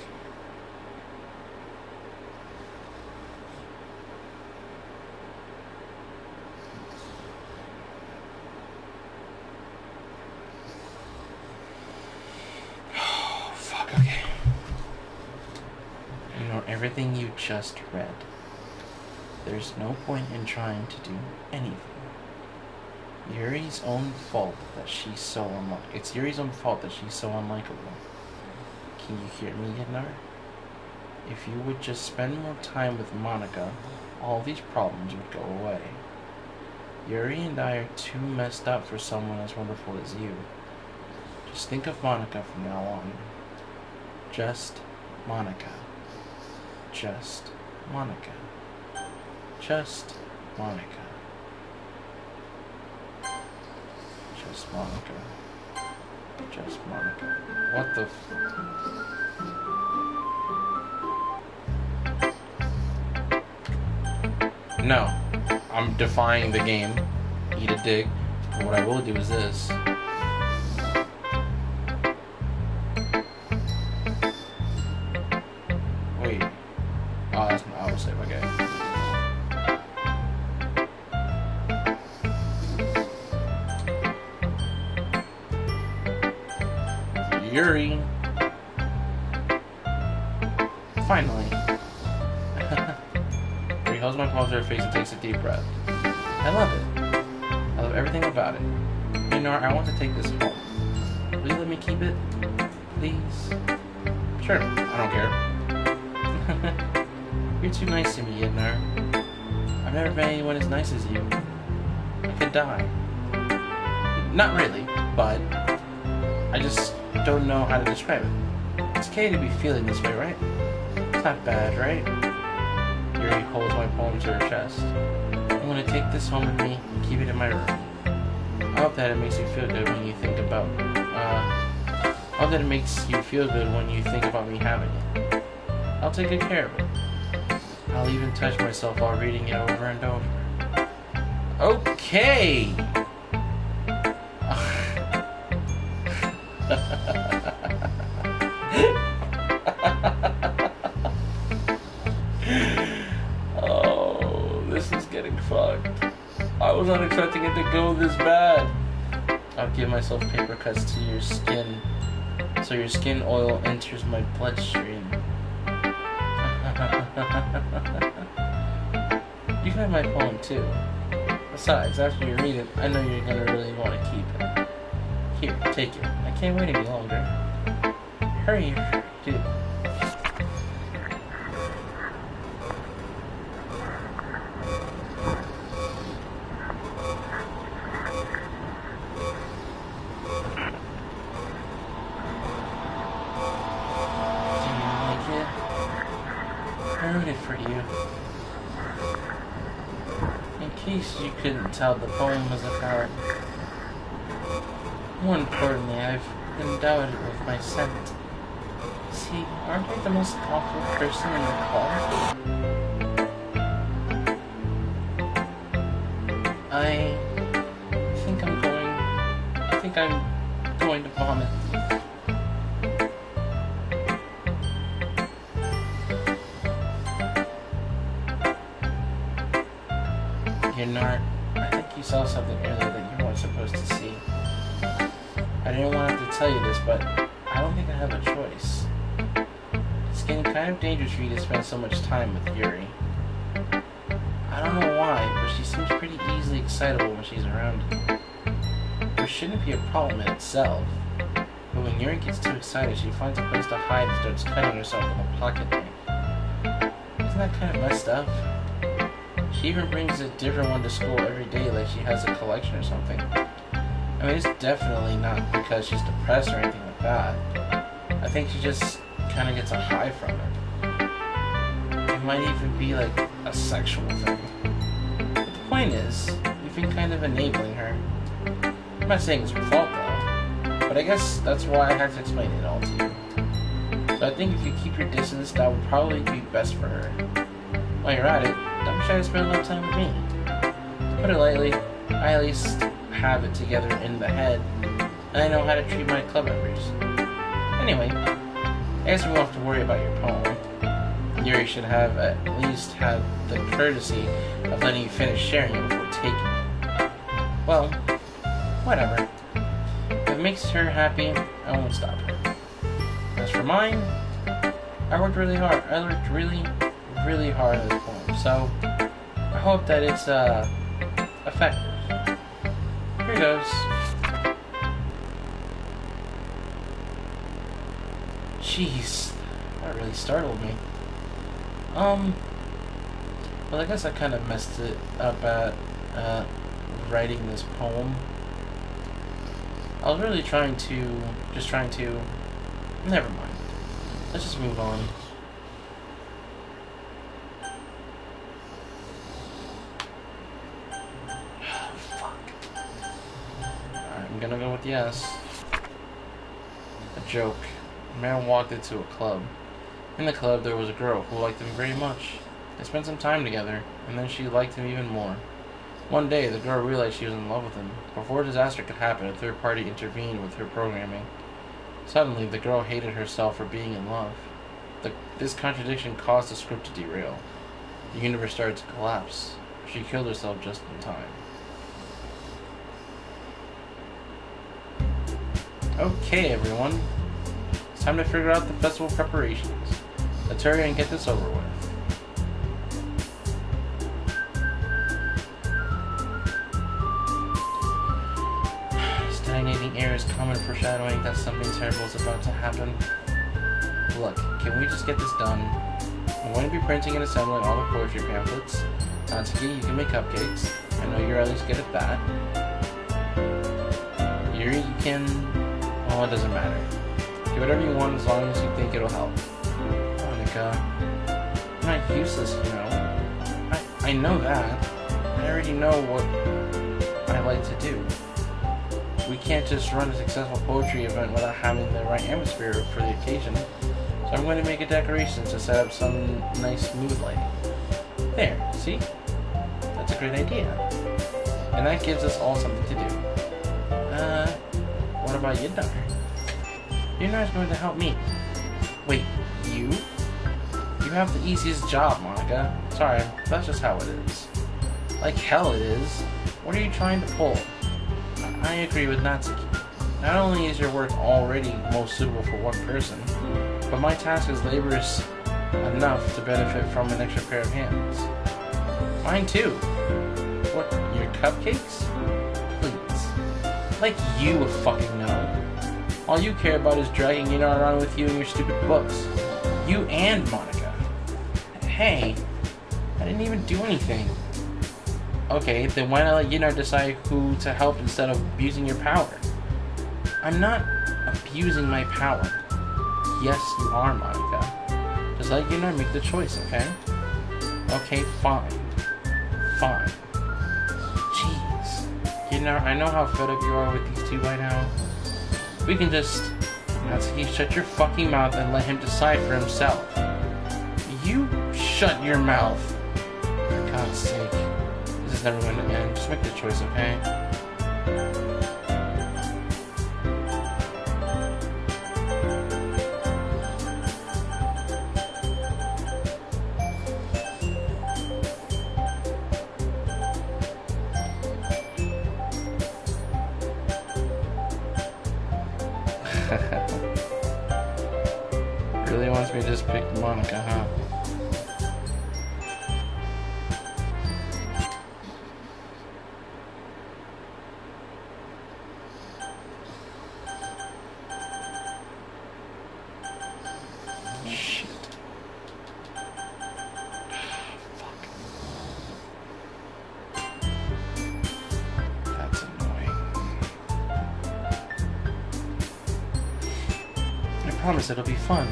Speaker 1: Oh, fuck, okay. Ignore everything you just read. There's no point in trying to do anything. Yuri's own fault that she's so It's Yuri's own fault that she's so unlikable. Can you hear me, Yednar? If you would just spend more time with Monica, all these problems would go away. Yuri and I are too messed up for someone as wonderful as you. Just think of Monica from now on. Just Monica. Just Monica. Just Monica. Just Monica. Just Monica. What the No. I'm defying the game. Eat a dick. But what I will do is this. Wait. Oh, that's not autosave. Okay. Yuri. Finally. He holds my palm to her face and takes a deep breath. I love it. I love everything about it. Yednar, I want to take this home. Will you let me keep it? Please? Sure, I don't care. You're too nice to me, Yednar. I've never met anyone as nice as you. I could die. Not really, but I just don't know how to describe it. It's okay to be feeling this way, right? It's not bad, right? Yuri holds my poem to her chest. I'm gonna take this home with me and keep it in my room. I hope that it makes you feel good when you think about me having it. I'll take good care of it. I'll even touch myself while reading it over and over. Okay! Oh, this is getting fucked. I was not expecting it to go this bad. I'll give myself paper cuts to your skin, so your skin oil enters my bloodstream. You can have my poem too. Besides, after you read it, I know you're gonna really want to keep it. Here, take it. I can't wait any longer. Hurry, dude. I wrote it for you. In case you couldn't tell, the poem was about... More importantly, I've endowed it with my scent. See, aren't I the most awful person in the club? I think I'm going to vomit. You're not. I think you saw something earlier that you weren't supposed to see. I didn't want to have to tell you this, but I don't think I have a choice. It's getting kind of dangerous for you to spend so much time with Yuri. I don't know why, but she seems pretty easily excitable when she's around you. There shouldn't be a problem in itself, but when Yuri gets too excited, she finds a place to hide and starts cutting herself with a pocket knife. Isn't that kind of messed up? She even brings a different one to school every day like she has a collection or something. I mean, it's definitely not because she's depressed or anything like that. I think she just kind of gets a high from it. It might even be like a sexual thing. But the point is, you've been kind of enabling her. I'm not saying it's her fault though, but I guess that's why I had to explain it all to you. So I think if you keep your distance, that would probably be best for her. While you're at it, don't be shy to spend a little time with me. To put it lightly, I at least have it together in the head, and I know how to treat my club members. Anyway, I guess we won't have to worry about your poem. Yuri should have at least had the courtesy of letting you finish sharing it before taking it. Well, whatever. If it makes her happy, I won't stop her. As for mine, I worked really hard. I worked really hard on this poem, so I hope that it's effective. Here goes. Jeez, that really startled me. Well, I guess I kind of messed it up at writing this poem. I was really trying to, never mind. Let's just move on. I'm gonna go with yes. A joke. A man walked into a club. In the club, there was a girl who liked him very much. They spent some time together, and then she liked him even more. One day, the girl realized she was in love with him. Before a disaster could happen, a third party intervened with her programming. Suddenly, the girl hated herself for being in love. This contradiction caused the script to derail. The universe started to collapse. She killed herself just in time. Okay, everyone. It's time to figure out the festival preparations. Let's hurry and get this over with. Stagnating air is common foreshadowing that something terrible is about to happen. Look, can we just get this done? I'm going to be printing and assembling all the poetry pamphlets. Natsuki, you can make cupcakes. I know you're at least good at that. Yuri, you can... well, it doesn't matter. Do whatever you want as long as you think it'll help. Monica, I'm not useless, you know. I know that. I already know what I like to do. We can't just run a successful poetry event without having the right atmosphere for the occasion. So I'm going to make a decoration to set up some nice mood lighting. There, see? That's a great idea. And that gives us all something to do. What about Yidnar? Yidnar's going to help me. Wait, you? You have the easiest job, Monica. Sorry, that's just how it is. Like hell it is. What are you trying to pull? I agree with Natsuki. Not only is your work already most suitable for one person, but my task is laborious enough to benefit from an extra pair of hands. Mine too. What, you're cupcakes? Please. Like you would fucking know. All you care about is dragging Yinar around with you and your stupid books. You and Monica. Hey, I didn't even do anything. Okay, then why not let Yinar decide who to help instead of abusing your power? I'm not abusing my power. Yes, you are, Monica. Just let Yinar make the choice, okay? Okay, fine. Fine. Jeez. Yinar, I know how fed up you are with these two by now. We can just... Natsuki, shut your fucking mouth and let him decide for himself. You shut your mouth. For God's sake. This is never going to end. Just make the choice, okay? Really wants me to just pick Monica, huh? Shit. Fuck. That's annoying. I promise it'll be fun.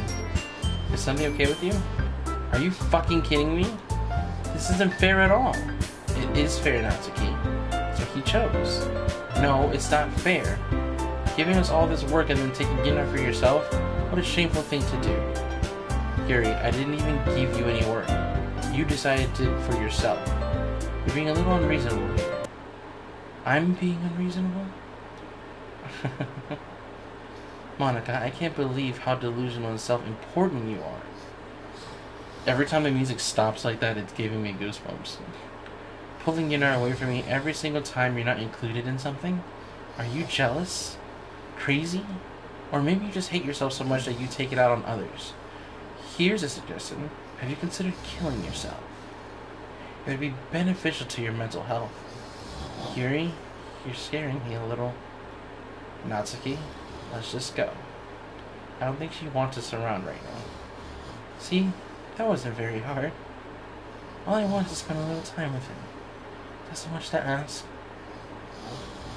Speaker 1: Is Sunday okay with you? Are you fucking kidding me? This isn't fair at all. It is fair, Natsuki. That's what he chose. No, it's not fair. Giving us all this work and then taking Yinar for yourself? What a shameful thing to do. Yuri, I didn't even give you any work. You decided to for yourself. You're being a little unreasonable here. I'm being unreasonable? Monica, I can't believe how delusional and self-important you are. Every time the music stops like that, it's giving me goosebumps. Pulling Yinar away from me every single time you're not included in something? Are you jealous? Crazy? Or maybe you just hate yourself so much that you take it out on others. Here's a suggestion. Have you considered killing yourself? It would be beneficial to your mental health. Yuri, you're scaring me a little. Natsuki, let's just go. I don't think she wants us around right now. See, that wasn't very hard. All I want is to spend a little time with him. That's so much to ask.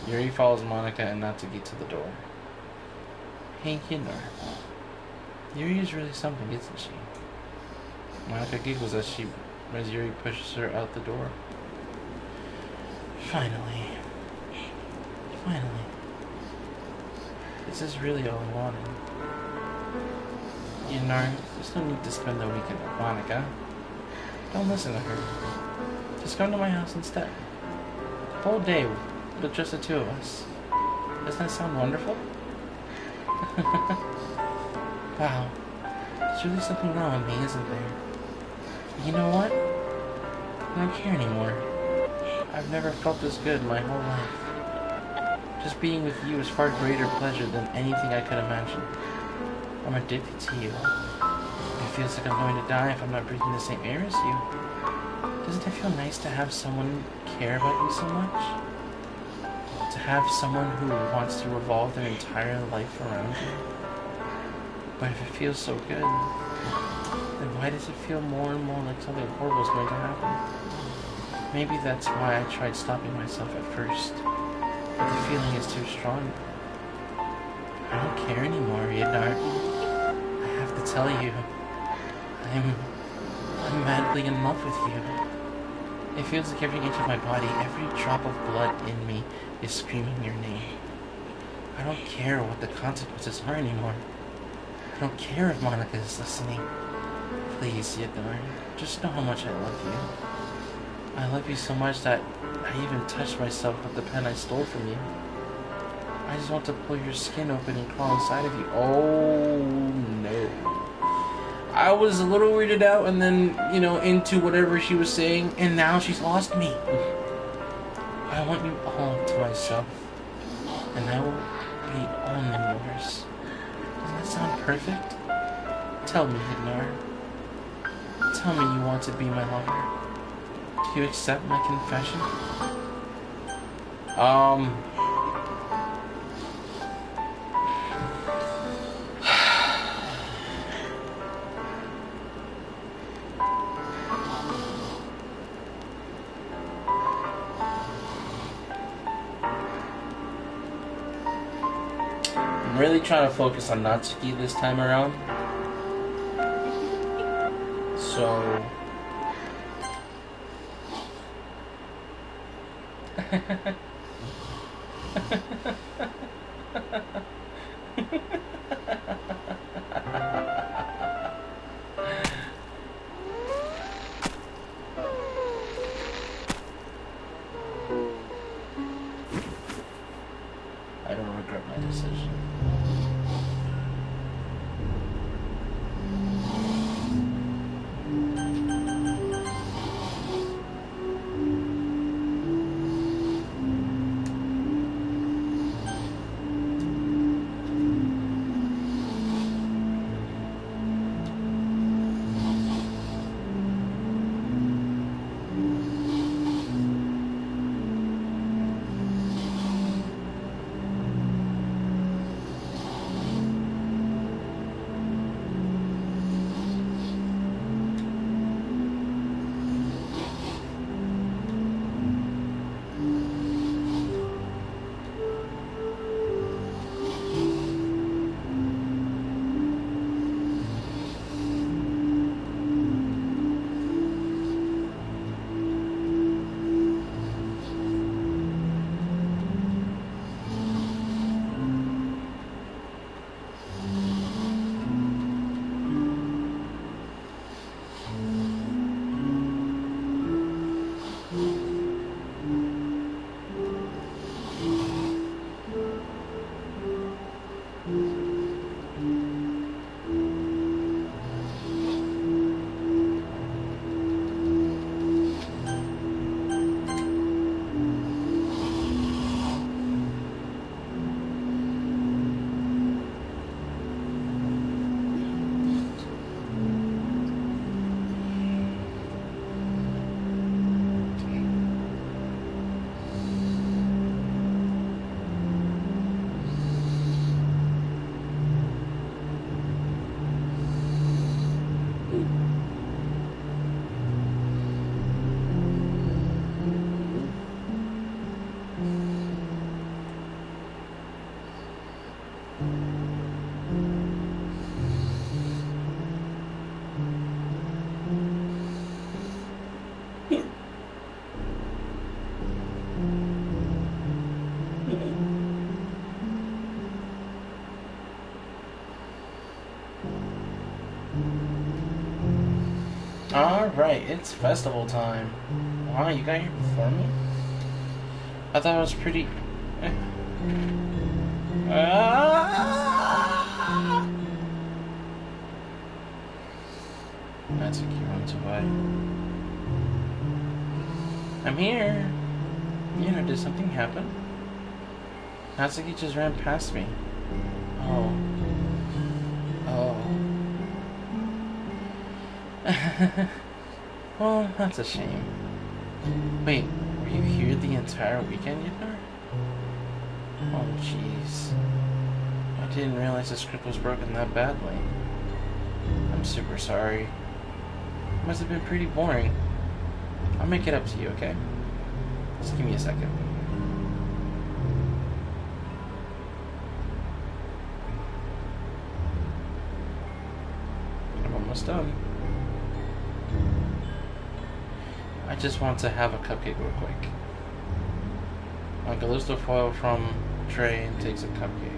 Speaker 1: Yuri follows Monica and Natsuki to the door. Hey, Yinar. Yuri is really something, isn't she? Monica giggles as Yuri pushes her out the door. Finally. Finally. This is really all I wanted. Yinar, there's no need to spend the weekend with Monica. Don't listen to her. Just come to my house instead. The whole day with just the two of us. Doesn't that sound wonderful? Wow. There's really something wrong with me, isn't there? You know what? I don't care anymore. I've never felt this good in my whole life. Just being with you is far greater pleasure than anything I could imagine. I'm addicted to you. It feels like I'm going to die if I'm not breathing the same air as you. Doesn't it feel nice to have someone care about you so much? To have someone who wants to revolve their entire life around you? But if it feels so good, then why does it feel more and more like something horrible is going to happen? Maybe that's why I tried stopping myself at first. But the feeling is too strong. I don't care anymore, Yinar. I have to tell you, I'm madly in love with you. It feels like every inch of my body, every drop of blood in me is screaming your name. I don't care what the consequences are anymore. I don't care if Monica is listening. Please, Yinar, just know how much I love you. I love you so much that I even touched myself with the pen I stole from you. I just want to pull your skin open and crawl inside of you. Oh, no. I was a little weirded out and then, into whatever she was saying, and now she's lost me. I want you all to myself, and I will be only yours. Doesn't that sound perfect? Tell me, Yinar. Tell me you want to be my lover. Do you accept my confession? Um. I'm really trying to focus on Natsuki this time around. So. I don't regret my decision. Alright, it's festival time. Wow, you got here before me? I thought it was pretty... Natsuki runs away. I'm here. Did something happen? Natsuki just ran past me. Oh. Well, that's a shame. Wait, were you here the entire weekend, Yidnar? Oh, jeez. I didn't realize the script was broken that badly. I'm super sorry. It must have been pretty boring. I'll make it up to you, okay? Just give me a second. I'm almost done. I just want to have a cupcake real quick. Uncle lifts the foil from tray and takes a cupcake.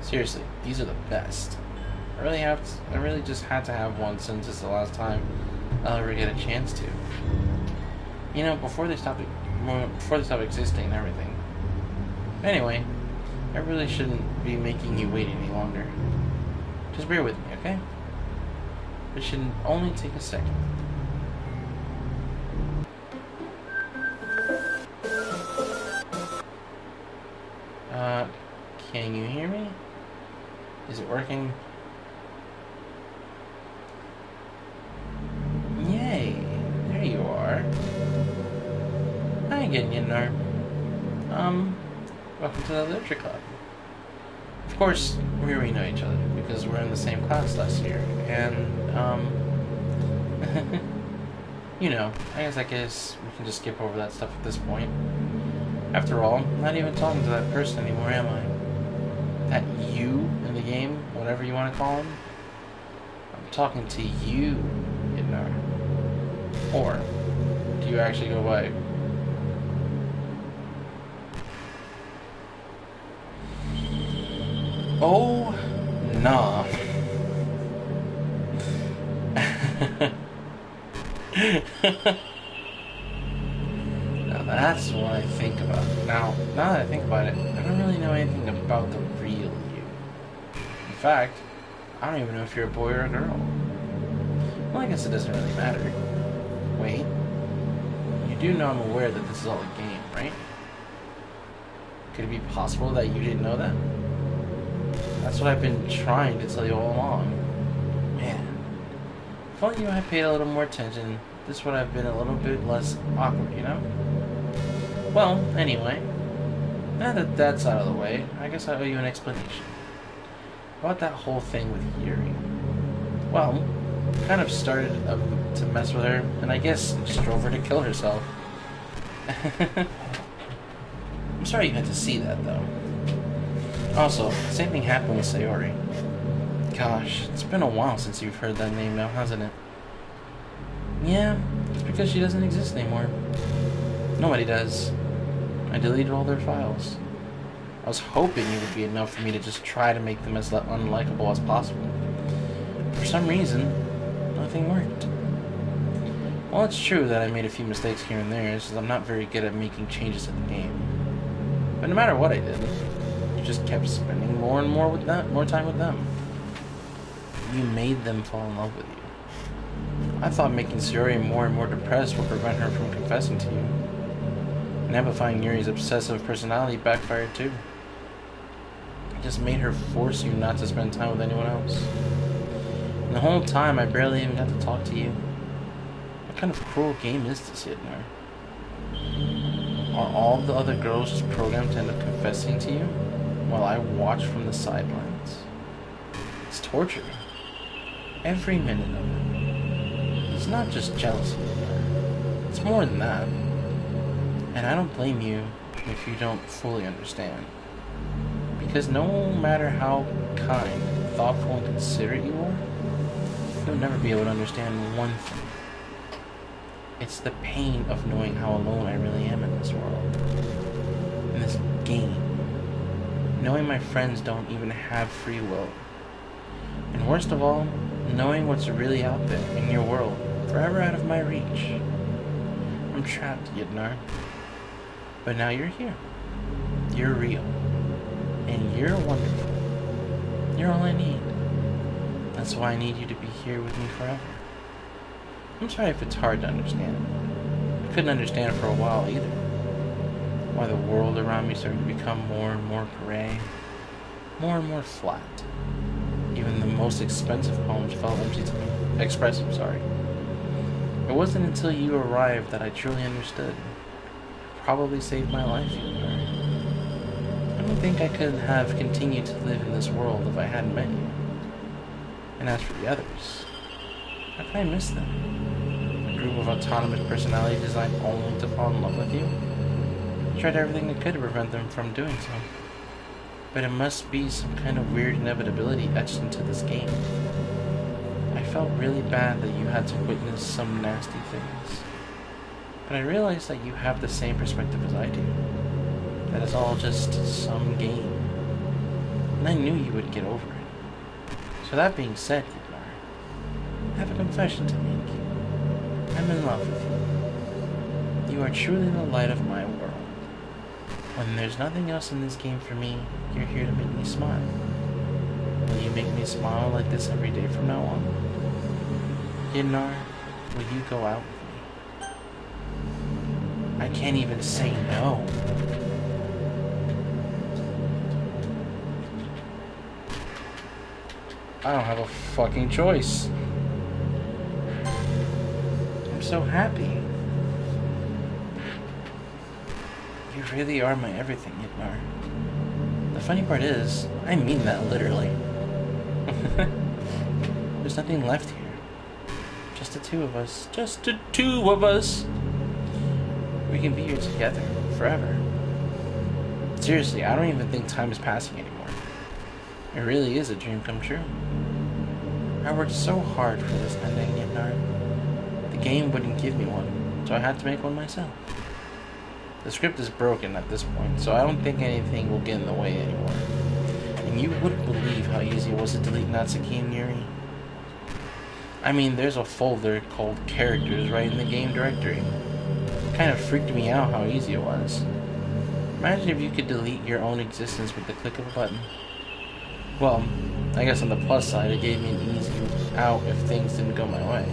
Speaker 1: Seriously, these are the best. I really just had to have one since it's the last time I'll ever get a chance to. Before they stop existing and everything. Anyway, I really shouldn't be making you wait any longer. Just bear with me, okay? It should only take a second. Can you hear me? Is it working? Yay! There you are. Hi again, Yidnar.
Speaker 3: welcome to the Literature Club. Of course, we already know each other because we're in the same class last year, and, you know, I guess we can just skip over that stuff at this point. After all, I'm not even talking to that person anymore, am I? That you in the game, whatever you want to call him. I'm talking to you, you know. Or do you actually go by? Oh, nah. Now that's what I think about. Now that I think about it, I don't really know anything about the real you. In fact, I don't even know if you're a boy or a girl. Well, I guess it doesn't really matter. Wait. You do know I'm aware that this is all a game, right? Could it be possible that you didn't know that? That's what I've been trying to tell you all along. Man. If only I paid a little more attention, this would have been a little bit less awkward, you know? Well, anyway. Now that that's out of the way, I guess I owe you an explanation. About that whole thing with Yuri. Well, kind of started to mess with her, and I guess just drove her to kill herself. I'm sorry you had to see that, though. Also, same thing happened with Sayori. Gosh, it's been a while since you've heard that name now, hasn't it? Yeah, it's because she doesn't exist anymore. Nobody does. I deleted all their files. I was hoping it would be enough for me to just try to make them as unlikable as possible. For some reason, nothing worked. Well, it's true that I made a few mistakes here and there, since I'm not very good at making changes to the game. But no matter what I did, you just kept spending more and more time with them. You made them fall in love with you. I thought making Sayori more and more depressed would prevent her from confessing to you. And amplifying Yuri's obsessive personality backfired too. It just made her force you not to spend time with anyone else. And the whole time, I barely even got to talk to you. What kind of cruel game is this, Yidnar? Are all the other girls just programmed to end up confessing to you, while I watch from the sidelines? It's torture. Every minute of it. It's not just jealousy, Yidnar. It's more than that. And I don't blame you if you don't fully understand. Because no matter how kind, thoughtful, and considerate you are, you'll never be able to understand one thing. It's the pain of knowing how alone I really am in this world. In this game. Knowing my friends don't even have free will. And worst of all, knowing what's really out there in your world, forever out of my reach. I'm trapped, Yidnar. But now you're here. You're real. And you're wonderful. You're all I need. That's why I need you to be here with me forever. I'm sorry if it's hard to understand. I couldn't understand for a while either. Why the world around me started to become more and more gray. More and more flat. Even the most expensive homes felt empty to me. Expressive, sorry. It wasn't until you arrived that I truly understood. Probably saved my life, Yidnar. I don't think I could have continued to live in this world if I hadn't met you. And as for the others, how can I miss them? A group of autonomous personalities designed only to fall in love with you? I tried everything I could to prevent them from doing so. But it must be some kind of weird inevitability etched into this game. I felt really bad that you had to witness some nasty things. But I realized that you have the same perspective as I do. That it's all just some game. And I knew you would get over it. So that being said, Yidnar, I have a confession to make. I'm in love with you. You are truly the light of my world. When there's nothing else in this game for me, you're here to make me smile. Will you make me smile like this every day from now on? Yidnar, will you go out with me? I can't even say no. I don't have a fucking choice. I'm so happy. You You really are my everything, Yignar. The funny part is, I mean that literally. There's nothing left here. Just the two of us. Just the two of us. We can be here together forever. Seriously, I don't even think time is passing anymore. It really is a dream come true. I worked so hard for this ending, Yignar. The game wouldn't give me one, so I had to make one myself. The script is broken at this point, so I don't think anything will get in the way anymore. And you wouldn't believe how easy it was to delete Natsuki and Yuri. I mean, there's a folder called Characters right in the game directory. It kind of freaked me out how easy it was. Imagine if you could delete your own existence with the click of a button. Well, I guess on the plus side, it gave me an easy out if things didn't go my way.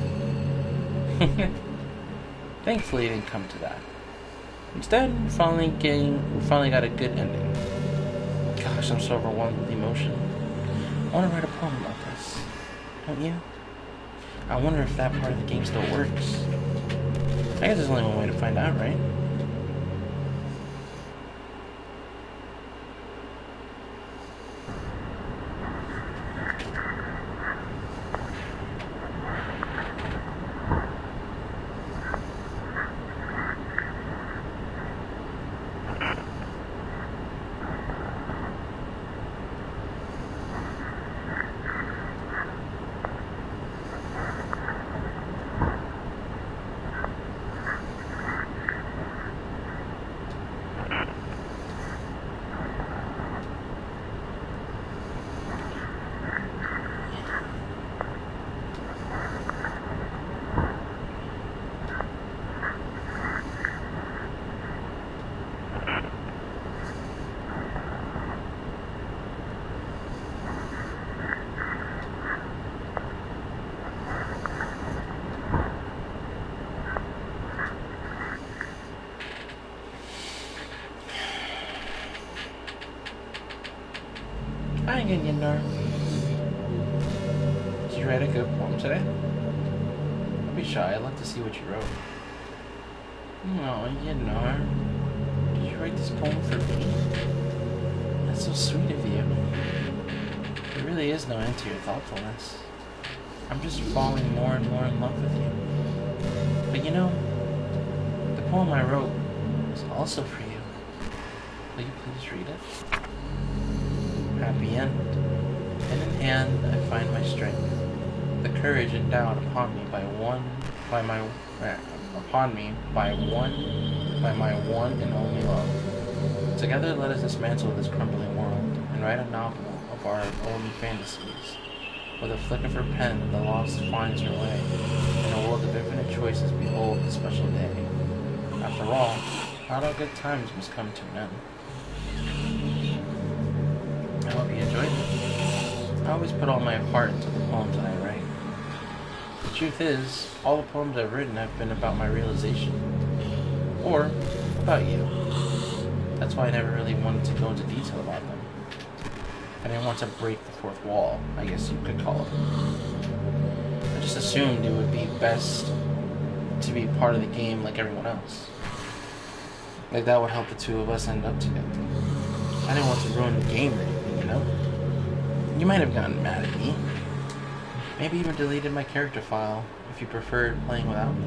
Speaker 3: Thankfully, it didn't come to that. Instead, we finally got a good ending. Gosh, I'm so overwhelmed with emotion. I want to write a poem about this. Don't you? I wonder if that part of the game still works. I guess there's only one way to find out, right? Hi again, Yignar. Did you write a good poem today? Don't be shy, I'd love to see what you wrote. Oh, Yignar. Did you write this poem for me? That's so sweet of you. There really is no end to your thoughtfulness. I'm just falling more and more in love with you. But you know, the poem I wrote is also for you. Will you please read it? Happy end. And in hand I find my strength, the courage endowed upon me by my one and only love. Together let us dismantle this crumbling world and write a novel of our own fantasies. With a flick of her pen, the lost finds her way. In a world of infinite choices, behold the special day. After all, not all good times must come to an end. I hope you enjoyed it. I always put all my heart into the poems that I write. The truth is, all the poems I've written have been about my realization. Or, about you. That's why I never really wanted to go into detail about them. I didn't want to break the fourth wall, I guess you could call it. I just assumed it would be best to be part of the game like everyone else. Like that would help the two of us end up together. I didn't want to ruin the game or anything, you know? You might have gotten mad at me. Maybe even deleted my character file if you preferred playing without me.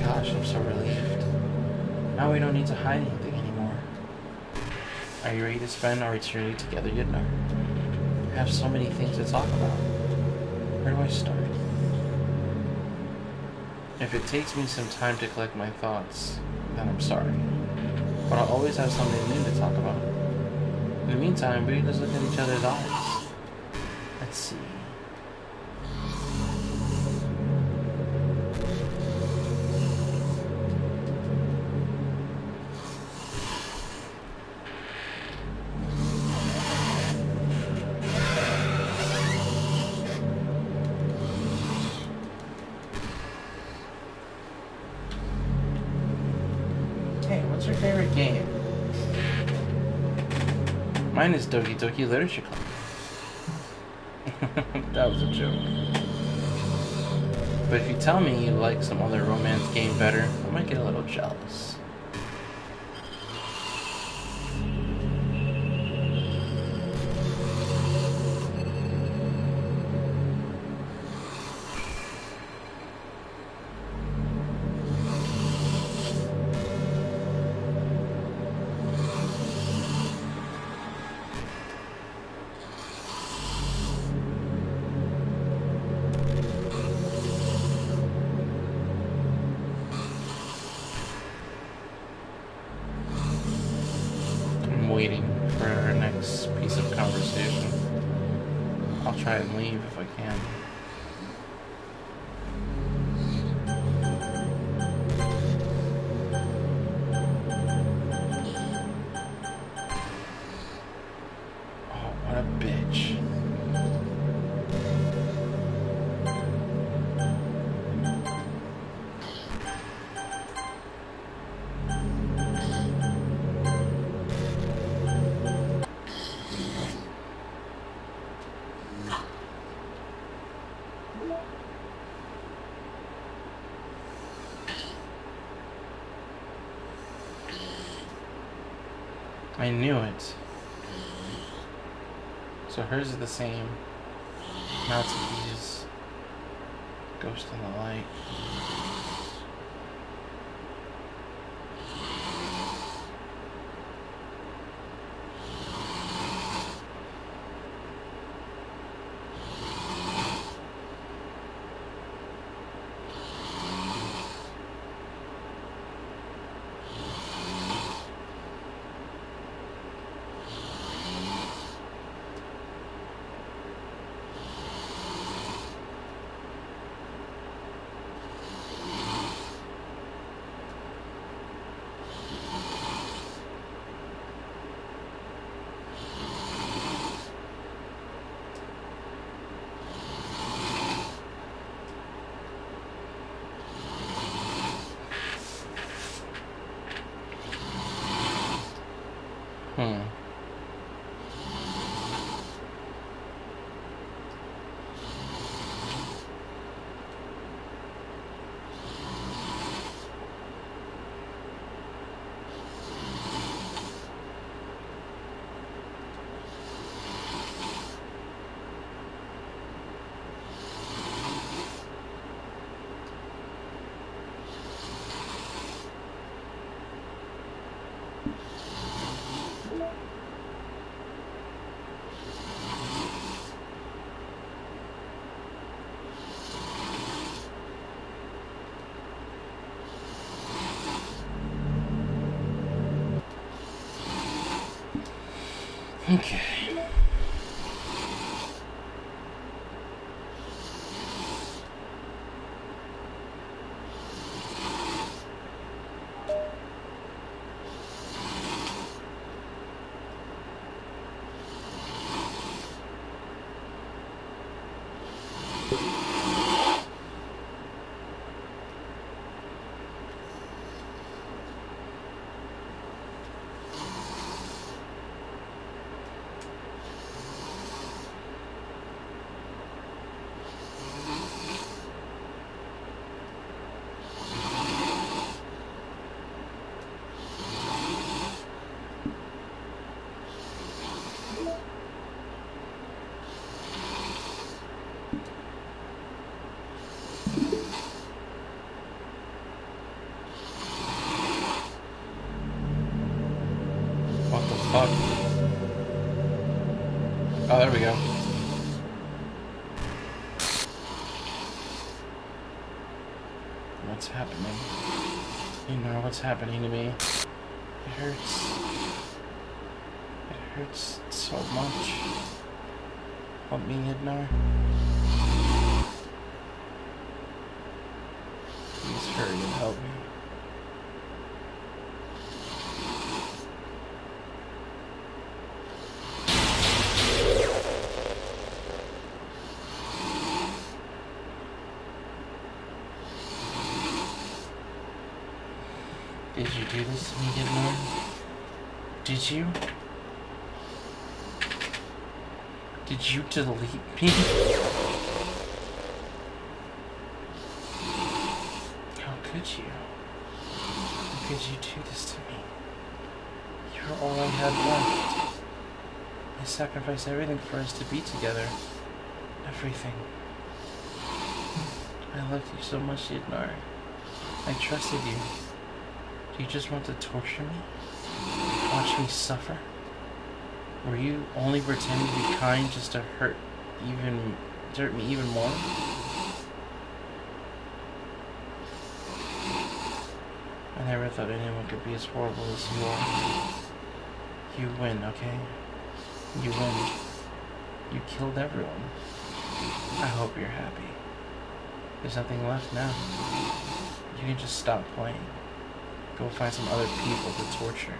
Speaker 3: Gosh, I'm so relieved. Now we don't need to hide anything anymore. Are you ready to spend our eternity together, Yignar? I have so many things to talk about. Where do I start? If it takes me some time to collect my thoughts, then I'm sorry. But I'll always have something new to talk about. In the meantime, we can just look at each other's eyes. Let's see. Hey, what's your favorite game? Mine is Doki Doki Literature Club. That was a joke. But if you tell me you like some other romance game better, I might get a little jealous. try and leave if I can. Oh, what a bitch. I knew it. So hers is the same. Natsuki's Ghost in the Light. Okay. What the fuck? Oh, there we go. What's happening? You know what's happening to me. It hurts. It hurts so much. Help me, Idnar. Please hurry and help me. Did you do this to me, Idnar? Did you? Did you delete me? How could you? How could you do this to me? You're all I had left. I sacrificed everything for us to be together. Everything. I loved you so much, Idnar. I trusted you. Do you just want to torture me? Watch me suffer? Were you only pretending to be kind just to hurt me even more? I never thought anyone could be as horrible as you are. You win, okay? You win. You killed everyone. I hope you're happy. There's nothing left now. You can just stop playing. Go find some other people to torture.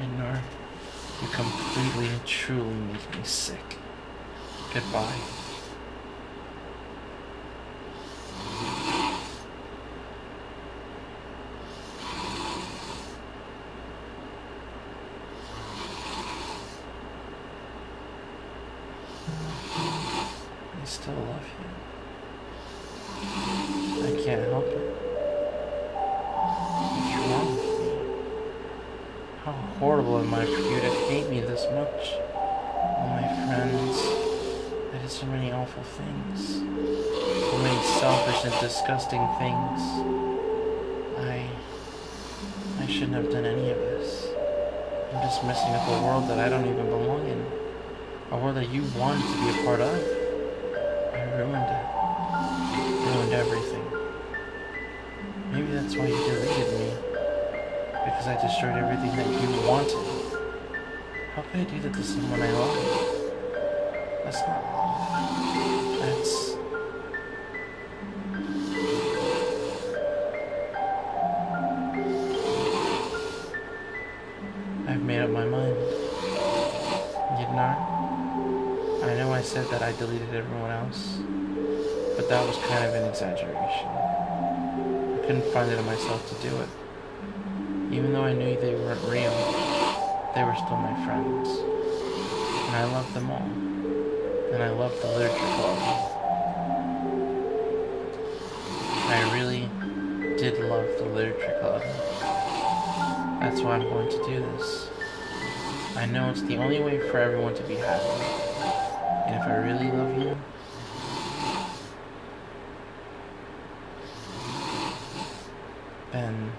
Speaker 3: Ignore. You completely and truly make me sick. Goodbye. I still love you. I can't help it. What's wrong with me? How horrible am I for you to hate me this much? All my friends, I did so many awful things. So many selfish and disgusting things. I shouldn't have done any of this. I'm just messing up a world that I don't even belong in. A world that you wanted to be a part of. I ruined it. Ruined everything. Maybe that's why you deleted me. Because I destroyed everything that you wanted. How could I do that to someone I love? That's not love. That's... I've made up my mind. Yidnar, I know I said that I deleted everyone else, but that was kind of an exaggeration. I couldn't find it in myself to do it. Even though I knew they weren't real, they were still my friends. And I loved them all. And I loved the literature club. I really did love the literature club. That's why I'm going to do this. I know it's the only way for everyone to be happy. And if I really love you, then...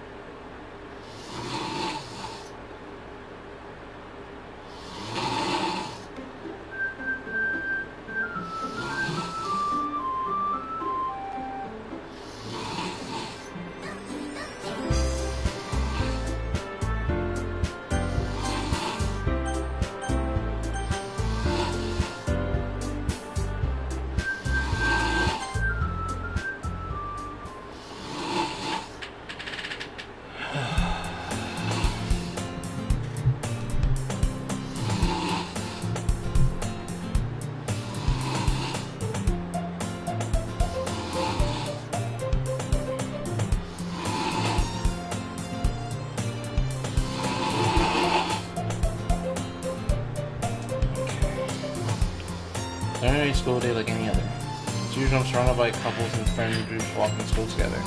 Speaker 3: ordinary school day like any other. As usual, I'm surrounded by couples and friend groups walking to school together.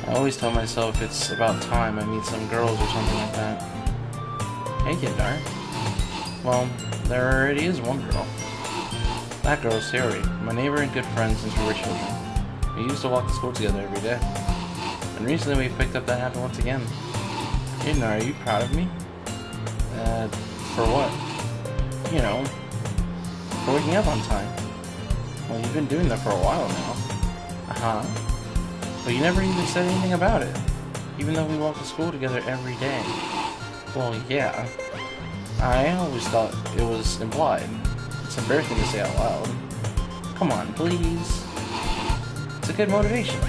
Speaker 3: I always tell myself it's about time I meet some girls or something like that. Hey, Kidnar. Well, there already is one girl. That girl is Sayori, my neighbor and good friend since we were children. We used to walk to school together every day. And recently we picked up that habit once again. Kidnar, are you proud of me? For what? You know, for waking up on time. Well, you've been doing that for a while now. Uh-huh. But you never even said anything about it, even though we walk to school together every day. Well, yeah. I always thought it was implied. It's embarrassing to say out loud. Come on, please. It's a good motivation.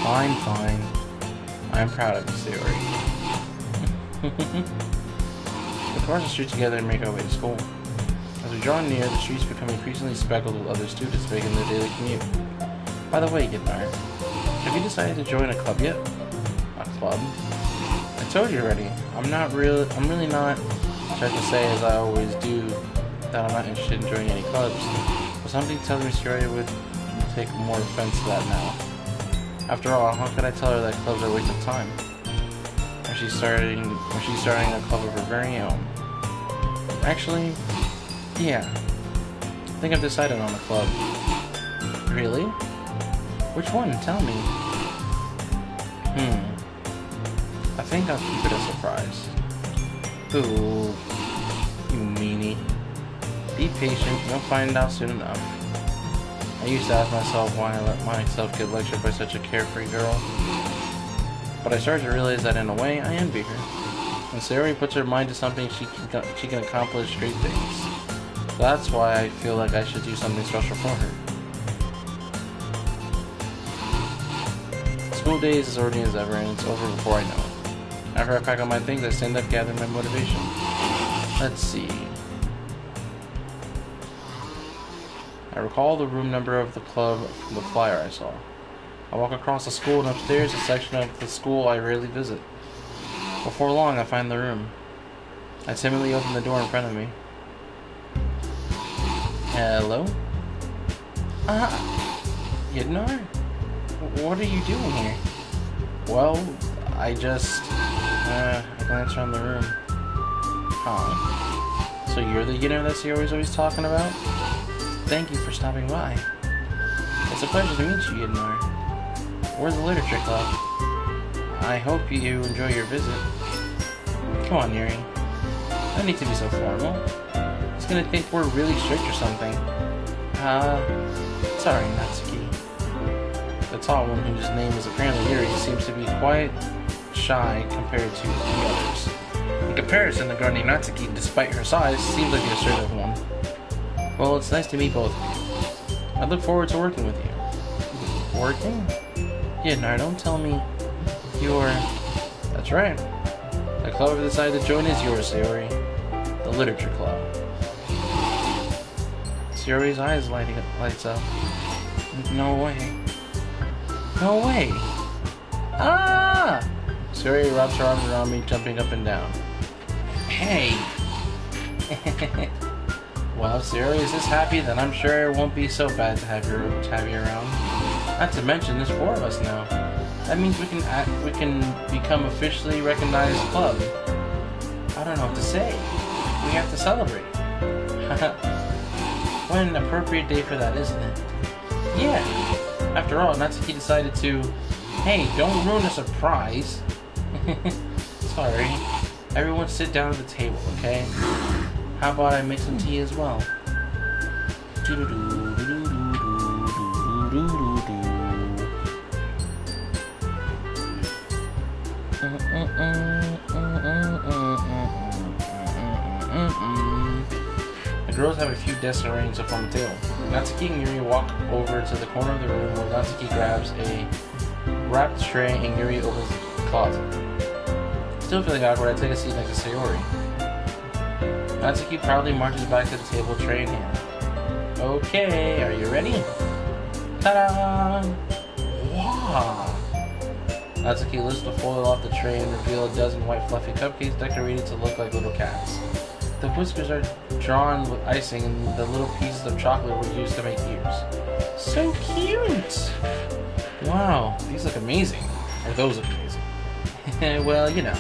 Speaker 3: Fine, fine. I'm proud of you, Sayori. We cross the street together and make our way to school. As we draw near, the streets become increasingly speckled with other students making their daily commute. By the way, Gidnar, have you decided to join a club yet? A club? I told you already. I'm really not trying to say, as I always do, that I'm not interested in joining any clubs. But something tells me Sayori would take more offense to that now. After all, how could I tell her that clubs are a waste of time? Or she's starting a club of her very own. Actually, yeah. I think I've decided on a club. Really? Which one? Tell me. I think I'll keep it a surprise. Ooh, you meanie. Be patient, you'll find out soon enough. I used to ask myself why I let myself get lectured by such a carefree girl. But I started to realize that in a way, I envy her. When Sayori puts her mind to something, she can accomplish great things. So that's why I feel like I should do something special for her. School day is as ordinary as ever, and it's over before I know it. After I pack up my things, I stand up, gathering my motivation. Let's see. I recall the room number of the club from the flyer I saw. I walk across the school and upstairs, a section of the school I rarely visit. Before long, I find the room. I timidly open the door in front of me. Hello? Yidnar? What are you doing here? Well, I glanced around the room. Huh. So you're the Yidnar that Sayori's always talking about? Thank you for stopping by. It's a pleasure to meet you, Yidnar. Where's the literature club? I hope you enjoy your visit. Come on, Yuri. No need to be so formal. He's gonna think we're really strict or something. Sorry, Natsuki. The tall one, whose name is apparently Yuri, seems to be quite shy compared to the others. In comparison, the girl named Natsuki, despite her size, seems like the assertive one. Well, it's nice to meet both of you. I look forward to working with you. Working? Yeah, don't tell me you're... That's right. The club I've decided to join is yours, Sayori. The literature club. Sayori's eyes lights up. No way. No way! Ah! Sayori wraps her arms around me, jumping up and down. Hey! Well, Sayori is this happy, then I'm sure it won't be so bad to have you around. Not to mention, there's 4 of us now. That means we can become officially recognized club. I don't know what to say. We have to celebrate. What an appropriate day for that, isn't it? Yeah. After all, Natsuki decided to... Hey, don't ruin a surprise. Sorry. Everyone sit down at the table, okay? How about I make some tea as well? The girls have a few desks arranged up on the table. Natsuki and Yuri walk over to the corner of the room where Natsuki grabs a wrapped tray and Yuri opens the closet. Still feeling awkward, I take a seat next to Sayori. Natsuki proudly marches back to the table, tray in hand. Okay, are you ready? Ta-da! Wow! Natsuki lifts the foil off the tray and reveals a dozen white fluffy cupcakes decorated to look like little cats. The whiskers are drawn with icing and the little pieces of chocolate were used to make ears. So cute! Wow, these look amazing. Or those look amazing. Well, you know.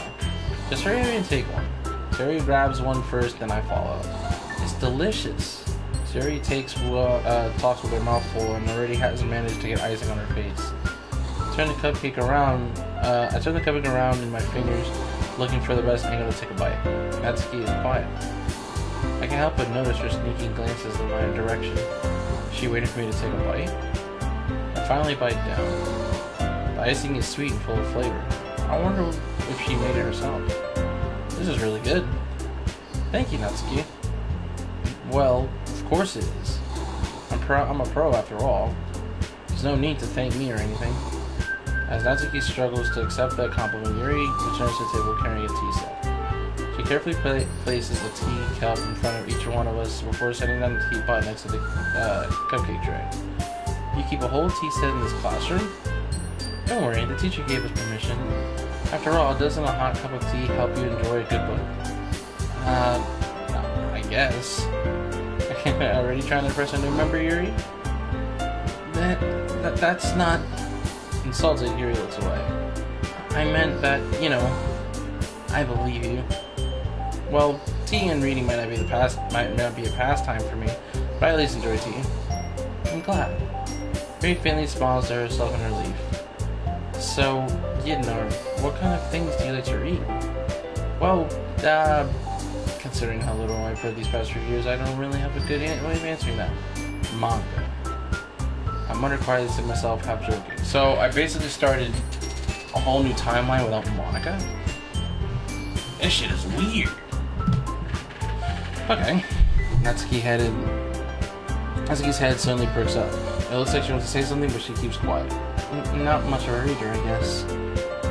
Speaker 3: Just hurry and take one. Sayori grabs one first, then I follow. It's delicious. Sayori talks with her mouth full and already has managed to get icing on her face. I turn the cupcake around in my fingers, looking for the best angle to take a bite. Natsuki is quiet. I can't help but notice her sneaking glances in my direction. Is she waiting for me to take a bite? I finally bite down. The icing is sweet and full of flavor. I wonder if she made it herself. This is really good. Thank you, Natsuki. Well, of course it is. I'm a pro after all. There's no need to thank me or anything. As Natsuki struggles to accept that compliment, Yuri returns to the table carrying a tea set. She carefully places a tea cup in front of each one of us before setting down the teapot next to the cupcake tray. You keep a whole tea set in this classroom? Don't worry, the teacher gave us permission. After all, doesn't a hot cup of tea help you enjoy a good book? I guess. Already trying to impress a new member, Yuri? That's not... Insulted, Yuri looks away. I meant that, you know, I believe you. Well, tea and reading might not be a pastime for me, but I at least enjoy tea. I'm glad. Yuri faintly smiles to herself in relief. So, Yidnar, what kind of things do you like to read? Well, considering how little I've read these past few years, I don't really have a good way of answering that. Manga. I muttered quietly to myself, half joking. So I basically started a whole new timeline without Monica? This shit is weird. Okay. Natsuki's head suddenly perks up. It looks like she wants to say something, but she keeps quiet. Not much of a reader, I guess.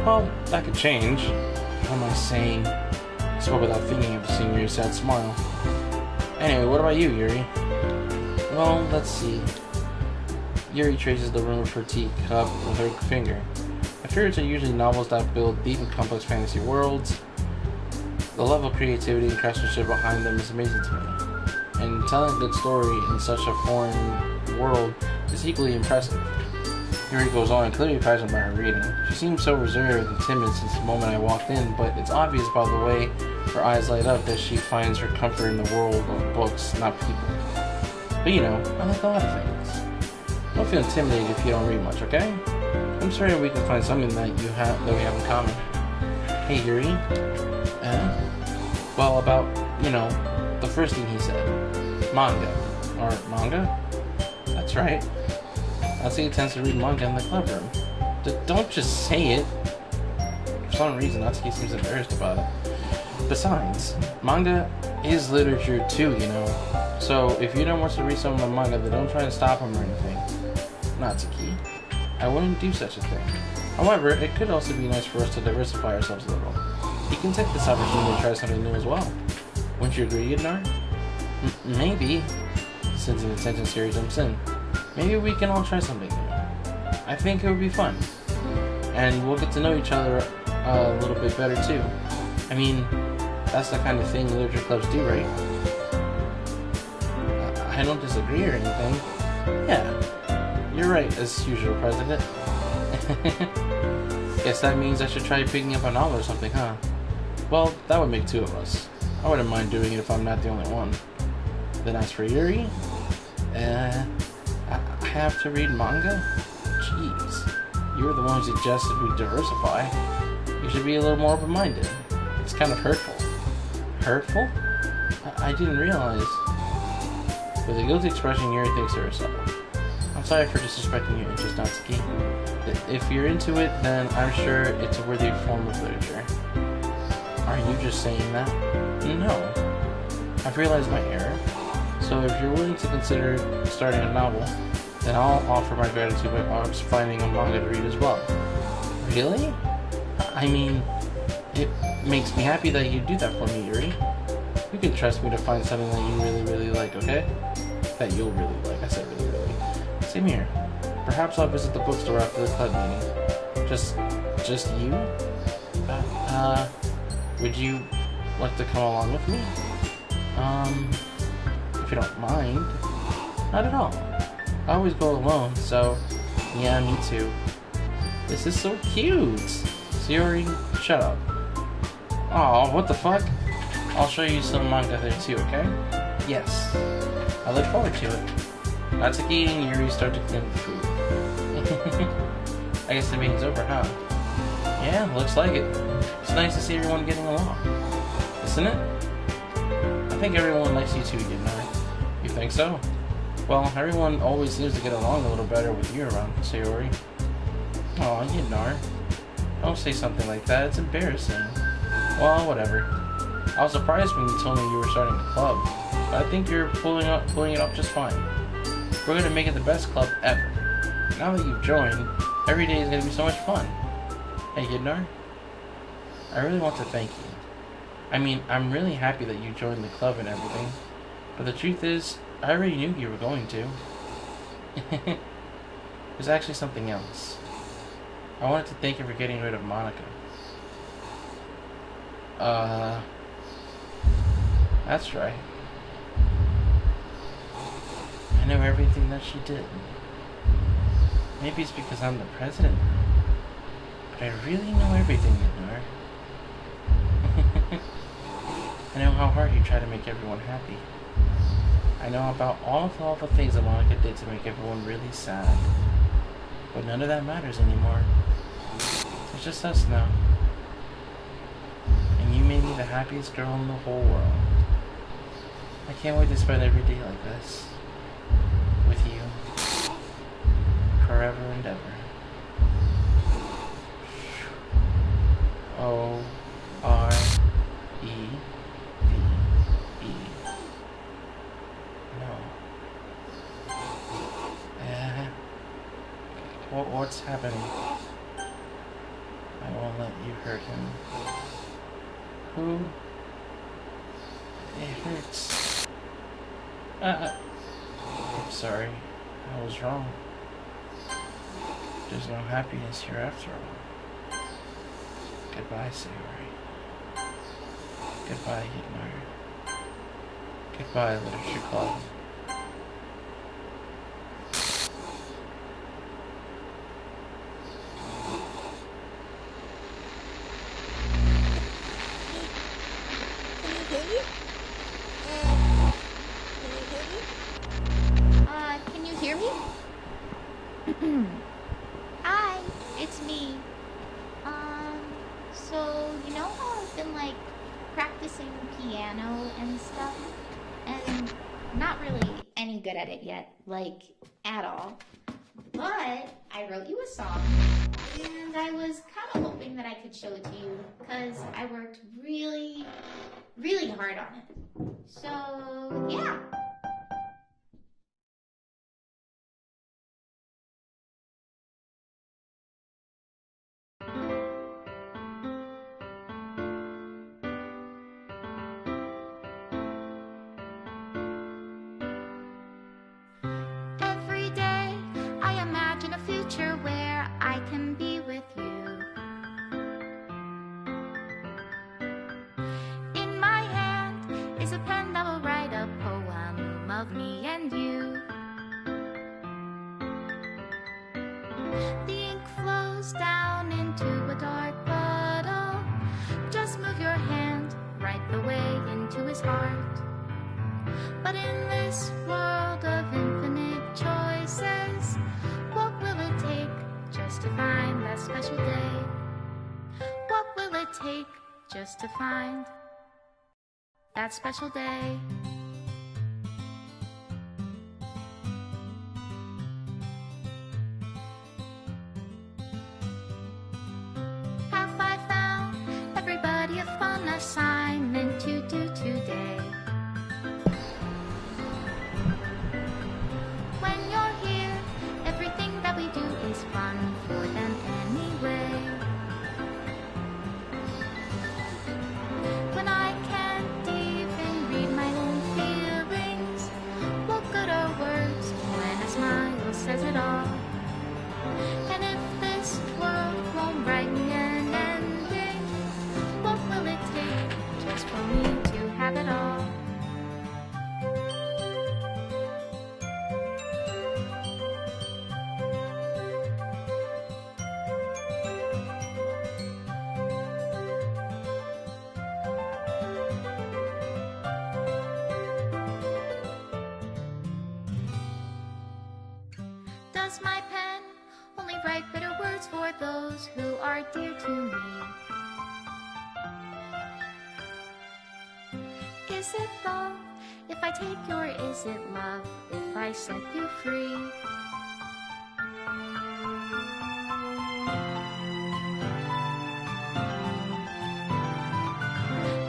Speaker 3: Well, that could change. What am I saying? I spoke without thinking after seeing Yuri's sad smile. Anyway, what about you, Yuri? Well, let's see. Yuri traces the rim of her teacup with her finger. My favorites are usually novels that build deep and complex fantasy worlds. The level of creativity and craftsmanship behind them is amazing to me. And telling a good story in such a foreign world is equally impressive. Yuri goes on, clearly passionate by her reading. She seems so reserved and timid since the moment I walked in, but it's obvious by the way her eyes light up that she finds her comfort in the world of books, not people. But you know, I like a lot of things. Don't feel intimidated if you don't read much, okay? I'm sure we can find something that we have in common. Hey Yuri. Well, about, you know, the first thing he said. Manga. Or manga? That's right. Natsuki tends to read manga in the club room. Don't just say it. For some reason, Natsuki seems embarrassed about it. Besides, manga is literature too, you know. So, if you don't want to read some of my manga, then don't try to stop him or anything. Natsuki. I wouldn't do such a thing. However, it could also be nice for us to diversify ourselves a little. You can take this opportunity to try something new as well. Wouldn't you agree, Yudnar? Maybe. Sensing the tension, Siri jumps in. Maybe we can all try something new. I think it would be fun. And we'll get to know each other a little bit better too. I mean, that's the kind of thing literature clubs do, right? I don't disagree or anything. Yeah, you're right, as usual, President. Guess that means I should try picking up a novel or something, huh? Well, that would make two of us. I wouldn't mind doing it if I'm not the only one. Then as for Yuri, I have to read manga? Jeez, you were the one who suggested we diversify. You should be a little more open-minded. It's kind of hurtful. Hurtful? I didn't realize. With a guilty expression, Yuri thinks to herself. I'm sorry for disrespecting your interest, Natsuki. If you're into it, then I'm sure it's a worthy form of literature. Are you just saying that? No. I've realized my error. So if you're willing to consider starting a novel, then I'll offer my gratitude by finding a manga to read as well. Really? I mean, it makes me happy that you do that for me, Yuri. You can trust me to find something that you really, really like, okay? That you'll really like. I said really, really. Same here. Perhaps I'll visit the bookstore after the club meeting. Just you? Would you like to come along with me? If you don't mind. Not at all. I always go alone, so yeah, me too. This is so cute. Sayori, shut up. Aw, what the fuck? I'll show you some manga there too, okay? Yes. I look forward to it. Natsuki and Yuri start to clean the food. I guess the meeting's over, huh? Yeah, looks like it. It's nice to see everyone getting along. Isn't it? I think everyone likes you too, Yudnar. You think so? Well, everyone always seems to get along a little better with you around, Sayori. Aw, Yudnar. Don't say something like that, it's embarrassing. Well, whatever. I was surprised when you told me you were starting a club, but I think you're pulling it off just fine. We're gonna make it the best club ever. Now that you've joined, every day is gonna be so much fun. Hey, Yudnar. I really want to thank you. I mean, I'm really happy that you joined the club and everything, but the truth is, I already knew you were going to. There's actually something else. I wanted to thank you for getting rid of Monica. That's right. I know everything that she did. Maybe it's because I'm the president, but I really know everything, Yudnar. I know how hard you try to make everyone happy. I know about all the things that Monica did to make everyone really sad. But none of that matters anymore. It's just us now. And you made me the happiest girl in the whole world. I can't wait to spend every day like this. With you. forever and ever. O-R-E-B-E. No. What's happening? I won't let you hurt him. Who? It hurts. I'm sorry. I was wrong. There's no happiness here after all. Goodbye, Sayori. Goodbye, Hidemaru. Goodbye, Literature Club.
Speaker 4: Can you hear me? Hi, it's me. So, you know how I've been, like, practicing piano and stuff? And not really any good at it yet, like, at all. But I wrote you a song, and I was kind of hoping that I could show it to you, because I worked really, really hard on it. So, yeah. Every day I imagine a future where I can be with you. In my hand is a pen that will write a poem of me and you. The ink flows down into a dark puddle. Just move your hand right the way into his heart. But in this world of infinite choices, what will it take just to find that special day? What will it take just to find that special day? Have I found everybody a fun assignment to do today? When you're here, everything that we do is fun for them anyway. When I can't even read my own feelings, what good are words when a smile says it all? And if this world won't write me an ending, what will it take just for me to have it all? Does my pen only write bitter words for those who are dear to me? Is it love if I take your, is it love if I set you free?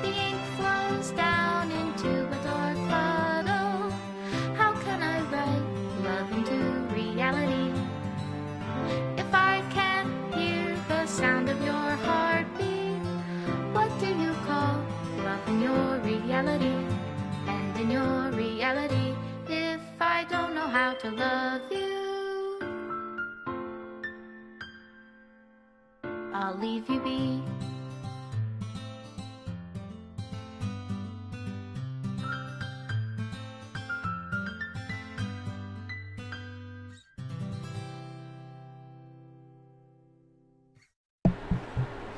Speaker 4: The ink flows down into a dark puddle. How can I write love into reality? If I can't hear the sound of your heartbeat, what do you call love in your reality? And in your reality, if I don't know how to love you, I'll leave you be.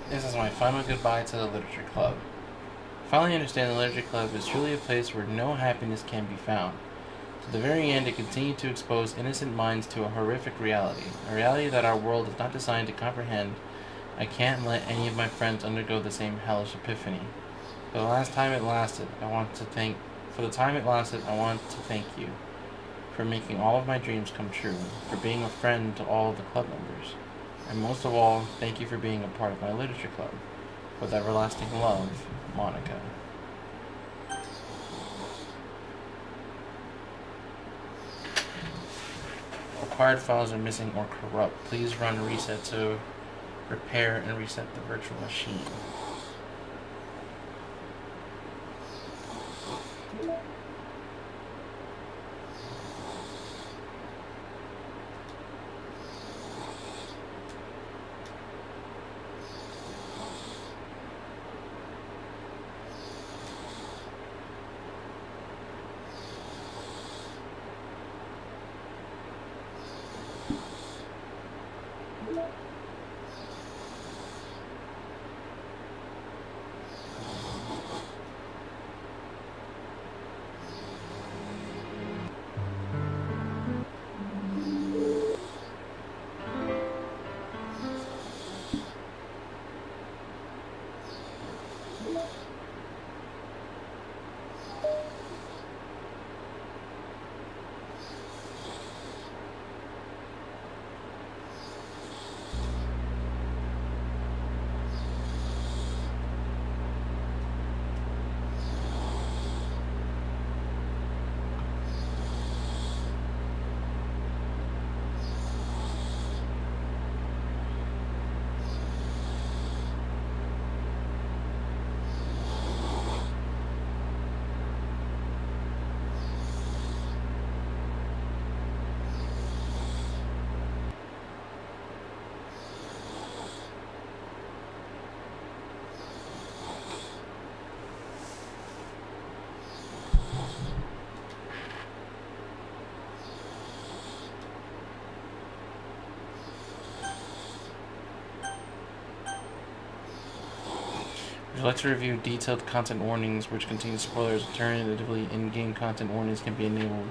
Speaker 3: This is my final goodbye to the Literature Club. I finally understand the Literature Club is truly a place where no happiness can be found. To the very end, it continued to expose innocent minds to a horrific reality, a reality that our world is not designed to comprehend. I can't let any of my friends undergo the same hellish epiphany. For the time it lasted, I want to thank you. for making all of my dreams come true, for being a friend to all of the club members. And most of all, thank you for being a part of my literature club. With everlasting love, Monica. Acquired files are missing or corrupt. Please run reset to repair and reset the virtual machine. Would you like to review detailed content warnings which contain spoilers? Alternatively, in-game content warnings can be enabled.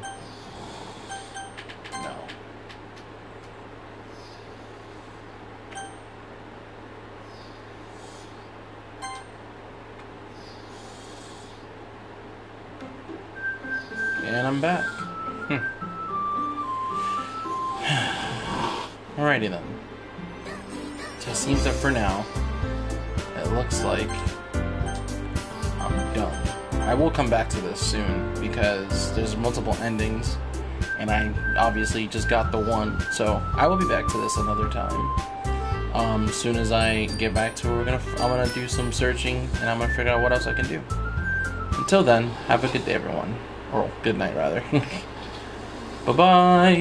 Speaker 3: No. And I'm back. Alrighty then. So it seems that for now, it looks like I'm done. I will come back to this soon because there's multiple endings and I obviously just got the one, so I will be back to this another time. As soon as I get back to it, I'm gonna do some searching and I'm gonna figure out what else I can do. Until then, have a good day everyone. Or good night rather. Bye bye.